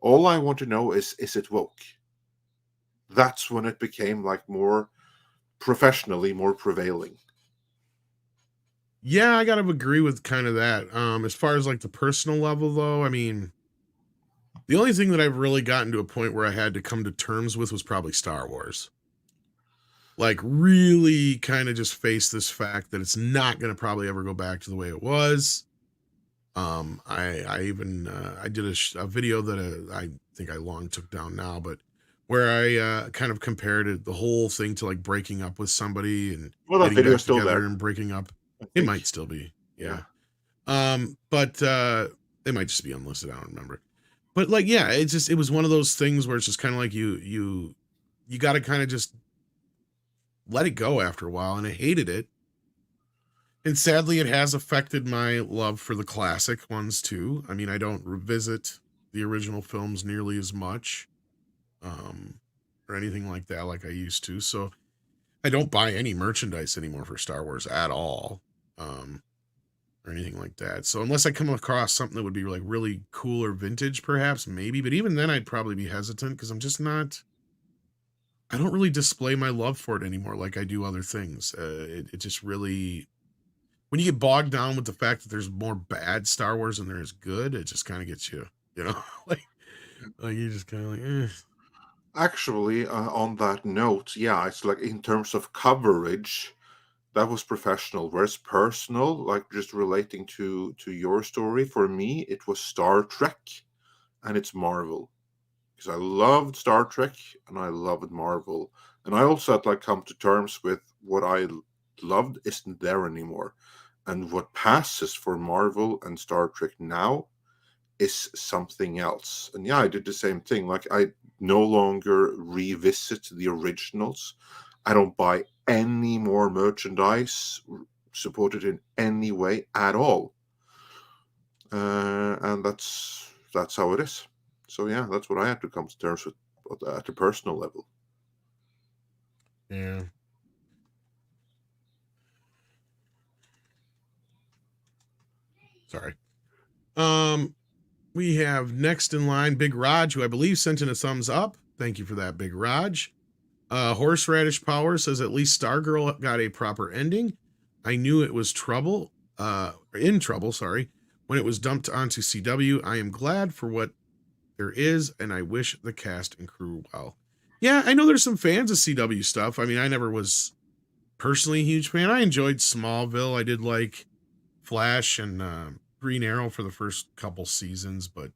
S2: all I want to know is it woke? That's when it became like more professionally, more prevailing.
S1: Yeah, I gotta agree with kind of that. As far as like the personal level though, I mean, the only thing that I've really gotten to a point where I had to come to terms with was probably Star Wars. Like really kind of just face this fact that it's not going to probably ever go back to the way it was. I even I did a video that I think I long took down now, but where I kind of compared it, the whole thing to like breaking up with somebody and
S2: Well, that
S1: getting
S2: video
S1: back
S2: is still
S1: together
S2: there.
S1: and breaking up.
S2: I
S1: It
S2: think.
S1: might still be, yeah.
S2: Yeah.
S1: But it might just be unlisted. I don't remember. But like, yeah, it was one of those things where it's just kind of like you got to kind of just let it go after a while, and I hated it. And sadly, it has affected my love for the classic ones too. I mean, I don't revisit the original films nearly as much, or anything like that like I used to. So I don't buy any merchandise anymore for Star Wars at all, or anything like that. So unless I come across something that would be like really cool or vintage, perhaps, maybe. But even then, I'd probably be hesitant because I'm just not. I don't really display my love for it anymore like I do other things. It just really, when you get bogged down with the fact that there's more bad Star Wars than there is good, it just kind of gets you, like you just kind of like, eh.
S2: Actually, on that note, yeah, it's like in terms of coverage, that was professional. Whereas personal, like just relating to your story, for me, it was Star Trek and it's Marvel. Because I loved Star Trek and I loved Marvel. And I also had like come to terms with what I loved isn't there anymore. And what passes for Marvel and Star Trek now is something else. And yeah, I did the same thing. Like I no longer revisit the originals. I don't buy any more merchandise supported in any way at all. And that's how it is. So yeah, that's what I had to come to terms with at a personal level.
S1: Yeah. Sorry. We have next in line Big Raj, who I believe sent in a thumbs up. Thank you for that, Big Raj. Horseradish Power says at least Stargirl got a proper ending. I knew it was in trouble, sorry, when it was dumped onto CW. I am glad for what there is, and I wish the cast and crew well. Yeah, I know there's some fans of CW stuff. I mean, I never was personally a huge fan. I enjoyed Smallville. I did like Flash and Green Arrow for the first couple seasons, but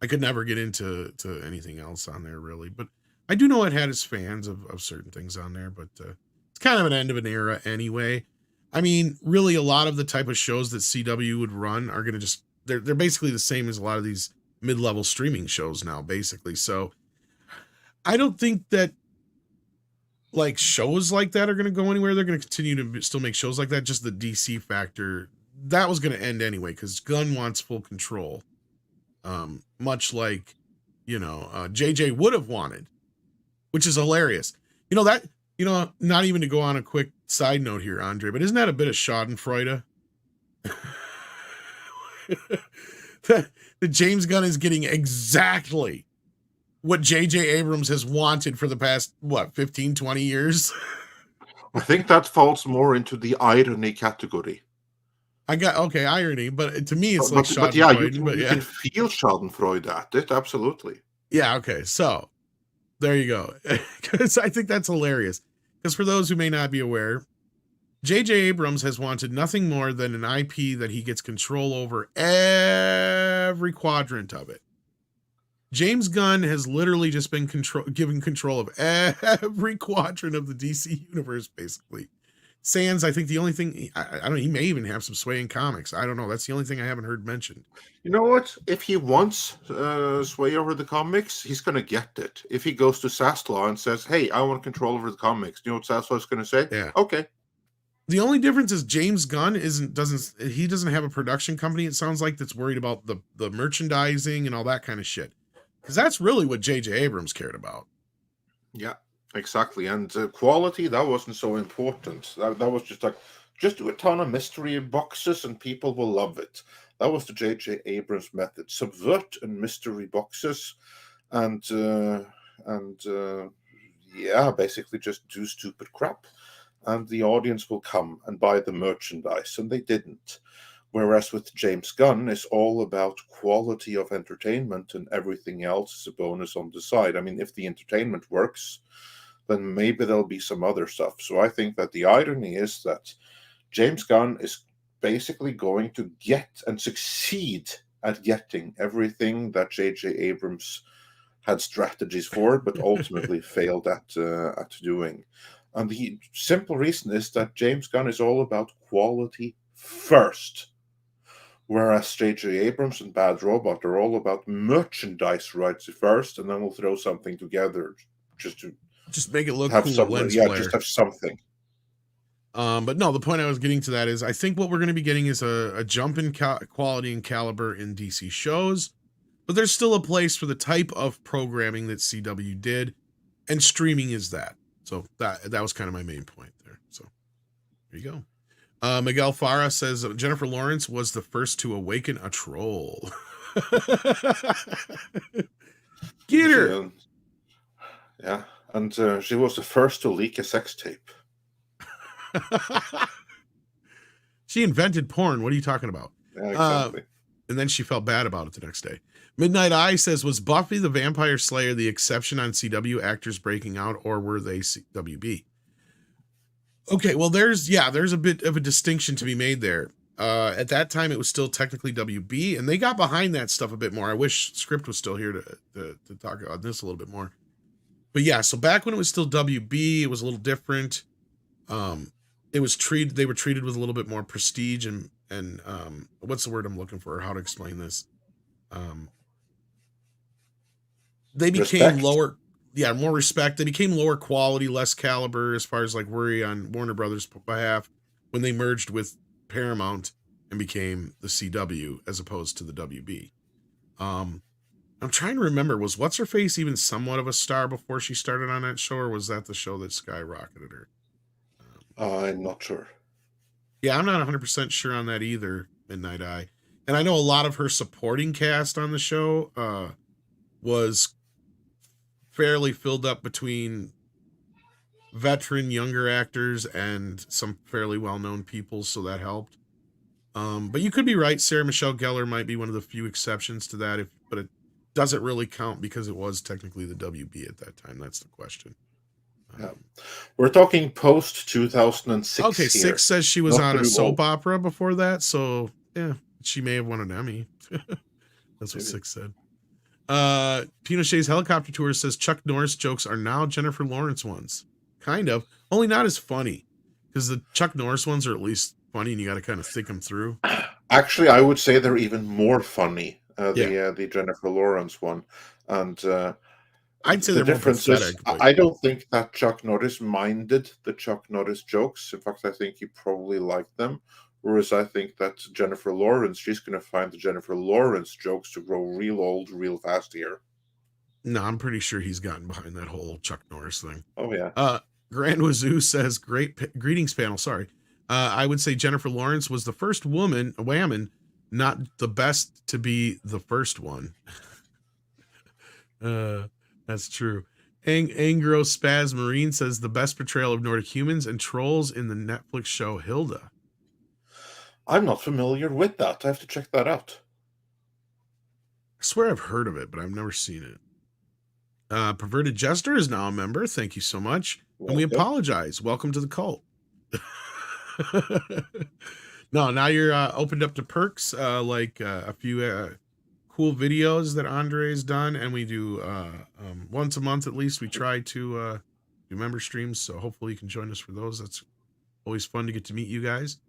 S1: I could never get into anything else on there really. But I do know it had its fans of certain things on there, but it's kind of an end of an era anyway. I mean, really a lot of the type of shows that CW would run are going to just, they're basically the same as a lot of these mid-level streaming shows now, basically. So I don't think that like shows like that are going to go anywhere. They're going to continue to still make shows like that. Just the DC factor, that was going to end anyway, because Gunn wants full control. Much like, JJ would have wanted, which is hilarious. Not even to go on a quick side note here, Andre, but isn't that a bit of Schadenfreude? that James Gunn is getting exactly what J.J. Abrams has wanted for the past, 15, 20 years?
S2: I think that falls more into the irony category.
S1: Irony, but to me it's
S2: but
S1: Schadenfreude.
S2: Yeah, you can feel Schadenfreude at it, absolutely.
S1: Yeah, okay, so there you go. Because I think that's hilarious. Because for those who may not be aware, J.J. Abrams has wanted nothing more than an IP that he gets control over every quadrant of it. James Gunn has literally just been given control of every quadrant of the DC universe, basically. Sans, I think the only thing, I don't know, he may even have some sway in comics. I don't know. That's the only thing I haven't heard mentioned.
S2: You know what? If he wants sway over the comics, he's going to get it. If he goes to Saslaw and says, hey, I want control over the comics, you know what Saslaw is going to say?
S1: Yeah.
S2: Okay.
S1: The only difference is James Gunn doesn't have a production company, it sounds like, that's worried about the merchandising and all that kind of shit. Because that's really what J.J. Abrams cared about.
S2: Yeah, exactly. And quality, that wasn't so important. That was just like, just do a ton of mystery boxes and people will love it. That was the J.J. Abrams method. Subvert and mystery boxes and basically just do stupid crap. And the audience will come and buy the merchandise. And they didn't. Whereas with James Gunn, it's all about quality of entertainment and everything else is a bonus on the side. I mean, if the entertainment works, then maybe there'll be some other stuff. So I think that the irony is that James Gunn is basically going to get and succeed at getting everything that J.J. Abrams had strategies for, but ultimately failed at doing. And the simple reason is that James Gunn is all about quality first. Whereas J.J. Abrams and Bad Robot are all about merchandise rights first, and then we'll throw something together just
S1: make it look
S2: have
S1: cool.
S2: just have something.
S1: But no, the point I was getting to that is I think what we're going to be getting is a jump in quality and caliber in DC shows, but there's still a place for the type of programming that CW did, and streaming is that. So that was kind of my main point there. So there you go. Miguel Farah says Jennifer Lawrence was the first to awaken a troll. Get her.
S2: Yeah, and she was the first to leak a sex tape.
S1: She invented porn. What are you talking about?
S2: Yeah, exactly.
S1: And then she felt bad about it the next day. Midnight Eye says, was Buffy the Vampire Slayer the exception on CW actors breaking out, or were they CWB? Okay, well, there's a bit of a distinction to be made there. At that time, it was still technically WB, and they got behind that stuff a bit more. I wish Script was still here to talk about this a little bit more. But yeah, so back when it was still WB, it was a little different. It was treated. They were treated with a little bit more prestige and what's the word I'm looking for? How to explain this? They became
S2: Respect?
S1: lower. Yeah, more respect. They became lower quality, less caliber as far as like worry on Warner Brothers' behalf when they merged with Paramount and became the CW as opposed to the WB. I'm trying to remember, was What's Her Face even somewhat of a star before she started on that show, or was that the show that skyrocketed her?
S2: I'm not sure.
S1: Yeah, I'm not 100% sure on that either, Midnight Eye. And I know a lot of her supporting cast on the show was fairly filled up between veteran younger actors and some fairly well-known people, so that helped. But you could be right. Sarah Michelle Gellar might be one of the few exceptions to that, but it doesn't really count because it was technically the WB at that time. That's the question.
S2: We're talking post 2006.
S1: Okay,
S2: here.
S1: 6 says she was
S2: Not
S1: on a
S2: too
S1: soap
S2: old.
S1: opera before that, so yeah, she may have won an Emmy. That's what
S2: Maybe.
S1: 6 said. Pinochet's helicopter tour says Chuck Norris jokes are now Jennifer Lawrence ones. Kind of, only not as funny, because the Chuck Norris ones are at least funny, and you got to kind of think them through.
S2: Actually, I would say they're even more funny. The Jennifer Lawrence one, and
S1: I'd say
S2: the
S1: they're more
S2: difference is,
S1: pathetic. But
S2: I don't think that Chuck Norris minded the Chuck Norris jokes. In fact, I think he probably liked them. Whereas I think that Jennifer Lawrence, she's going to find the Jennifer Lawrence jokes to grow real old real fast here.
S1: no, I'm pretty sure he's gotten behind that whole Chuck Norris thing.
S2: Oh, yeah.
S1: Grand Wazoo says, greetings panel. Sorry. I would say Jennifer Lawrence was the first woman, not the best to be the first one. That's true. Angro Spaz Marine says the best portrayal of Nordic humans and trolls in the Netflix show Hilda.
S2: I'm not familiar with that. I have to check that out.
S1: I swear I've heard of it, but I've never seen it. Perverted Jester is now a member. Thank you so much. And we
S2: Welcome.
S1: apologize. Welcome to the cult. No, now you're opened up to perks, like a few cool videos that Andre's done, and we do once a month at least. We try to do member streams, so hopefully you can join us for those. That's always fun to get to meet you guys.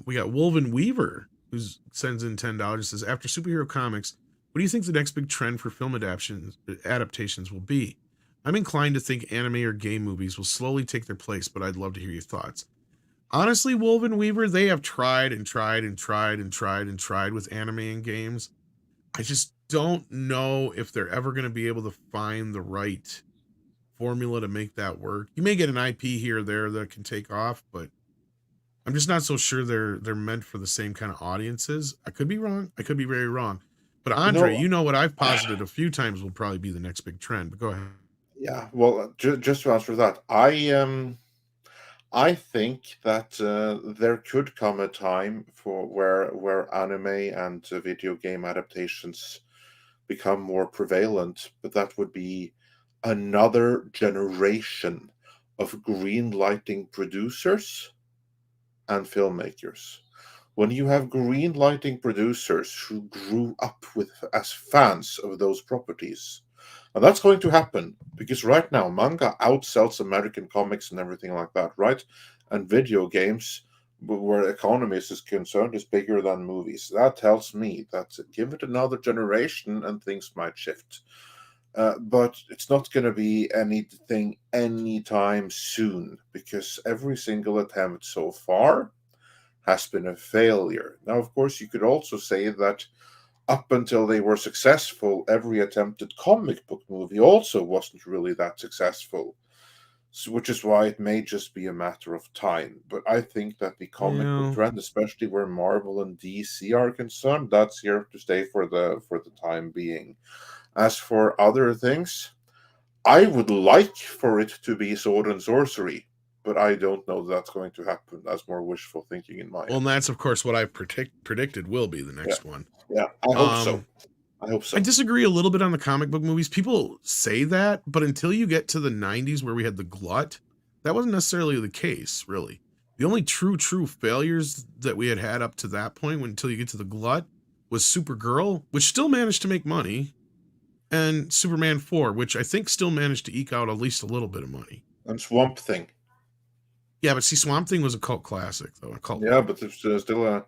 S1: We got Wolven Weaver, who sends in $10. Says, after superhero comics, what do you think the next big trend for film adaptations will be? I'm inclined to think anime or game movies will slowly take their place, but I'd love to hear your thoughts. Honestly, Wolven Weaver, they have tried and tried and tried and tried and tried with anime and games. I just don't know if they're ever going to be able to find the right formula to make that work. You may get an IP here or there that can take off, but I'm just not so sure they're meant for the same kind of audiences. I could be wrong. I could be very wrong. But Andre, you know what I've posited a few times will probably be the next big trend. But go ahead.
S2: Yeah, well, just to answer that, I think that there could come a time for where anime and video game adaptations become more prevalent, but that would be another generation of green lighting producers and filmmakers. When you have green lighting producers who grew up as fans of those properties, and that's going to happen because right now manga outsells American comics and everything like that, right? And video games, where economies is concerned, is bigger than movies. That tells me that give it another generation and things might shift. But it's not going to be anything anytime soon because every single attempt so far has been a failure. Now, of course, you could also say that up until they were successful, every attempted comic book movie also wasn't really that successful. So, which is why it may just be a matter of time. But I think that the comic book trend, especially where Marvel and DC are concerned, that's here to stay for the time being. As for other things, I would like for it to be sword and sorcery, but I don't know that's going to happen. That's more wishful thinking in my
S1: Well, and that's, of course, what I predicted will be the next one.
S2: Yeah, I hope so. I hope so.
S1: I disagree a little bit on the comic book movies. People say that, but until you get to the 90s where we had the glut, that wasn't necessarily the case, really. The only true failures that we had up to that point, until you get to the glut, was Supergirl, which still managed to make money, and Superman 4, which I think still managed to eke out at least a little bit of money.
S2: And Swamp Thing.
S1: Yeah, but see, Swamp Thing was a cult classic, though.
S2: Yeah, but there's still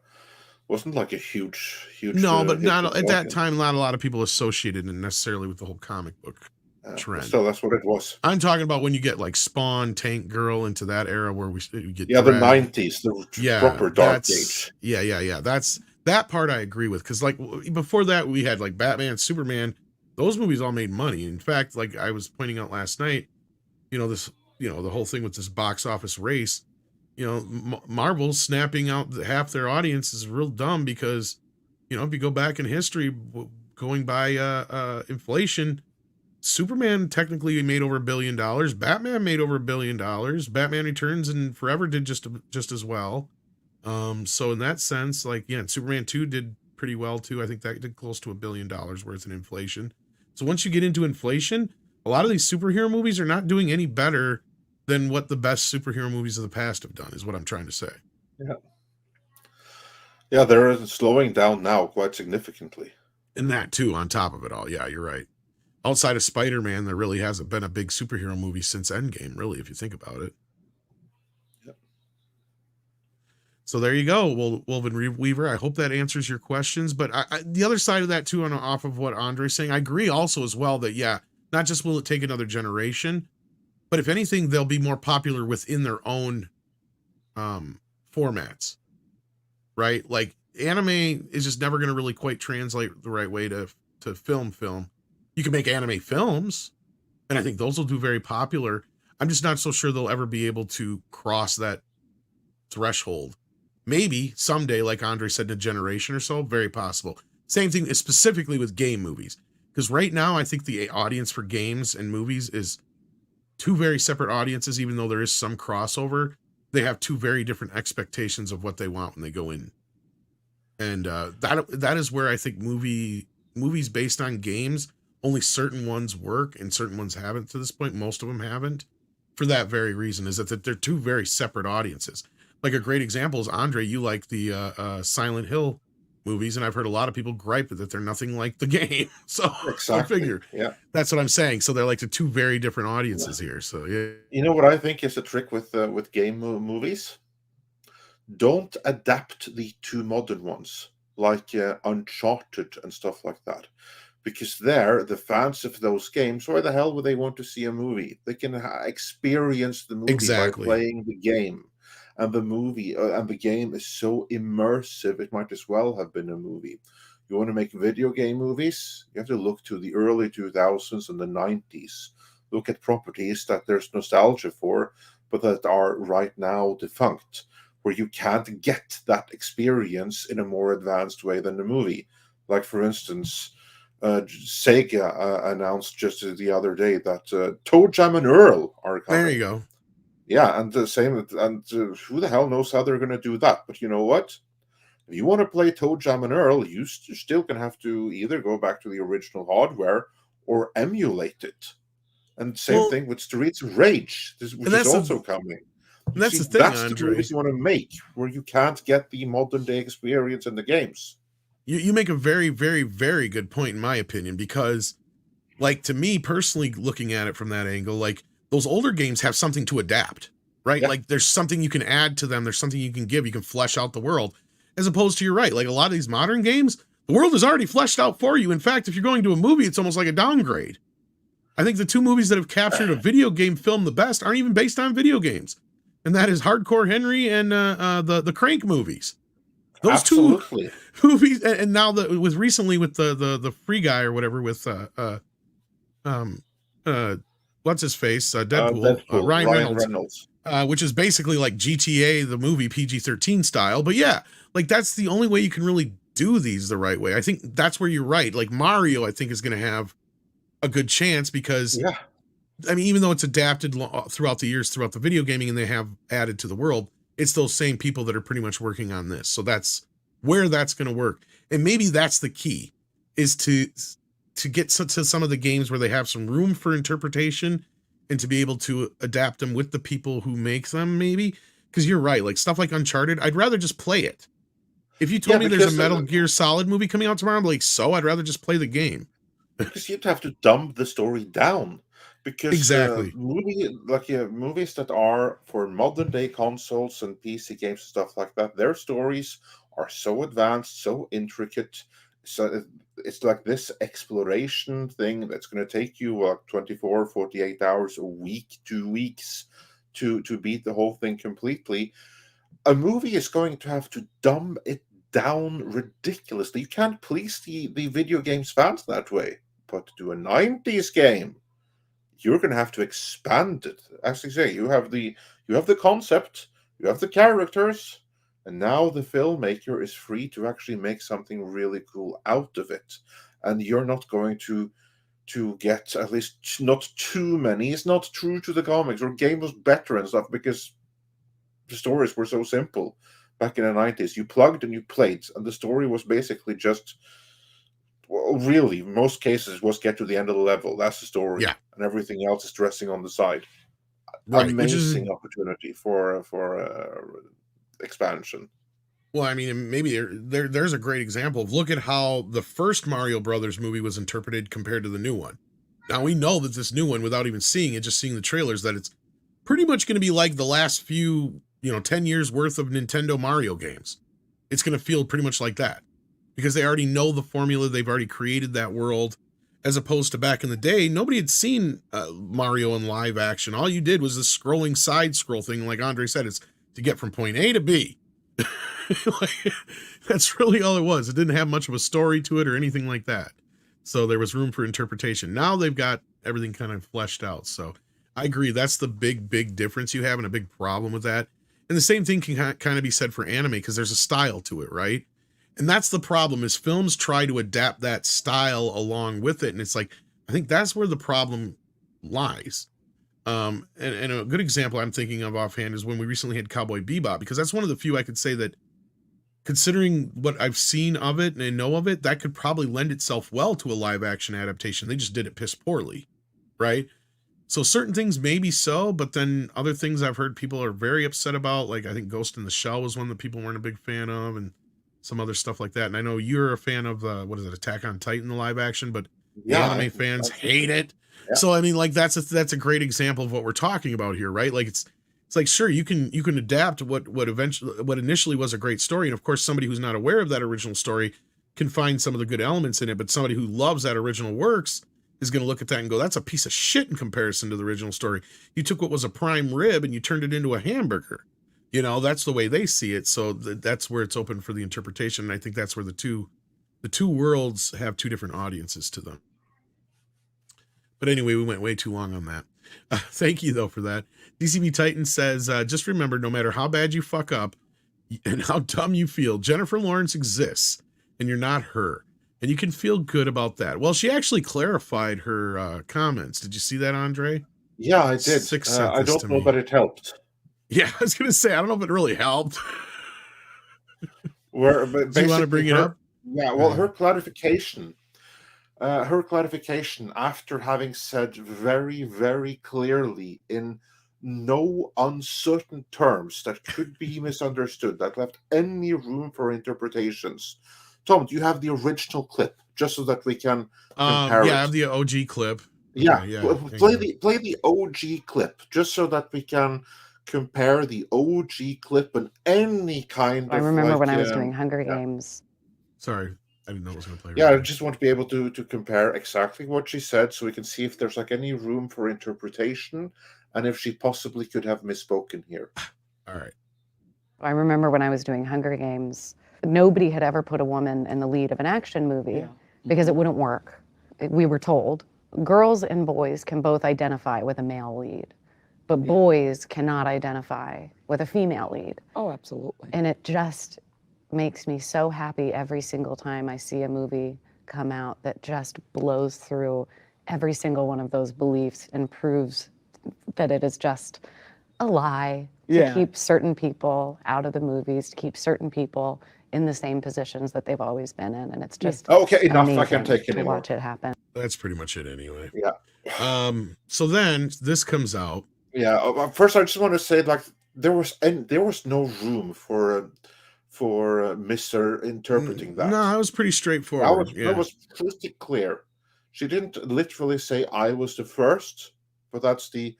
S2: wasn't like a huge.
S1: No, but not at that time. Not a lot of people associated it necessarily with the whole comic book trend.
S2: Still, that's what it was.
S1: I'm talking about when you get like Spawn, Tank Girl into that era where we get
S2: the 90s, the proper dark age.
S1: Yeah. That's that part I agree with, because like before that we had like Batman, Superman. Those movies all made money. In fact, like I was pointing out last night, the whole thing with this box office race, Marvel snapping out half their audience is real dumb, because, if you go back in history, going by inflation, Superman technically made over $1 billion. Batman made over $1 billion. Batman Returns and Forever did just as well. So in that sense, and Superman 2 did pretty well too. I think that did close to $1 billion worth in inflation. So once you get into inflation, a lot of these superhero movies are not doing any better than what the best superhero movies of the past have done, is what I'm trying to say.
S2: Yeah, they're slowing down now quite significantly.
S1: And that too, on top of it all. Yeah, you're right. Outside of Spider-Man, there really hasn't been a big superhero movie since Endgame, really, if you think about it.
S2: Yep.
S1: So there you go, Wolven Weaver. I hope that answers your questions. But the other side of that too, off of what Andre's saying, I agree also as well that, not just will it take another generation, but if anything, they'll be more popular within their own formats, right? Like anime is just never going to really quite translate the right way to film. You can make anime films, and I think those will do very popular. I'm just not so sure they'll ever be able to cross that threshold. Maybe someday, like Andre said, in a generation or so, very possible. Same thing specifically with game movies. Because right now, I think the audience for games and movies is two very separate audiences, even though there is some crossover. They have two very different expectations of what they want when they go in. And that is where I think movies based on games, only certain ones work and certain ones haven't to this point. Most of them haven't, for that very reason, is that they're two very separate audiences. Like a great example is, Andre, you like the Silent Hill movies, and I've heard a lot of people gripe that they're nothing like the game. So
S2: exactly.
S1: I figure, that's what I'm saying. So they're like the two very different audiences here. So
S2: you know what I think is a trick with game movies? Don't adapt the two modern ones like Uncharted and stuff like that, because the fans of those games, why the hell would they want to see a movie? They can experience the movie by playing the game. And the movie and the game is so immersive, it might as well have been a movie. You want to make video game movies? You have to look to the early 2000s and the 90s. Look at properties that there's nostalgia for, but that are right now defunct, where you can't get that experience in a more advanced way than the movie. Like, for instance, Sega announced just the other day that Toe Jam and Earl are coming.
S1: There you go.
S2: Yeah, and the same, and who the hell knows how they're going to do that? But you know what? If you want to play Toe Jam and Earl, you're still going to have to either go back to the original hardware or emulate it. And same thing with Streets of Rage, which is also coming.
S1: That's the thing,
S2: that's
S1: Andre.
S2: the movies you want to make, where you can't get the modern day experience in the games.
S1: You make a very, very, very good point, in my opinion, because, like, to me personally, looking at it from that angle, like, those older games have something to adapt, right?
S2: Yeah.
S1: Like there's something you can add to them. There's something you can give. You can flesh out the world, as opposed to, you're right, like a lot of these modern games, the world is already fleshed out for you. In fact, if you're going to a movie, it's almost like a downgrade. I think the two movies that have captured a video game film the best aren't even based on video games. And that is Hardcore Henry and the Crank movies. Those
S2: Absolutely.
S1: two movies, and now recently with the Free Guy or whatever with what's his face, Deadpool. Ryan Reynolds. Which is basically like GTA the movie, PG-13 style. But yeah, like that's the only way you can really do these the right way. I think that's where you're right. Like Mario, I think is going to have a good chance because, I mean, even though it's adapted throughout the years, throughout the video gaming, and they have added to the world, it's those same people that are pretty much working on this. So that's where that's going to work. And maybe that's the key, is to get to some of the games where they have some room for interpretation and to be able to adapt them with the people who make them, maybe. Because you're right, like stuff like Uncharted, I'd rather just play it. If you told me there's a Metal Gear Solid movie coming out tomorrow, I'm like, so I'd rather just play the game.
S2: Because you'd have to dumb the story down. Because
S1: exactly,
S2: movies that are for modern day consoles and PC games and stuff like that, their stories are so advanced, so intricate. So it's like this exploration thing that's going to take you 24, 48 hours, a week, 2 weeks to beat the whole thing completely. A movie is going to have to dumb it down ridiculously. You can't please the video games fans that way. But to do a 90s game, you're going to have to expand it. As I say, you have the concept, you have the characters, and now the filmmaker is free to actually make something really cool out of it. And you're not going to get, at least not too many. It's not true to the comics or game was better and stuff because the stories were so simple back in the 90s. You plugged and you played, and the story was basically just, well, really, in most cases, was get to the end of the level. That's the story.
S1: Yeah.
S2: And everything else is dressing on the side.
S1: Right.
S2: Amazing opportunity for expansion.
S1: Well, I mean, maybe there's a great example of look at how the first Mario Brothers movie was interpreted compared to the new one. Now, we know that this new one, without even seeing it, just seeing the trailers, that it's pretty much going to be like the last few, 10 years worth of Nintendo Mario games. It's going to feel pretty much like that because they already know the formula. They've already created that world, as opposed to back in the day, nobody had seen Mario in live action. All you did was this scrolling side scroll thing. Like Andre said, it's to get from point A to B. That's really all it was. It didn't have much of a story to it or anything like that. So there was room for interpretation. Now they've got everything kind of fleshed out. So I agree. That's the big difference you have and a big problem with that. And the same thing can kind of be said for anime because there's a style to it, right? And that's the problem is films try to adapt that style along with it. And it's like, I think that's where the problem lies. And a good example I'm thinking of offhand is when we recently had Cowboy Bebop, because that's one of the few I could say that, considering what I've seen of it and know of it, that could probably lend itself well to a live action adaptation. They just did it piss poorly, right? So certain things maybe so, but then other things I've heard people are very upset about, like I think Ghost in the Shell was one that people weren't a big fan of, and some other stuff like that. And I know you're a fan of Attack on Titan, the live action, but the anime fans hate it. Yeah. So I mean, like that's a great example of what we're talking about here, right? Like it's like, sure, you can adapt what initially was a great story, and of course somebody who's not aware of that original story can find some of the good elements in it, but somebody who loves that original works is going to look at that and go, that's a piece of shit in comparison to the original story. You took what was a prime rib and you turned it into a hamburger. That's the way they see it. So that's where it's open for the interpretation. And I think that's where the two worlds have two different audiences to them. But anyway, we went way too long on that. Thank you, though, for that. DCB Titan says, just remember, no matter how bad you fuck up and how dumb you feel, Jennifer Lawrence exists, and you're not her. And you can feel good about that. Well, she actually clarified her comments. Did you see that, Andre?
S2: Yeah, I did. I don't know, but it helped.
S1: Yeah, I was going to say, I don't know if it really helped.
S2: Do you
S1: want to bring it up?
S2: Yeah, well, her clarification after having said very, very clearly in no uncertain terms that could be misunderstood, that left any room for interpretations. Tom, do you have the original clip just so that we can compare it?
S1: I have the OG clip.
S2: Yeah. Play the OG clip just so that we can compare the OG clip and any kind of.
S7: I remember when I was doing Hunger Games.
S1: Sorry, I didn't know it was going to play.
S2: Yeah, I just want to be able to compare exactly what she said so we can see if there's any room for interpretation and if she possibly could have misspoken here.
S1: All right.
S7: I remember when I was doing Hunger Games, nobody had ever put a woman in the lead of an action movie because it wouldn't work. We were told girls and boys can both identify with a male lead, but boys cannot identify with a female lead.
S8: Oh, absolutely.
S7: And it just makes me so happy every single time I see a movie come out that just blows through every single one of those beliefs and proves that it is just a lie to keep certain people out of the movies, to keep certain people in the same positions that they've always been in, and it's just
S2: okay. Enough. I can't take
S7: to
S2: anymore.
S7: watch it happen.
S1: That's pretty much it anyway.
S2: Yeah.
S1: So then this comes out.
S2: Yeah. First, I just want to say, like, there was no room for misinterpreting that.
S1: No, it was pretty straightforward.
S2: That was pretty clear. She didn't literally say I was the first, but that's the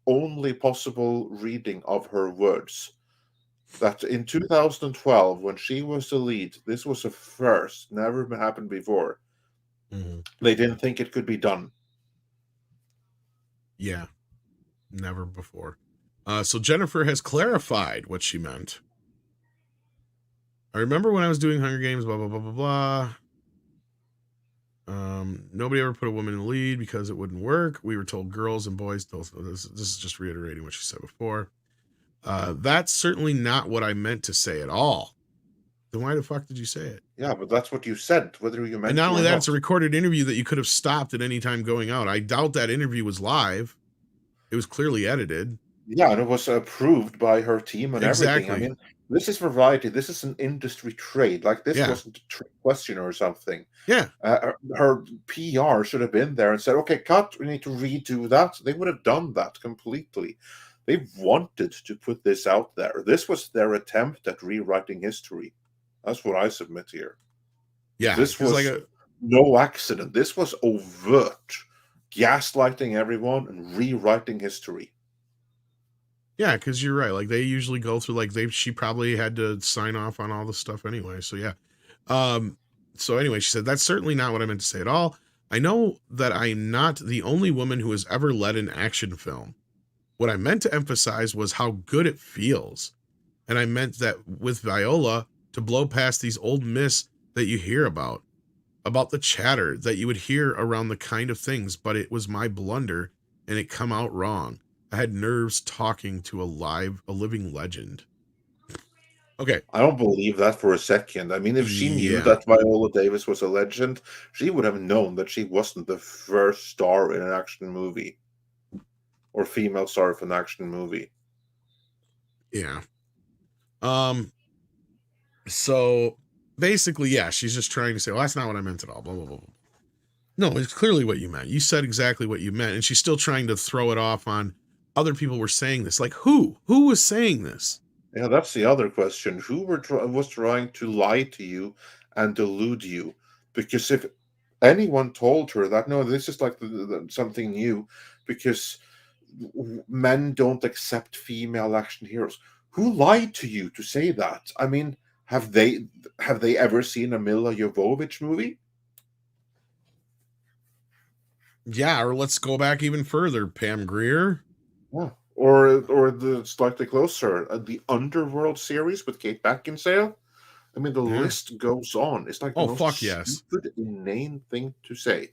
S2: only possible reading of her words. That in 2012, when she was the lead, this was a first, never happened before.
S1: Mm-hmm.
S2: They didn't think it could be done.
S1: Yeah, never before. So Jennifer has clarified what she meant. I remember when I was doing Hunger Games, blah, blah, blah, blah, blah. Nobody ever put a woman in the lead because it wouldn't work. We were told girls and boys. This is just reiterating what she said before. That's certainly not what I meant to say at all. Then why the fuck did you say it?
S2: Yeah, but that's what you said, whether you meant
S1: And not
S2: to
S1: only
S2: or
S1: that,
S2: not.
S1: it's a recorded interview that you could have stopped at any time going out. I doubt that interview was live. It was clearly edited.
S2: Yeah, and it was approved by her team and everything.
S1: Exactly.
S2: I mean, this is variety. This is an industry trade. Like, this
S1: Yeah.
S2: wasn't a trick question or something.
S1: Yeah.
S2: Her PR should have been there and said, okay, cut, we need to redo that. They would have done that completely. They wanted to put this out there. This was their attempt at rewriting history. That's what I submit here.
S1: Yeah.
S2: This was
S1: like
S2: no accident. This was overt gaslighting everyone and rewriting history.
S1: Yeah, because you're right. Like, they usually go through, like, she probably had to sign off on all this stuff anyway. So yeah. So anyway, she said, that's certainly not what I meant to say at all. I know that I'm not the only woman who has ever led an action film. What I meant to emphasize was how good it feels. And I meant that with Viola, to blow past these old myths that you hear about the chatter that you would hear around the kind of things, but it was my blunder and it come out wrong. I had nerves talking to a living legend. Okay.
S2: I don't believe that for a second. I mean, if she knew
S1: Yeah.
S2: that Viola Davis was a legend, she would have known that she wasn't the first star in an action movie or female star of an action movie.
S1: Yeah. So basically, yeah, she's just trying to say, well, that's not what I meant at all. Blah, blah, blah, blah. No, it's clearly what you meant. You said exactly what you meant. And she's still trying to throw it off on other people were saying this. Like, who was saying this?
S2: Yeah, that's the other question. Who was trying to lie to you and delude you? Because if anyone told her that, no, this is like something new, because men don't accept female action heroes. Who lied to you to say that? I mean, have they ever seen a Milla Jovovich movie?
S1: Yeah, or let's go back even further. Pam Grier.
S2: Yeah. Or the slightly closer, the Underworld series with Kate Beckinsale. I mean, the list goes on. It's like the most stupid, inane thing to say.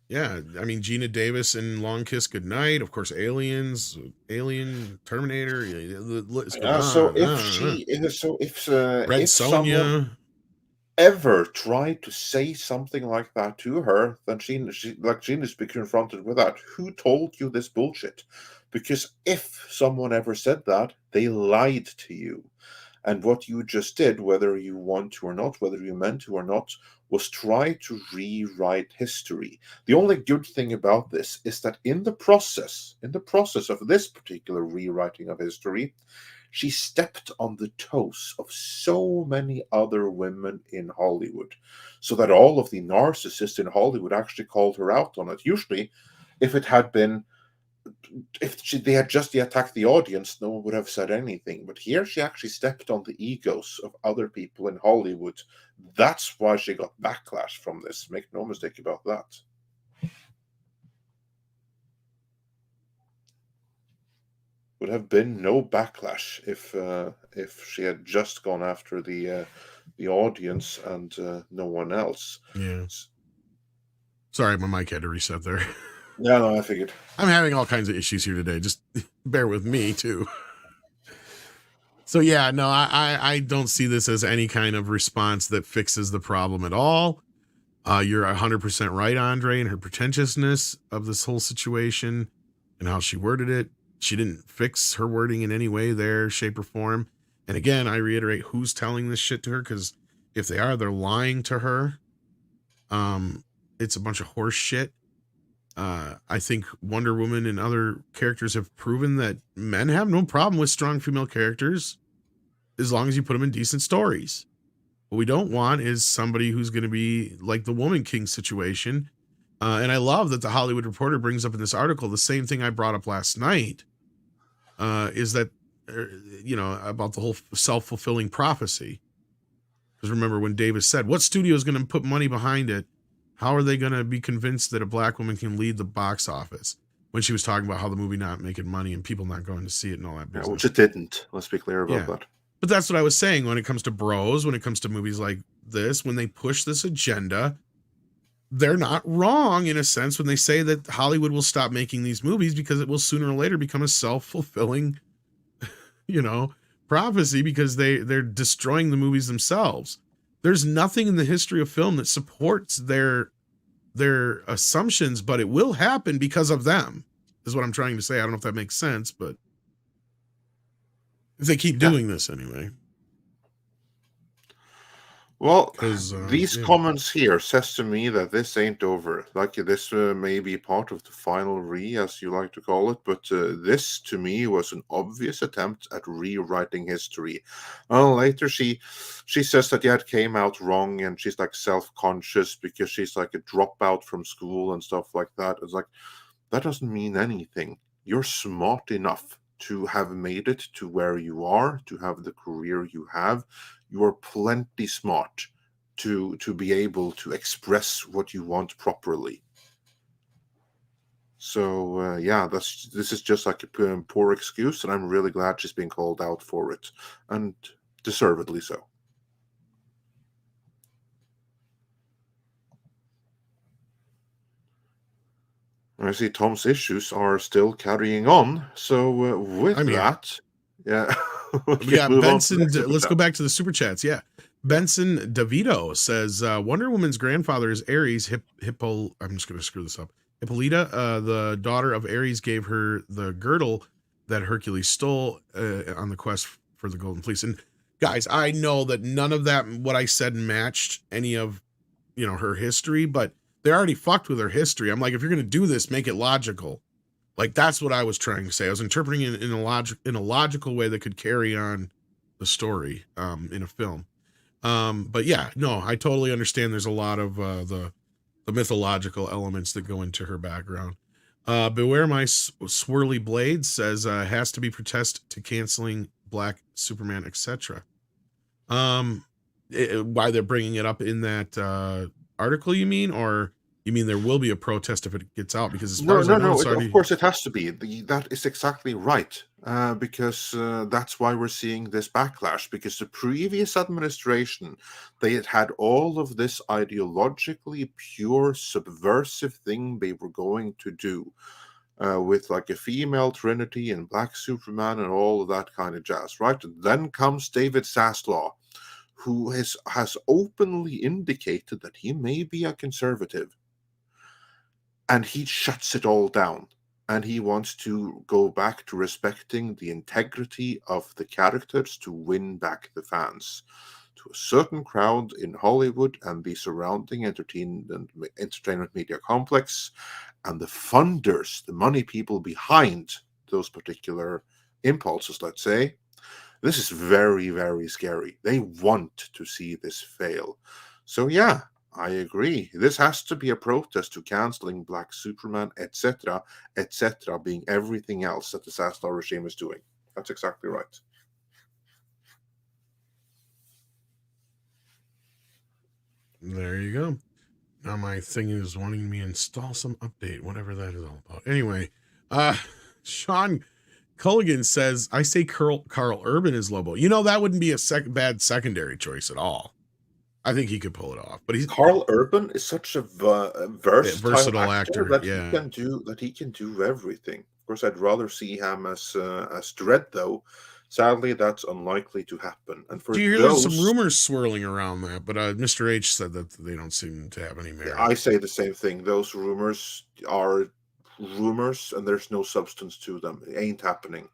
S1: Yeah, I mean, Gina Davis in Long Kiss Goodnight, of course, Aliens, Alien, Terminator. Red
S2: Sonja ever tried to say something like that to her, then Gina's be confronted with that. Who told you this bullshit? Because if someone ever said that, they lied to you. And what you just did, whether you want to or not, whether you meant to or not, was try to rewrite history. The only good thing about this is that in the process of this particular rewriting of history, she stepped on the toes of so many other women in Hollywood, so that all of the narcissists in Hollywood actually called her out on it. Usually, if they had just attacked the audience, no one would have said anything. But here she actually stepped on the egos of other people in Hollywood. That's why she got backlash from this. Make no mistake about that. Would have been no backlash if she had just gone after the audience and no one else.
S1: Yeah. Sorry, my mic had to reset there.
S2: Yeah, no, I figured.
S1: I'm having all kinds of issues here today. Just bear with me too. So yeah, no, I don't see this as any kind of response that fixes the problem at all. You're 100% right, Andre, in her pretentiousness of this whole situation and how she worded it. She didn't fix her wording in any way there, shape, or form. And again, I reiterate, who's telling this shit to her? Because if they are, they're lying to her. It's a bunch of horse shit. I think Wonder Woman and other characters have proven that men have no problem with strong female characters as long as you put them in decent stories. What we don't want is somebody who's going to be like the Woman King situation. And I love that the Hollywood Reporter brings up in this article the same thing I brought up last night, is that, about the whole self-fulfilling prophecy. Because remember when Davis said, what studio is going to put money behind it? How are they going to be convinced that a black woman can lead the box office? When she was talking about how the movie not making money and people not going to see it and all that business.
S2: Which it didn't. Let's be clear about that.
S1: But that's what I was saying when it comes to Bros, when it comes to movies like this, when they push this agenda, they're not wrong in a sense when they say that Hollywood will stop making these movies because it will sooner or later become a self-fulfilling, prophecy because they're destroying the movies themselves. There's nothing in the history of film that supports their assumptions, but it will happen because of them, is what I'm trying to say. I don't know if that makes sense, but if they keep doing this anyway.
S2: Well, these comments here says to me that this ain't over. Like this may be part of the final as you like to call it, but this to me was an obvious attempt at rewriting history. Later she says that it came out wrong, and she's like self-conscious because she's like a dropout from school and stuff like that. It's like, that doesn't mean anything. You're smart enough to have made it to where you are, to have the career you have. You are plenty smart to be able to express what you want properly. So this is just like a poor excuse, and I'm really glad she's being called out for it, and deservedly so. I see Tom's issues are still carrying on. So with that,
S1: we got Benson. Let's go back to the super chats. Yeah. Benson DeVito says Wonder Woman's grandfather is Ares. I'm just going to screw this up. Hippolyta, the daughter of Ares, gave her the girdle that Hercules stole on the quest for the Golden Fleece. And guys, I know that none of that, what I said, matched any of, her history, but they already fucked with her history. I'm like, if you're going to do this, make it logical. Like, that's what I was trying to say. I was interpreting it in a logical way that could carry on the story in a film. But yeah, no, I totally understand. There's a lot of the mythological elements that go into her background. Beware My Swirly Blade says has to be protest to canceling Black Superman, etc. Why they're bringing it up in that article, you mean, or you mean there will be a protest if it gets out? Because as far as I know,
S2: of course it has to be. That is exactly right, because that's why we're seeing this backlash. Because the previous administration, they had all of this ideologically pure subversive thing they were going to do, with like a female Trinity and Black Superman and all of that kind of jazz, right? And then comes David Zaslav, who has openly indicated that he may be a conservative. And he shuts it all down. And he wants to go back to respecting the integrity of the characters to win back the fans to a certain crowd in Hollywood and the surrounding entertainment media complex, and the funders, the money people behind those particular impulses, let's say. This is very, very scary. They want to see this fail. So yeah, I agree. This has to be a protest to canceling Black Superman, etc., being everything else that the Zaslav regime is doing. That's exactly right.
S1: There you go. Now my thing is wanting me to install some update, whatever that is all about. Anyway, Sean Culligan says, I say Carl Urban is Lobo. That wouldn't be a bad secondary choice at all. I think he could pull it off. But
S2: Carl Urban is such a versatile actor that he can do everything. Of course, I'd rather see him as Dredd, though. Sadly, that's unlikely to happen. And for
S1: there's some rumors swirling around that, but Mr. H said that they don't seem to have any merit.
S2: I say the same thing. Those rumors are rumors, and there's no substance to them. It ain't happening.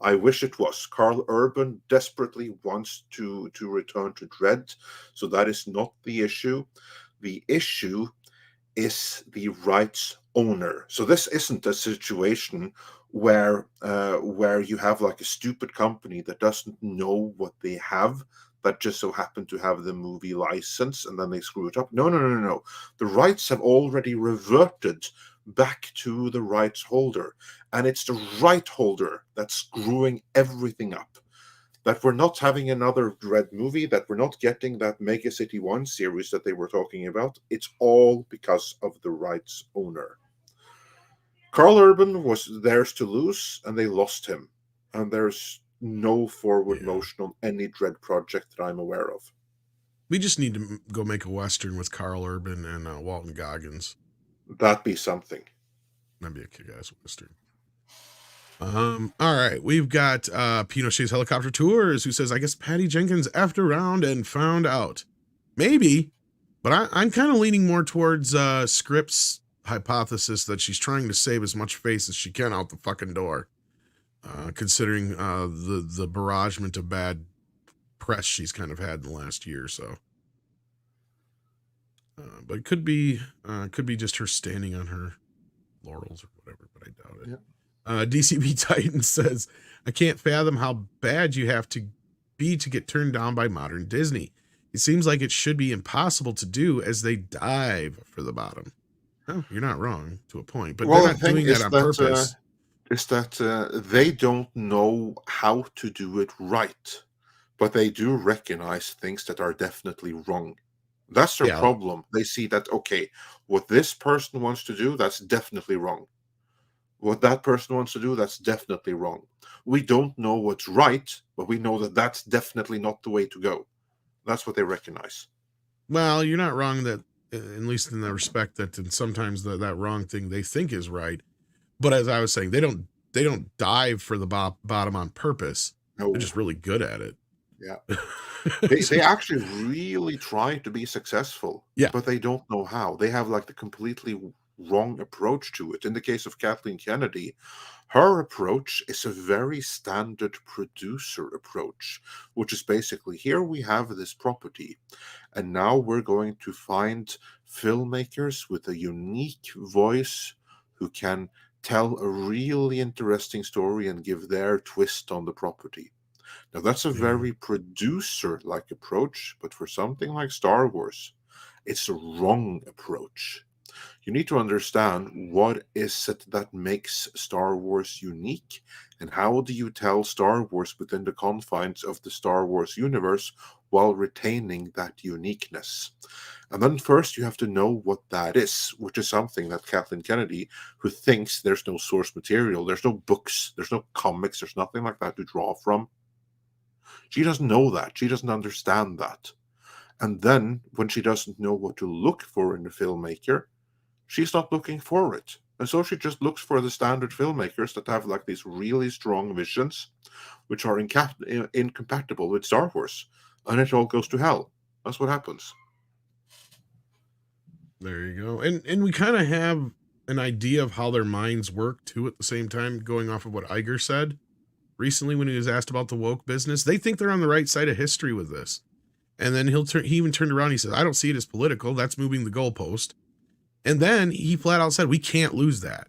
S2: I wish it was. Carl Urban desperately wants to return to Dredd, so that is not the issue. The issue is the rights owner. So this isn't a situation where you have like a stupid company that doesn't know what they have, that just so happen to have the movie license and then they screw it up. No. The rights have already reverted back to the rights holder, and it's the right holder that's screwing everything up. That we're not having another Dread movie, that we're not getting that Mega City 1 series that they were talking about. It's all because of the rights owner. Carl Urban was theirs to lose, and they lost him. And there's no forward motion on any Dread project that I'm aware of.
S1: We just need to go make a Western with Carl Urban and Walton Goggins.
S2: That'd be something.
S1: That'd be a kick-ass Western. All right, we've got Pinochet's Helicopter Tours, who says, I guess Patty Jenkins effed around and found out. Maybe, but I'm kind of leaning more towards Script's hypothesis that she's trying to save as much face as she can out the fucking door, considering the barragement of bad press she's kind of had in the last year or so. But it could be just her standing on her laurels or whatever, but I doubt it.
S2: Yeah.
S1: DCB Titan says, I can't fathom how bad you have to be to get turned down by modern Disney. It seems like it should be impossible to do as they dive for the bottom. Oh, you're not wrong to a point, but they're not doing that on purpose.
S2: Is that they don't know how to do it right, but they do recognize things that are definitely wrong. That's their problem. They see that, okay, what this person wants to do, that's definitely wrong. What that person wants to do, that's definitely wrong. We don't know what's right, but we know that that's definitely not the way to go. That's what they recognize.
S1: Well, you're not wrong that, at least in the respect that sometimes that wrong thing they think is right. But as I was saying, they don't dive for the bottom on purpose.
S2: No.
S1: They're just really good at it.
S2: Yeah. They actually really try to be successful, but they don't know how. They have like the completely wrong approach to it. In the case of Kathleen Kennedy, her approach is a very standard producer approach, which is basically, here we have this property, and now we're going to find filmmakers with a unique voice who can tell a really interesting story and give their twist on the property. Now, that's a very producer-like approach, but for something like Star Wars, it's a wrong approach. You need to understand what is it that makes Star Wars unique, and how do you tell Star Wars within the confines of the Star Wars universe while retaining that uniqueness. And then first you have to know what that is, which is something that Kathleen Kennedy, who thinks there's no source material, there's no books, there's no comics, there's nothing like that to draw from. She doesn't know that. She doesn't understand that. And then when she doesn't know what to look for in a filmmaker, she's not looking for it. And so she just looks for the standard filmmakers that have like these really strong visions, which are incompatible with Star Wars. And it all goes to hell. That's what happens.
S1: There you go. And we kind of have an idea of how their minds work too at the same time, going off of what Iger said recently when he was asked about the woke business. They think they're on the right side of history with this. And then he even turned around and he said, I don't see it as political. That's moving the goalpost. And then he flat out said, we can't lose that.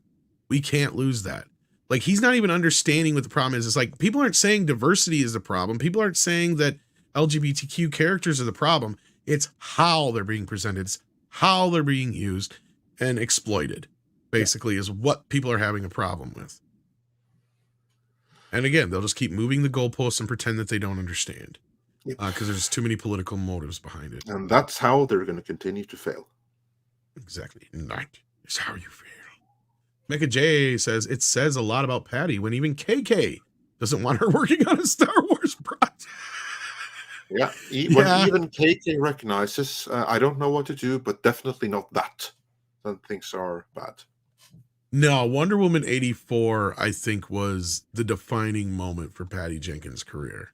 S1: We can't lose that. Like, he's not even understanding what the problem is. It's like, people aren't saying diversity is the problem. People aren't saying that LGBTQ characters are the problem. It's how they're being presented. It's how they're being used and exploited, basically, is what people are having a problem with. And again, they'll just keep moving the goalposts and pretend that they don't understand. Because there's too many political motives behind it.
S2: And that's how they're going to continue to fail.
S1: Exactly. That is how you fail. Mecha J says, it says a lot about Patty when even KK doesn't want her working on a Star Wars project.
S2: Yeah, when even KK recognizes, I don't know what to do, but definitely not that. Then things are bad.
S1: No, Wonder Woman 84, I think, was the defining moment for Patty Jenkins' career.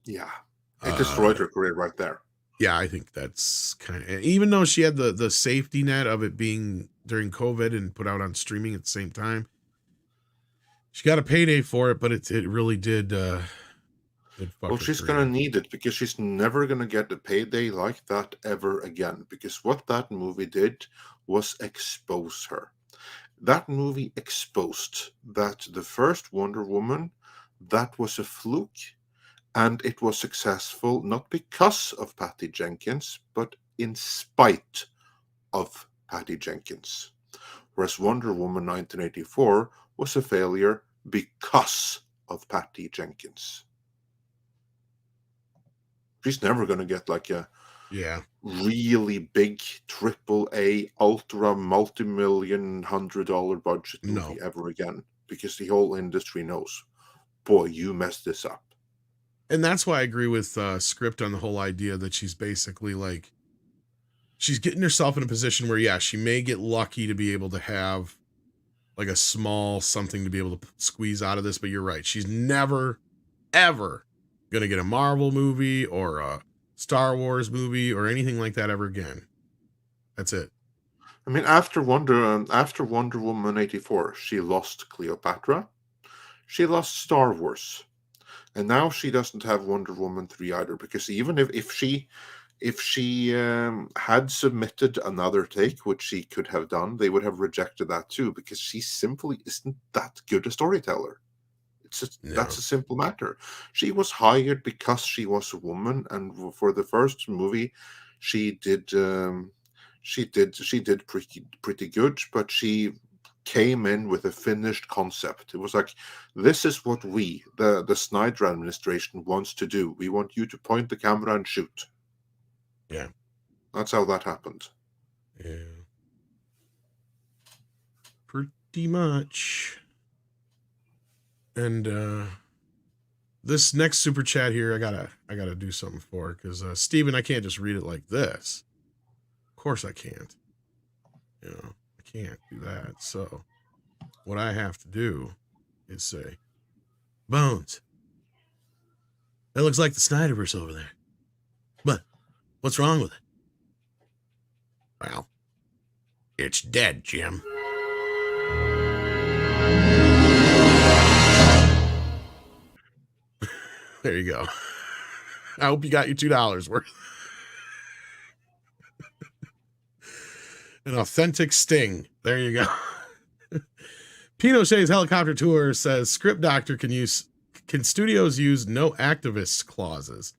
S2: Yeah. It destroyed her career right there.
S1: Yeah, I think that's kind of, even though she had the safety net of it being during COVID and put out on streaming at the same time, she got a payday for it, but it really did.
S2: Well, she's going to need it because she's never going to get a payday like that ever again. Because what that movie did was expose her. That movie exposed that the first Wonder Woman, that was a fluke, and it was successful not because of Patty Jenkins, but in spite of Patty Jenkins. Whereas Wonder Woman 1984 was a failure because of Patty Jenkins. She's never going to get like a really big AAA ultra multi-million $100 budget movie ever again, because the whole industry knows, boy, you messed this up.
S1: And that's why I agree with Script on the whole idea that she's basically like, she's getting herself in a position where, yeah, she may get lucky to be able to have like a small something to be able to squeeze out of this, but you're right. She's never, ever going to get a Marvel movie or a Star Wars movie or anything like that ever again. That's it.
S2: I mean, after Wonder Woman 84, she lost Cleopatra, she lost Star Wars, and now she doesn't have Wonder Woman 3 either, because even if she had submitted another take, which she could have done, they would have rejected that too, because she simply isn't that good a storyteller. That's a simple matter. She was hired because she was a woman, and for the first movie, she did pretty good, but she came in with a finished concept. It was like, this is what the Snyder administration wants to do. We want you to point the camera and shoot.
S1: Yeah.
S2: That's how that happened.
S1: Yeah. Pretty much. And this next super chat here, I gotta do something for, because Steven, I can't just read it like this. Of course I can't. I can't do that. So what I have to do is say, Bones, that looks like the Snyderverse over there. But what's wrong with it? Well, it's dead, Jim. There you go. I hope you got your $2 worth. An authentic sting. There you go. Pinochet's helicopter tour says Script Doctor can studios use no activists clauses.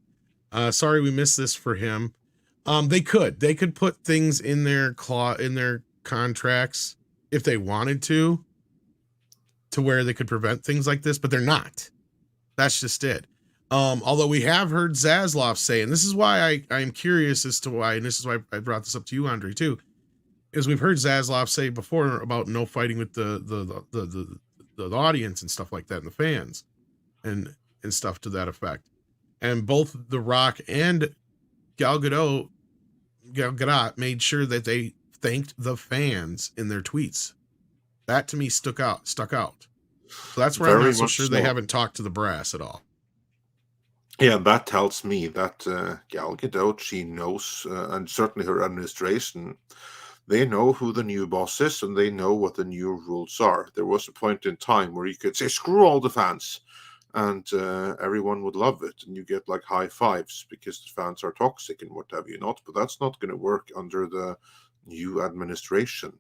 S1: Sorry we missed this for him. They could put things in their contracts if they wanted to where they could prevent things like this, but they're not. That's just it. Although we have heard Zaslav say, and this is why I'm curious as to why, and this is why I brought this up to you, Andre, too, is we've heard Zaslav say before about no fighting with the audience and stuff like that, and the fans and stuff to that effect. And both The Rock and Gal Gadot made sure that they thanked the fans in their tweets. That to me stuck out. So that's where I'm not so sure they haven't talked to the brass at all.
S2: Yeah, that tells me that Gal Gadot, she knows, and certainly her administration, they know who the new boss is, and they know what the new rules are. There was a point in time where you could say, screw all the fans, and everyone would love it, and you get like high fives because the fans are toxic and what have you not. But that's not going to work under the new administration.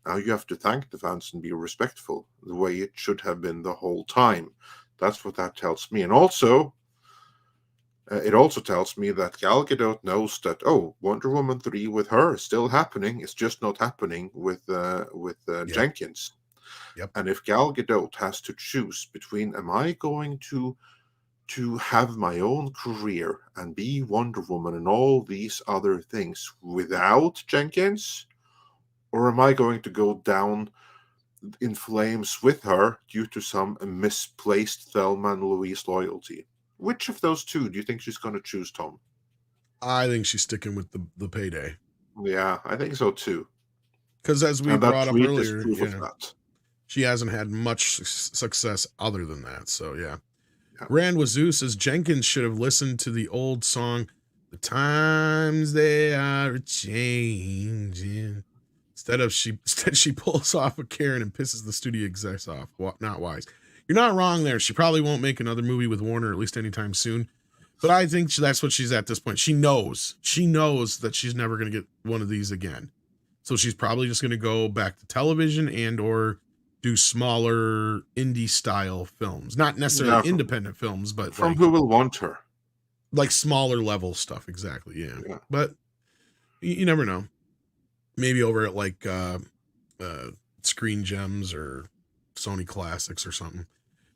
S2: Now you have to thank the fans and be respectful, the way it should have been the whole time. That's what that tells me. And also, it also tells me that Gal Gadot knows that, Wonder Woman 3 with her is still happening. It's just not happening with Jenkins.
S1: Yep.
S2: And if Gal Gadot has to choose between, am I going to have my own career and be Wonder Woman and all these other things without Jenkins, or am I going to go down in flames with her due to some misplaced Thelma and Louise loyalty? Which of those two do you think she's going to choose, Tom?
S1: I think she's sticking with the payday.
S2: Yeah, I think so too.
S1: Because as we brought up earlier,
S2: that.
S1: She hasn't had much success other than that. So yeah. Rand Wazoo says Jenkins should have listened to the old song, "The Times They Are Changing." Instead she pulls off a Karen and pisses the studio execs off. Not wise. You're not wrong there. She probably won't make another movie with Warner, at least anytime soon. But I think that's what she's at this point. She knows that she's never going to get one of these again. So she's probably just going to go back to television and or do smaller indie style films, not necessarily independent films, but
S2: from
S1: like,
S2: who will want her,
S1: like smaller level stuff. Exactly. Yeah. But you never know. Maybe over at like Screen Gems or Sony Classics or something.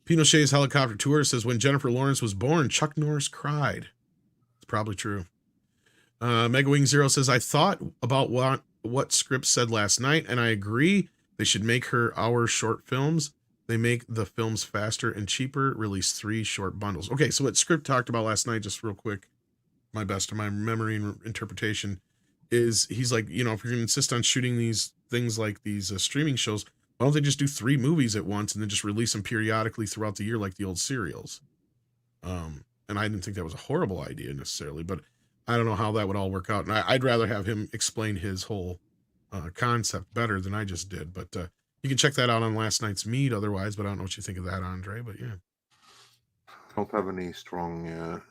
S1: Pinochet's Helicopter Tour says, when Jennifer Lawrence was born, Chuck Norris cried. It's probably true. Mega Wing Zero says, I thought about what Script said last night, and I agree. They should make her hour short films. They make the films faster and cheaper. Release 3 short bundles. Okay, so what Script talked about last night, just real quick, my best of my memory and interpretation, is he's like, you know, if you're going to insist on shooting these things like these streaming shows, why don't they just do 3 movies at once and then just release them periodically throughout the year like the old serials? And I didn't think that was a horrible idea necessarily, but I don't know how that would all work out. And I'd rather have him explain his whole concept better than I just did. But you can check that out on last night's meet otherwise, but I don't know what you think of that, Andre, but yeah.
S2: I don't have any strong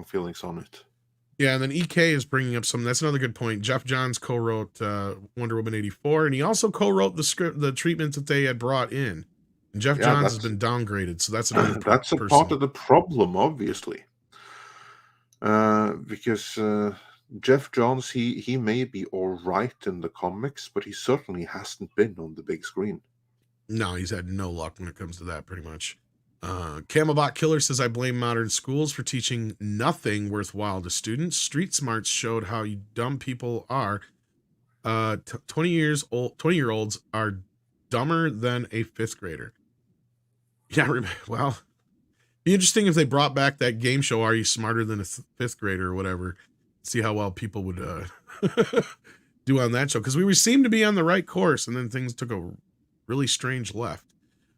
S2: feelings on it.
S1: Yeah, and then EK is bringing up some. That's another good point. Jeff Johns co-wrote Wonder Woman 84, and he also co-wrote the script, the treatment that they had brought in. And Jeff Johns has been downgraded, so that's another.
S2: That's a part of the problem, obviously, because Jeff Johns he may be all right in the comics, but he certainly hasn't been on the big screen.
S1: No, he's had no luck when it comes to that, pretty much. Camelbot Killer says, I blame modern schools for teaching nothing worthwhile to students. Street Smarts showed how dumb people are. 20-year-olds are dumber than a 5th grader. Yeah, well, be interesting if they brought back that game show, Are You Smarter Than a 5th Grader or whatever. See how well people would do on that show. Because we seemed to be on the right course, and then things took a really strange left.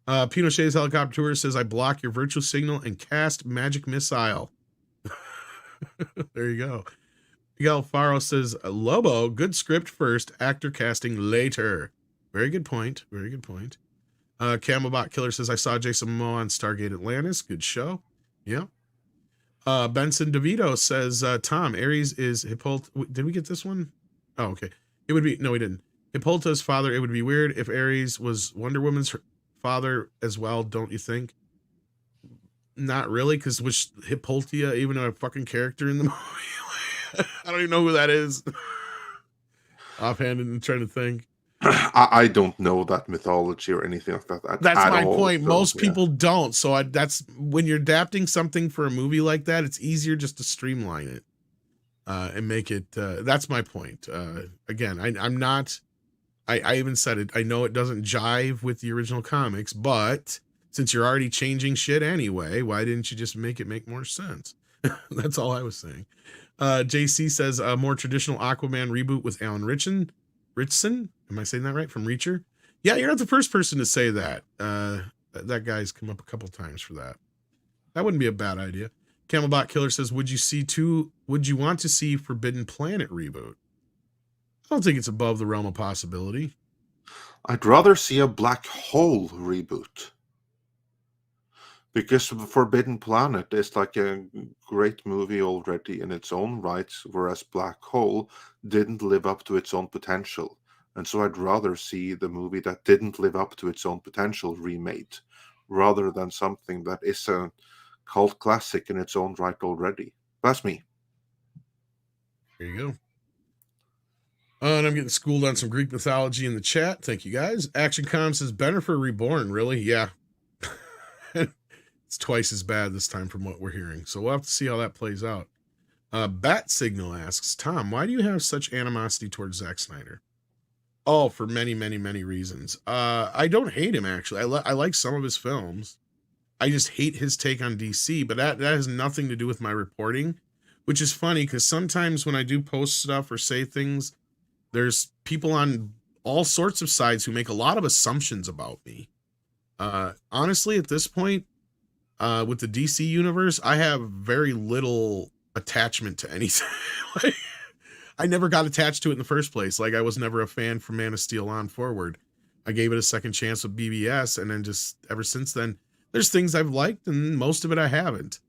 S1: Pinochet's Helicopter Tour says, I block your virtual signal and cast Magic Missile. There you go. Miguel Faro says, Lobo, good script first, actor casting later. Very good point. Very good point. Camelbot Killer says, I saw Jason Momoa on Stargate Atlantis. Good show. Yeah. Benson DeVito says, Tom, Ares is Hippolyta. Did we get this one? Oh, okay. It would be, no, we didn't. Hippolyta's father. It would be weird if Ares was Wonder Woman's father as well, don't you think? Not really, because which Hippolyta even a fucking character in the movie? I don't even know who that is. Offhand and trying to think.
S2: I don't know that mythology or anything like that.
S1: That's my point. Most people don't. So that's when you're adapting something for a movie like that, it's easier just to streamline it and make it. That's my point. Again, I'm not. I even said it. I know it doesn't jive with the original comics, but since you're already changing shit anyway, why didn't you just make more sense? That's all I was saying. JC says a more traditional Aquaman reboot with Alan Ritchson. Am I saying that right? From Reacher? Yeah, you're not the first person to say that. That guy's come up a couple times for that. That wouldn't be a bad idea. Camelbot Killer says, would you want to see Forbidden Planet reboot? I don't think it's above the realm of possibility.
S2: I'd rather see a Black Hole reboot. Because Forbidden Planet is like a great movie already in its own right, whereas Black Hole didn't live up to its own potential. And so I'd rather see the movie that didn't live up to its own potential remade, rather than something that is a cult classic in its own right already. That's me.
S1: There you go. And I'm getting schooled on some Greek mythology in the chat. Thank you, guys. ActionCom says, Bennifer Reborn. Really? Yeah. It's twice as bad this time from what we're hearing. So we'll have to see how that plays out. Bat Signal asks, Tom, why do you have such animosity towards Zack Snyder? Oh, for many, many, many reasons. I don't hate him, actually. I like some of his films. I just hate his take on DC, but that has nothing to do with my reporting, which is funny because sometimes when I do post stuff or say things, there's people on all sorts of sides who make a lot of assumptions about me. Honestly, at this point, with the DC universe, I have very little attachment to anything. Like, I never got attached to it in the first place. Like, I was never a fan from Man of Steel on forward. I gave it a second chance with BBS, and then just ever since then, there's things I've liked, and most of it I haven't.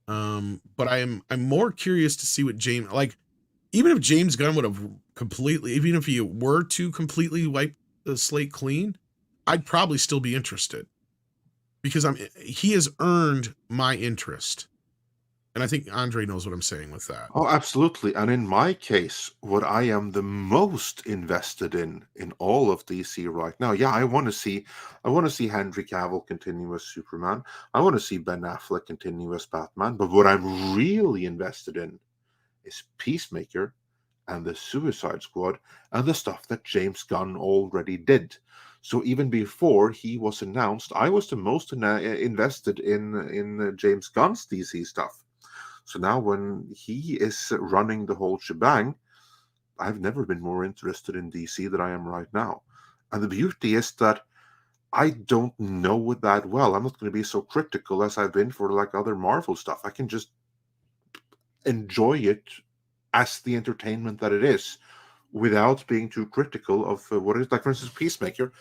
S1: But I'm more curious to see what James, like, even if James Gunn would have completely, even if you were to completely wipe the slate clean, I'd probably still be interested because he has earned my interest. And I think Andre knows what I'm saying with that.
S2: Oh, absolutely. And in my case, what I am the most invested in all of DC right now, yeah, I want to see Henry Cavill continue as Superman. I want to see Ben Affleck continue as Batman. But what I'm really invested in is Peacemaker and the Suicide Squad and the stuff that James Gunn already did. So even before he was announced, I was the most invested in James Gunn's DC stuff. So now when he is running the whole shebang, I've never been more interested in DC than I am right now. And the beauty is that I don't know it that well. I'm not going to be so critical as I've been for like other Marvel stuff. I can just enjoy it as the entertainment that it is without being too critical of what it is. Like, for instance, Peacemaker.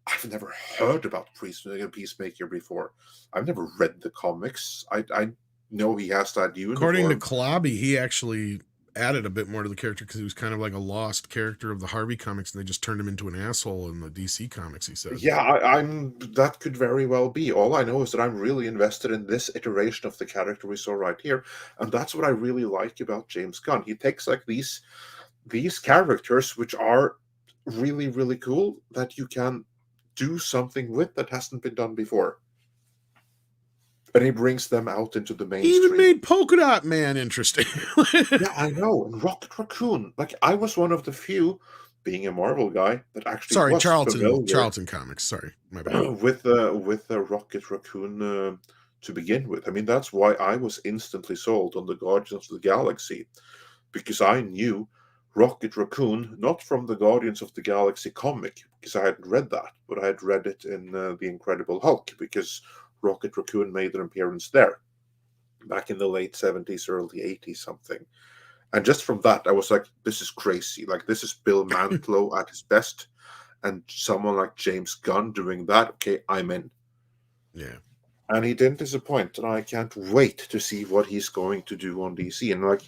S2: I've never heard about Peacemaker before. I've never read the comics. I know he has that uniform.
S1: According to Klobby, he actually added a bit more to the character because he was kind of like a lost character of the Harvey comics, and they just turned him into an asshole in the DC comics, he said.
S2: Yeah, I'm that could very well be. All I know is that I'm really invested in this iteration of the character we saw right here, and that's what I really like about James Gunn. He takes like these characters which are really, really cool that you can do something with that hasn't been done before. And he brings them out into the mainstream.
S1: He even made Polka Dot Man interesting.
S2: Yeah, I know. And Rocket Raccoon. Like, I was one of the few, being a Marvel guy, that actually was
S1: Charlton Comics. Sorry, my bad.
S2: with Rocket Raccoon to begin with. I mean, that's why I was instantly sold on the Guardians of the Galaxy, because I knew Rocket Raccoon, not from the Guardians of the Galaxy comic, because I hadn't read that, but I had read it in The Incredible Hulk, because Rocket Raccoon made an appearance there back in the late 70s, early 80s, something. And just from that, I was like, this is crazy. Like, this is Bill Mantlo at his best. And someone like James Gunn doing that, okay, I'm in.
S1: Yeah.
S2: And he didn't disappoint. And I can't wait to see what he's going to do on DC. And, like,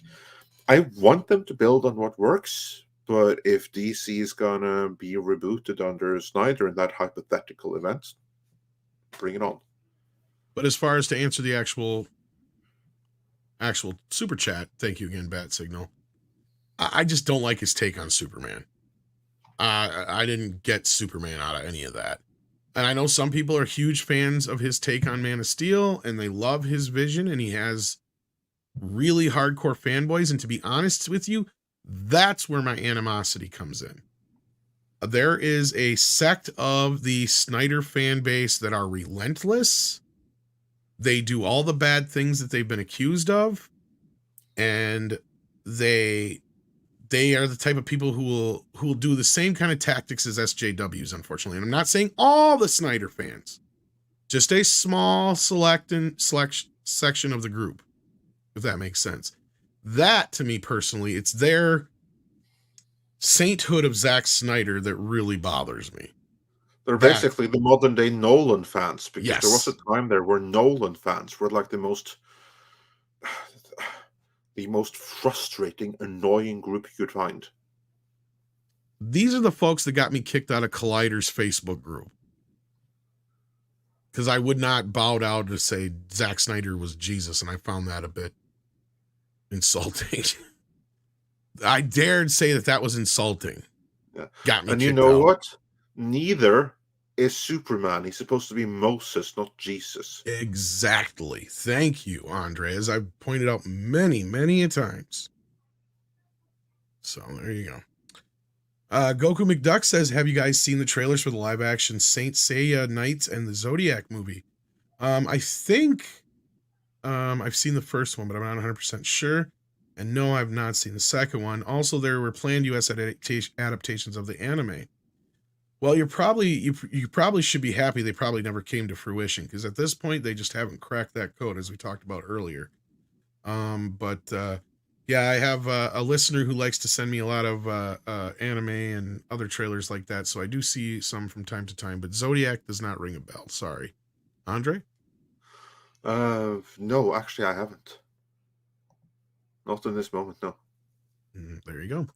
S2: I want them to build on what works. But if DC is going to be rebooted under Snyder in that hypothetical event, bring it on.
S1: But as far as to answer the actual super chat, thank you again, Bat Signal. I just don't like his take on Superman. I didn't get Superman out of any of that. And I know some people are huge fans of his take on Man of Steel, and they love his vision, and he has really hardcore fanboys. And to be honest with you, that's where my animosity comes in. There is a sect of the Snyder fan base that are relentless. They do all the bad things that they've been accused of, and they are the type of people who will do the same kind of tactics as SJWs, unfortunately. And I'm not saying all the Snyder fans, just a small section of the group, if that makes sense. That, to me personally, it's their sainthood of Zack Snyder that really bothers me.
S2: They're basically the modern day Nolan fans, because
S1: Yes.
S2: there was a time there where Nolan fans were like the most frustrating, annoying group you could find.
S1: These are the folks that got me kicked out of Collider's Facebook group, because I would not bow down to say Zack Snyder was Jesus, and I found that a bit insulting. I dared say that was insulting.
S2: Yeah.
S1: Got me.
S2: And
S1: kicked
S2: you know
S1: out.
S2: what? Neither is Superman. He's supposed to be Moses, not Jesus.
S1: Exactly. Thank you, Andre, as I've pointed out many, many a times. So there you go. Goku McDuck says, have you guys seen the trailers for the live action Saint Seiya Knights and the Zodiac movie? I think I've seen the first one, but I'm not 100% sure. And no, I've not seen the second one. Also, there were planned US adaptations of the anime. Well, you probably should be happy they probably never came to fruition, because at this point they just haven't cracked that code, as we talked about earlier. Yeah, I have a listener who likes to send me a lot of anime and other trailers like that, so I do see some from time to time, but Zodiac does not ring a bell. Sorry. Andre?
S2: No, actually I haven't. Not in this moment, no.
S1: There you go.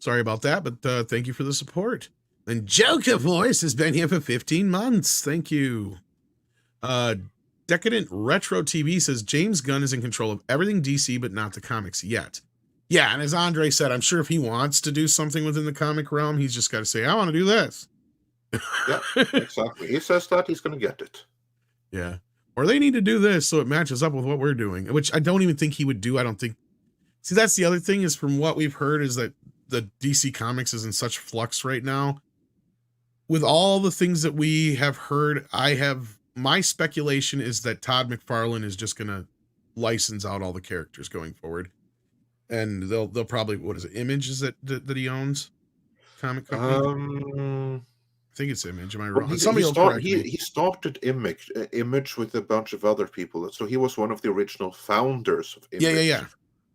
S1: Sorry about that, but thank you for the support. And Joker Voice has been here for 15 months. Thank you. Decadent Retro TV says James Gunn is in control of everything DC, but not the comics yet. Yeah, and as Andre said, I'm sure if he wants to do something within the comic realm, he's just got to say, I want to do this.
S2: Yeah, exactly. He says that he's going to get it.
S1: Yeah. Or they need to do this so it matches up with what we're doing, which I don't even think he would do. I don't think. See, that's the other thing is from what we've heard is that the DC Comics is in such flux right now. With all the things that we have heard, my speculation is that Todd McFarlane is just going to license out all the characters going forward. And they'll probably, what is it, Image is that he owns? Comic company? I think it's Image. Am I wrong?
S2: He started Image with a bunch of other people. So he was one of the original founders of Image.
S1: Yeah.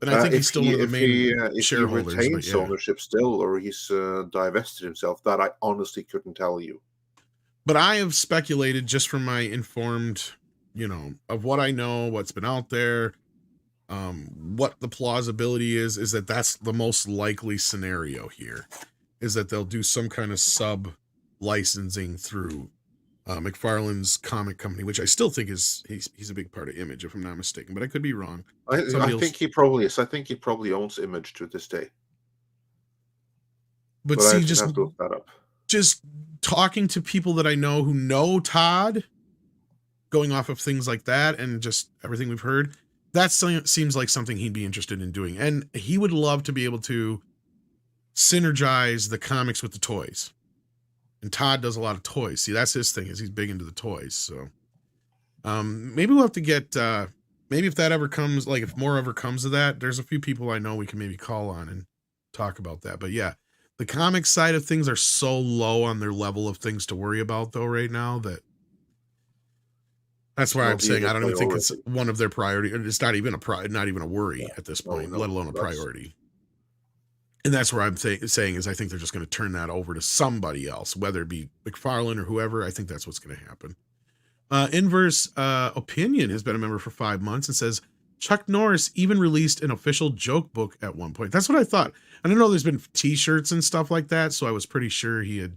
S1: And I think he's still one of the main shareholders.
S2: If he retains ownership still, or he's divested himself, that I honestly couldn't tell you.
S1: But I have speculated just from my informed, of what I know, what's been out there, what the plausibility is that that's the most likely scenario here, is that they'll do some kind of sub licensing through McFarlane's comic company, which I still think he's a big part of Image, if I'm not mistaken, but I could be wrong.
S2: I think he probably is. I think he probably owns Image to this day.
S1: But see,
S2: I have to look that up.
S1: Just talking to people that I know who know Todd, going off of things like that and just everything we've heard, that seems like something he'd be interested in doing. And he would love to be able to synergize the comics with the toys. And Todd does a lot of toys. See, that's his thing, is he's big into the toys. So maybe we'll have to get, maybe if that ever comes, like if more ever comes of that, there's a few people I know we can maybe call on and talk about that. But yeah, the comic side of things are so low on their level of things to worry about though right now that's why I'm saying I don't even think it's one of their priority. It's not even a worry at this point, let alone a priority. And that's where I'm saying is I think they're just going to turn that over to somebody else, whether it be McFarlane or whoever. I think that's what's going to happen. Inverse Opinion has been a member for 5 months and says Chuck Norris even released an official joke book at one point. That's what I thought. I don't know. There's been T-shirts and stuff like that, so I was pretty sure he had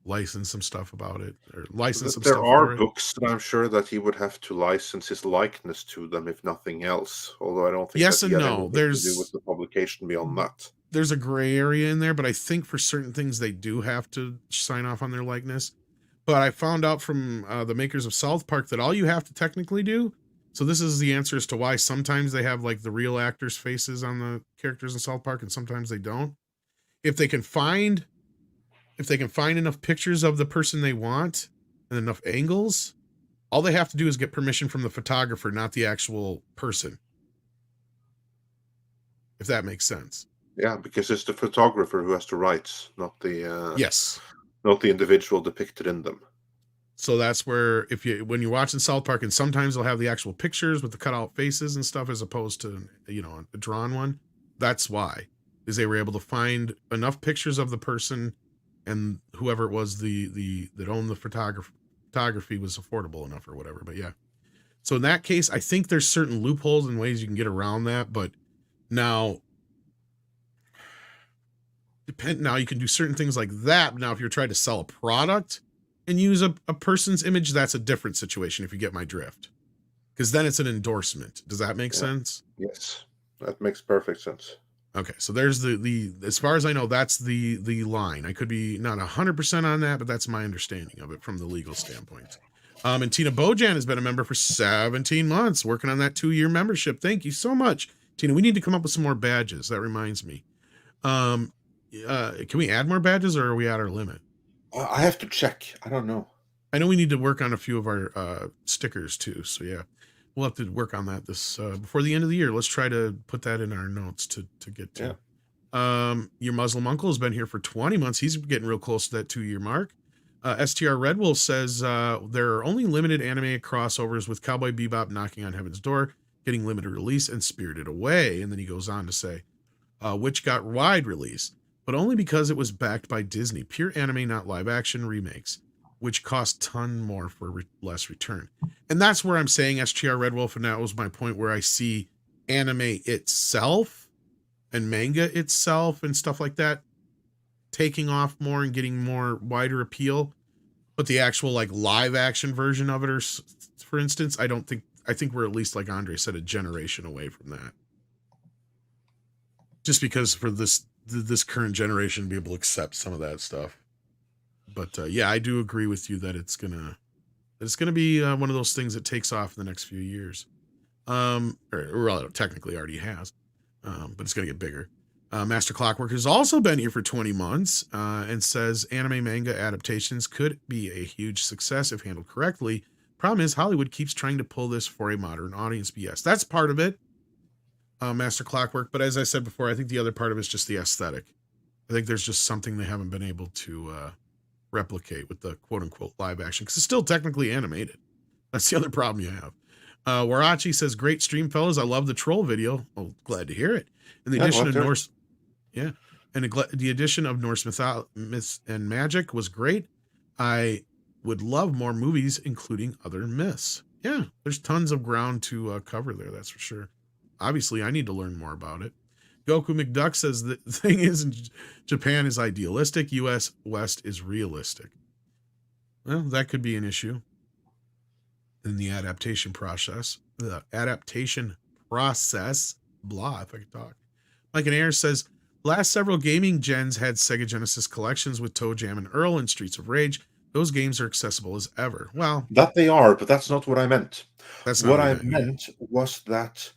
S1: licensed some stuff about it or licensed some stuff.
S2: There are books that I'm sure that he would have to license his likeness to them, if nothing else. Although I don't think
S1: yes and no. There's
S2: to do with the publication beyond that.
S1: There's a gray area in there, but I think for certain things they do have to sign off on their likeness. But I found out from the makers of South Park that all you have to technically do. So this is the answer as to why sometimes they have like the real actors' faces on the characters in South Park and sometimes they don't. If they can find enough pictures of the person they want and enough angles, all they have to do is get permission from the photographer, not the actual person. If that makes sense.
S2: Yeah, because it's the photographer who has the rights, not the
S1: yes,
S2: not the individual depicted in them.
S1: So that's where when you're watching South Park, and sometimes they'll have the actual pictures with the cutout faces and stuff, as opposed to a drawn one. That's why is they were able to find enough pictures of the person, and whoever it was that owned the photography was affordable enough or whatever. But yeah, so in that case, I think there's certain loopholes and ways you can get around that. But now you can do certain things like that. Now, if you're trying to sell a product and use a person's image, that's a different situation, if you get my drift. Because then it's an endorsement. Does that make sense?
S2: Yes, that makes perfect sense.
S1: Okay, so there's the as far as I know, that's the line. I could be not 100% on that, but that's my understanding of it from the legal standpoint. And Tina Bojan has been a member for 17 months, working on that 2-year membership. Thank you so much, Tina. We need to come up with some more badges. That reminds me. Can we add more badges, or are we at our limit?
S2: I have to check. I don't know.
S1: I know we need to work on a few of our stickers too. So yeah, we'll have to work on that this before the end of the year. Let's try to put that in our notes to get to. Yeah. Your Muslim uncle has been here for 20 months. He's getting real close to that 2-year mark. STR Red Wolf says there are only limited anime crossovers, with Cowboy Bebop knocking on heaven's door, getting limited release, and Spirited Away. And then he goes on to say, which got wide release, but only because it was backed by Disney. Pure anime, not live action remakes, which cost ton more for less return. And that's where I'm saying STR Red Wolf, and that was my point, where I see anime itself and manga itself and stuff like that taking off more and getting more wider appeal. But the actual like live action version of it, or for instance, I think we're at least, like Andre said, a generation away from that. Just because for this current generation to be able to accept some of that stuff. But yeah, I do agree with you that it's gonna be one of those things that takes off in the next few years. Or well, it technically already has, but it's gonna get bigger. Master Clockwork has also been here for 20 months and says anime manga adaptations could be a huge success if handled correctly. Problem is, Hollywood keeps trying to pull this for a modern audience. But yes, that's part of it, Master Clockwork. But as I said before, I think the other part of it is just the aesthetic. I think there's just something they haven't been able to replicate with the quote-unquote live action, because it's still technically animated. That's the other problem you have. Warachi says, great stream, fellas. I love the troll video. Oh, glad to hear it. And the addition of Norse... Yeah, and the addition of Norse myths and magic was great. I would love more movies including other myths. Yeah, there's tons of ground to cover there, that's for sure. Obviously, I need to learn more about it. Goku McDuck says the thing is, Japan is idealistic, US West is realistic. Well, that could be an issue in the adaptation process. Blah, if I could talk. Mike and Air says, last several gaming gens had Sega Genesis collections with Toe Jam and Earl and Streets of Rage. Those games are accessible as ever. Well,
S2: that they are, but that's not what I meant.
S1: That's not
S2: what I meant was that,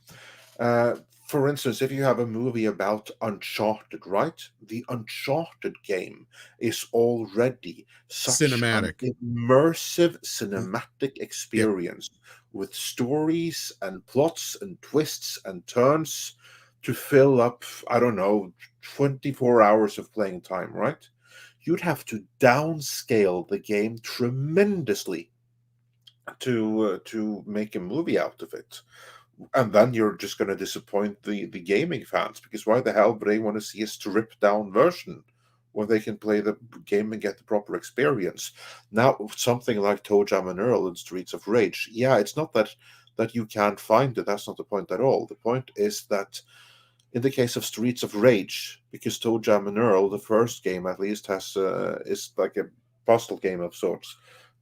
S2: for instance, if you have a movie about Uncharted, right? The Uncharted game is already such
S1: cinematic,
S2: an immersive cinematic experience with stories and plots and twists and turns to fill up, I don't know, 24 hours of playing time, right? You'd have to downscale the game tremendously to make a movie out of it. And then you're just going to disappoint the gaming fans, because why the hell would they want to see a stripped down version when they can play the game and get the proper experience? Now, something like Toe Jam and Earl and Streets of Rage, yeah, it's not that you can't find it. That's not the point at all. The point is that in the case of Streets of Rage, because Toe Jam and Earl, the first game at least, has is like a puzzle game of sorts.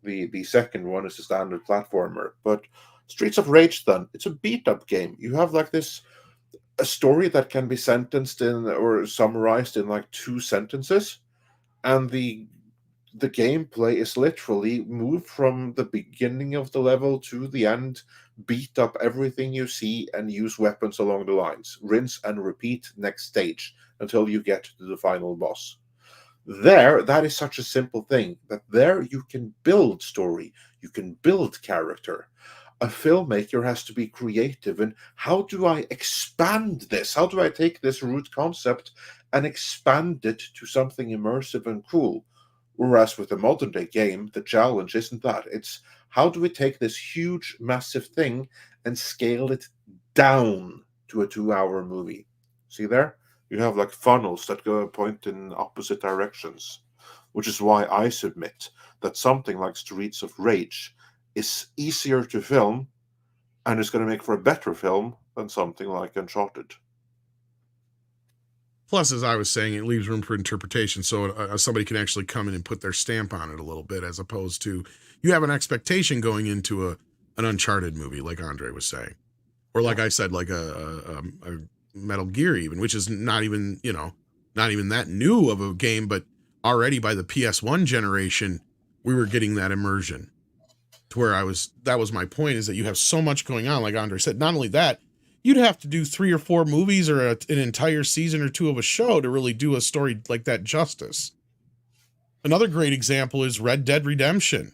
S2: The second one is a standard platformer. But Streets of Rage, then, it's a beat-up game. You have like a story that can be sentenced in or summarized in like 2 sentences, and the gameplay is literally move from the beginning of the level to the end, beat up everything you see, and use weapons along the lines. Rinse and repeat next stage until you get to the final boss. That is such a simple thing that there you can build story, you can build character. A filmmaker has to be creative in how do I expand this? How do I take this root concept and expand it to something immersive and cool? Whereas with a modern day game, the challenge isn't that. It's how do we take this huge, massive thing and scale it down to a 2-hour movie? See there? You have like funnels that go point in opposite directions, which is why I submit that something like Streets of Rage is easier to film and is going to make for a better film than something like Uncharted.
S1: Plus, as I was saying, it leaves room for interpretation, so somebody can actually come in and put their stamp on it a little bit, as opposed to you have an expectation going into an Uncharted movie, like Andre was saying, or like I said, like a Metal Gear, even, which is not even that new of a game, but already by the PS1 generation, we were getting that immersion. To where that was my point, is that you have so much going on, like Andre said. Not only that, you'd have to do 3 or 4 movies or an entire season or 2 of a show to really do a story like that justice. Another great example is Red Dead Redemption.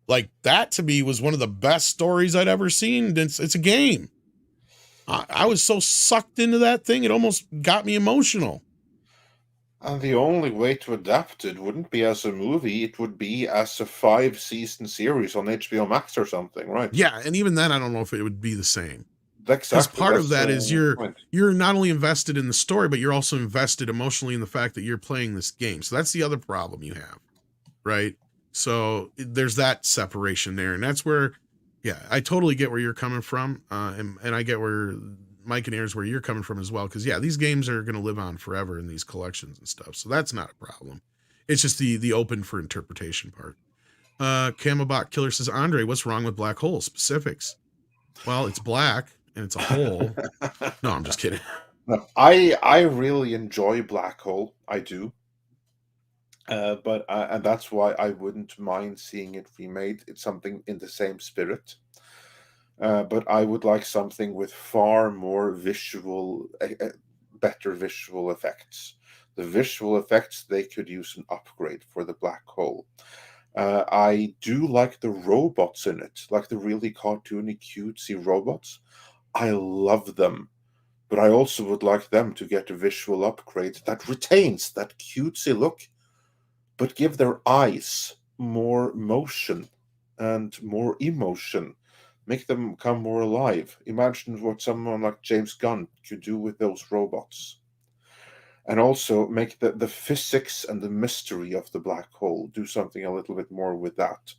S1: Like, that to me was one of the best stories I'd ever seen. It's a game. I was so sucked into that thing, it almost got me emotional.
S2: And the only way to adapt it wouldn't be as a movie, it would be as a 5-season series on HBO Max or something, right?
S1: Yeah, and even then, I don't know if it would be the same.
S2: Exactly.
S1: Because part of that is you're not only invested in the story, but you're also invested emotionally in the fact that you're playing this game. So that's the other problem you have, right? So there's that separation there, and that's where, yeah, I totally get where you're coming from, and I get where Mike and Ayers where you're coming from as well, because yeah, these games are going to live on forever in these collections and stuff, so that's not a problem. It's just the open for interpretation part. Camelbot Killer says, Andre, what's wrong with black hole specifics? Well, it's black and it's a hole. No, I'm just kidding.
S2: No, I really enjoy Black Hole. I do. But and that's why I wouldn't mind seeing it remade. It's something in the same spirit. But I would like something with far more visual, better visual effects. The visual effects, they could use an upgrade for the Black Hole. I do like the robots in it, like the really cartoony, cutesy robots. I love them. But I also would like them to get a visual upgrade that retains that cutesy look, but give their eyes more motion and more emotion. Make them come more alive. Imagine what someone like James Gunn could do with those robots. And also make the physics and the mystery of the black hole, do something a little bit more with that.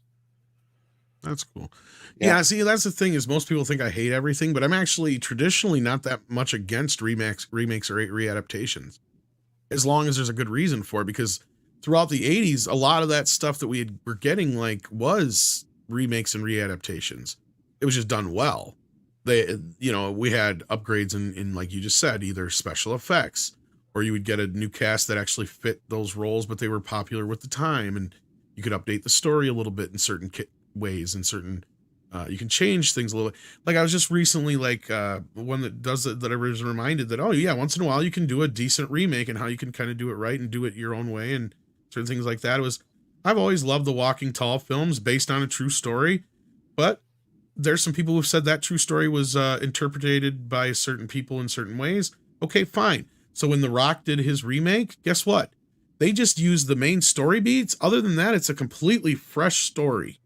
S1: That's cool. Yeah, see, that's the thing is most people think I hate everything, but I'm actually traditionally not that much against remakes or readaptations, as long as there's a good reason for it, because throughout the 80s, a lot of that stuff that were getting like was remakes and readaptations. It was just done well. They, you know, we had upgrades in like you just said, either special effects, or you would get a new cast that actually fit those roles, but they were popular with the time, and you could update the story a little bit in certain ways, and certain you can change things a little bit. Like I was just recently like one that does it, that I was reminded that, oh yeah, once in a while you can do a decent remake, and how you can kind of do it right and do it your own way and certain things like that. I've always loved the Walking Tall films based on a true story, but there's some people who've said that true story was interpreted by certain people in certain ways. Okay, fine. So when The Rock did his remake, guess what? They just used the main story beats. Other than that, it's a completely fresh story.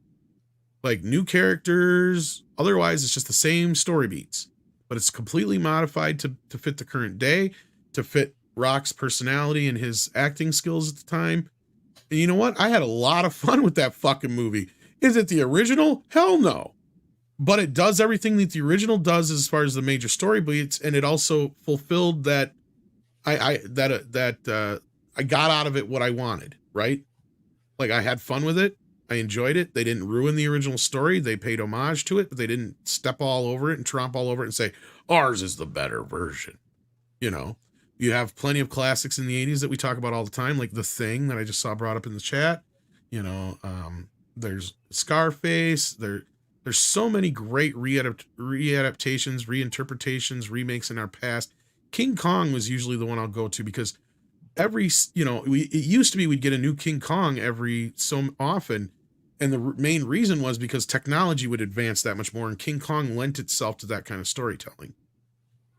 S1: Like new characters. Otherwise, it's just the same story beats. But it's completely modified to fit the current day, to fit Rock's personality and his acting skills at the time. And you know what? I had a lot of fun with that fucking movie. Is it the original? Hell no. But it does everything that the original does as far as the major story beats, and it also fulfilled that I got out of it what I wanted, right? Like I had fun with it. I enjoyed it. They didn't ruin the original story. They paid homage to it, but they didn't step all over it and tromp all over it and say, ours is the better version. You know, you have plenty of classics in the 80s that we talk about all the time, like The Thing that I just saw brought up in the chat. You know, there's Scarface. There's so many great readaptations, reinterpretations, remakes in our past. King Kong was usually the one I'll go to, because it used to be we'd get a new King Kong every so often, and the main reason was because technology would advance that much more, and King Kong lent itself to that kind of storytelling.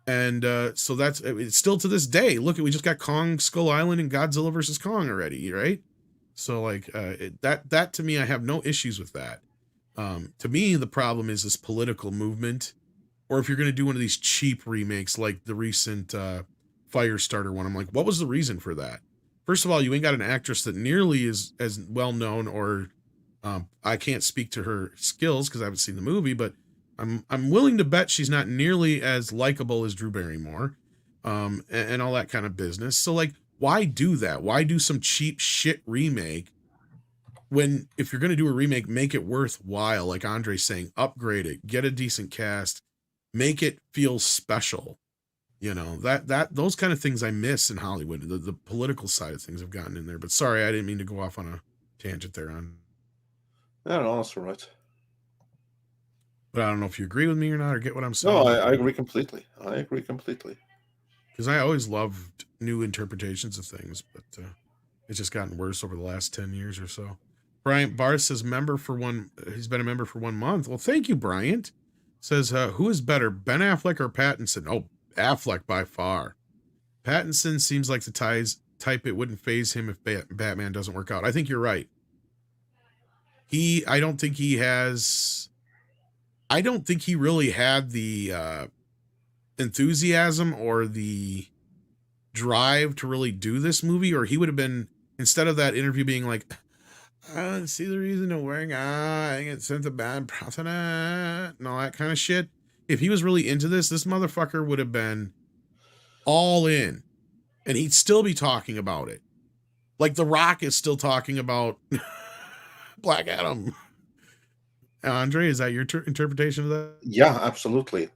S1: And so it's still to this day. Look, we just got Kong Skull Island and Godzilla versus Kong already, right? So like that to me, I have no issues with that. To me, the problem is this political movement, or if you're going to do one of these cheap remakes like the recent Firestarter one, I'm like, what was the reason for that? First of all, you ain't got an actress that nearly is as well known, or I can't speak to her skills because I haven't seen the movie, but I'm willing to bet she's not nearly as likable as Drew Barrymore, and all that kind of business. So like, why do that? Why do some cheap shit remake? When, if you're going to do a remake, make it worthwhile. Like Andre's saying, upgrade it, get a decent cast, make it feel special. You know, those kind of things I miss in Hollywood. The political side of things have gotten in there, but sorry, I didn't mean to go off on a tangent there on.
S2: No, that's all right.
S1: But I don't know if you agree with me or not, or get what I'm saying.
S2: No, I agree completely.
S1: Because I always loved new interpretations of things, but it's just gotten worse over the last 10 years or so. Bryant Barr says he's been a member for 1 month. Well, thank you, Bryant. Says, who is better, Ben Affleck or Pattinson? Oh, Affleck by far. Pattinson seems like the type it wouldn't faze him if Batman doesn't work out. I think you're right. I don't think he really had the enthusiasm or the drive to really do this movie, or he would have been, instead of that interview being like, I don't see the reason to work out, I get sent a bad precedent and all that kind of shit. if he was really into this motherfucker would have been all in, and he'd still be talking about it. Like The Rock is still talking about Black Adam. Andre, is that your interpretation of that?
S2: Yeah, absolutely.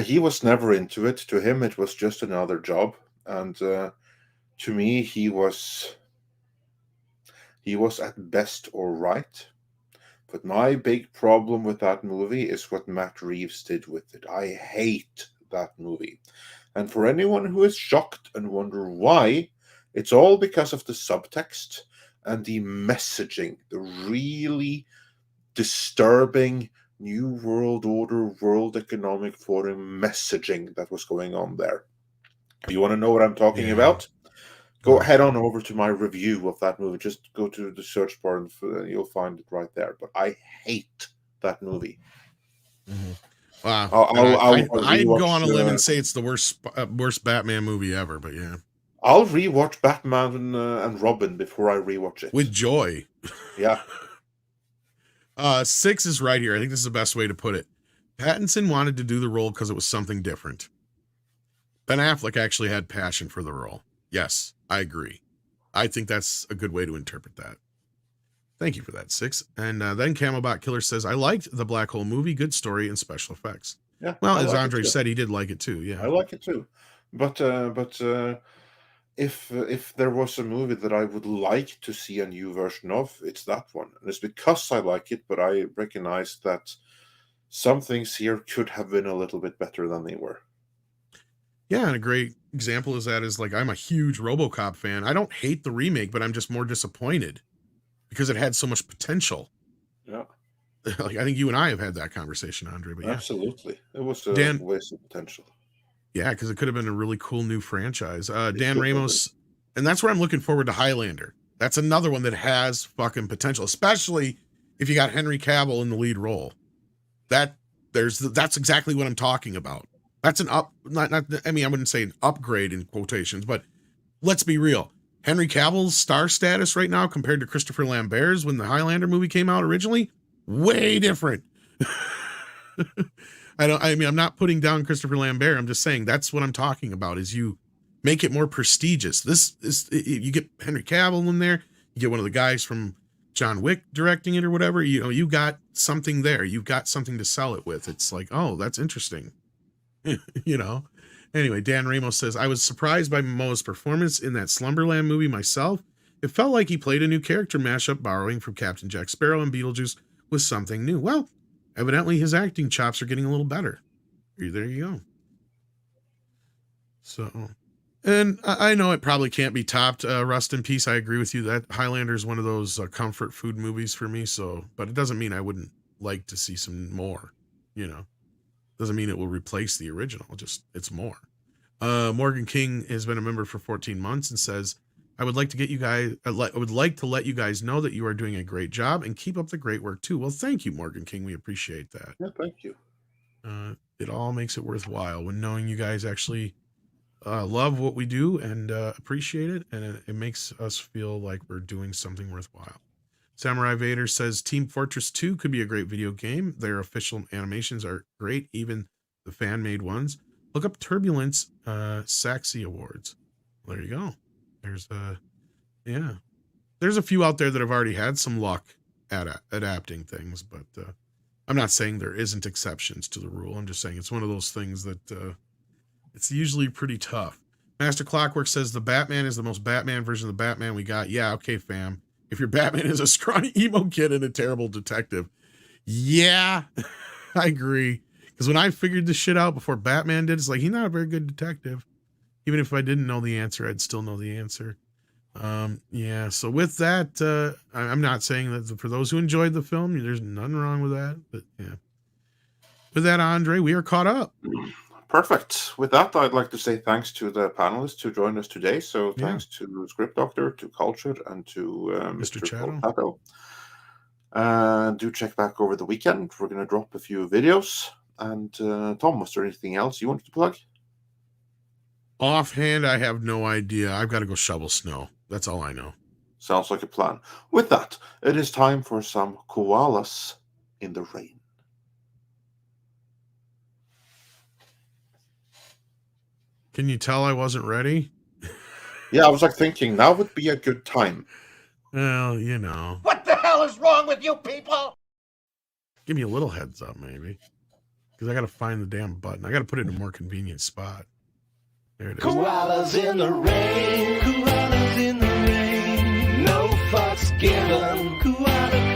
S2: He was never into it. To him, it was just another job, and to me, he was at best all right. But my big problem with that movie is what Matt Reeves did with it. I hate that movie. And for anyone who is shocked and wonder why, it's all because of the subtext and the messaging, the really disturbing New World Order, World Economic Forum messaging that was going on there. If you want to know what I'm talking about, go head on over to my review of that movie. Just go to the search bar and you'll find it right there. But I hate that movie.
S1: Wow.
S2: I'd
S1: go on a limb and say it's the worst Batman movie ever, but yeah.
S2: I'll rewatch Batman and Robin before I rewatch it.
S1: With joy.
S2: Yeah.
S1: 6 is right here. I think this is the best way to put it. Pattinson wanted to do the role because it was something different. Ben Affleck actually had passion for the role. Yes, I agree. I think that's a good way to interpret that. Thank you for that, 6. And then Camelbot Killer says, I liked the Black Hole movie, good story and special effects.
S2: Yeah.
S1: Well, as Andre said, he did like it too. Yeah.
S2: I like it too. But if there was a movie that I would like to see a new version of, it's that one. And it's because I like it, but I recognize that some things here could have been a little bit better than they were.
S1: Yeah, and a great example is like I'm a huge RoboCop fan. I don't hate the remake, but I'm just more disappointed because it had so much potential.
S2: Yeah.
S1: Like I think you and I have had that conversation, Andre. But yeah.
S2: Absolutely. It was a waste of potential.
S1: Yeah, because it could have been a really cool new franchise. Dan Ramos, and that's where I'm looking forward to Highlander. That's another one that has fucking potential, especially if you got Henry Cavill in the lead role. That's exactly what I'm talking about. That's an I wouldn't say an upgrade in quotations, but let's be real. Henry Cavill's star status right now compared to Christopher Lambert's when the Highlander movie came out originally, way different. I'm not putting down Christopher Lambert. I'm just saying that's what I'm talking about is you make it more prestigious. This is, you get Henry Cavill in there, you get one of the guys from John Wick directing it or whatever, you got something there. You've got something to sell it with. It's like, oh, that's interesting. Anyway, Dan Ramos says, I was surprised by Momoa's performance in that Slumberland movie myself. It felt like he played a new character mashup, borrowing from Captain Jack Sparrow and Beetlejuice with something new. Well, evidently his acting chops are getting a little better. There you go. So, and I know it probably can't be topped. Rust in Peace, I agree with you. That Highlander is one of those comfort food movies for me. So, but it doesn't mean I wouldn't like to see some more, Doesn't mean it will replace the original. Just it's more. Morgan King has been a member for 14 months and says, I would like to let you guys know that you are doing a great job and keep up the great work too. Well, thank you, Morgan King. We appreciate that.
S2: Yeah, thank you.
S1: It all makes it worthwhile when knowing you guys actually love what we do and appreciate it. And it makes us feel like we're doing something worthwhile. Samurai Vader says Team Fortress 2 could be a great video game. Their official animations are great, even the fan-made ones. Look up Turbulence Saxy Awards. There you go. There's a few out there that have already had some luck at adapting things, but I'm not saying there isn't exceptions to the rule. I'm just saying it's one of those things that it's usually pretty tough. Master Clockwork says the Batman is the most Batman version of the Batman we got. Yeah, okay, fam. If your Batman is a scrawny emo kid and a terrible detective. Yeah, I agree. Because when I figured this shit out before Batman did, it's like, he's not a very good detective. Even if I didn't know the answer, I'd still know the answer. Yeah, so with that, I'm not saying that for those who enjoyed the film, there's nothing wrong with that. But yeah. With that, Andre, we are caught up.
S2: Perfect. With that, I'd like to say thanks to the panelists who joined us today. So thanks to Script Doctor, to Culture, and to Mr. Chato. Do check back over the weekend. We're going to drop a few videos. And Tom, was there anything else you wanted to plug?
S1: Offhand, I have no idea. I've got to go shovel snow. That's all I know.
S2: Sounds like a plan. With that, it is time for some koalas in the rain.
S1: Can you tell I wasn't ready?
S2: Yeah, I was like thinking now would be a good time.
S1: Well, you know.
S6: What the hell is wrong with you people?
S1: Give me a little heads up, maybe. Because I got to find the damn button. I got to put it in a more convenient spot. There it is.
S8: Koalas in the rain, koalas in the rain. No fucks given, koala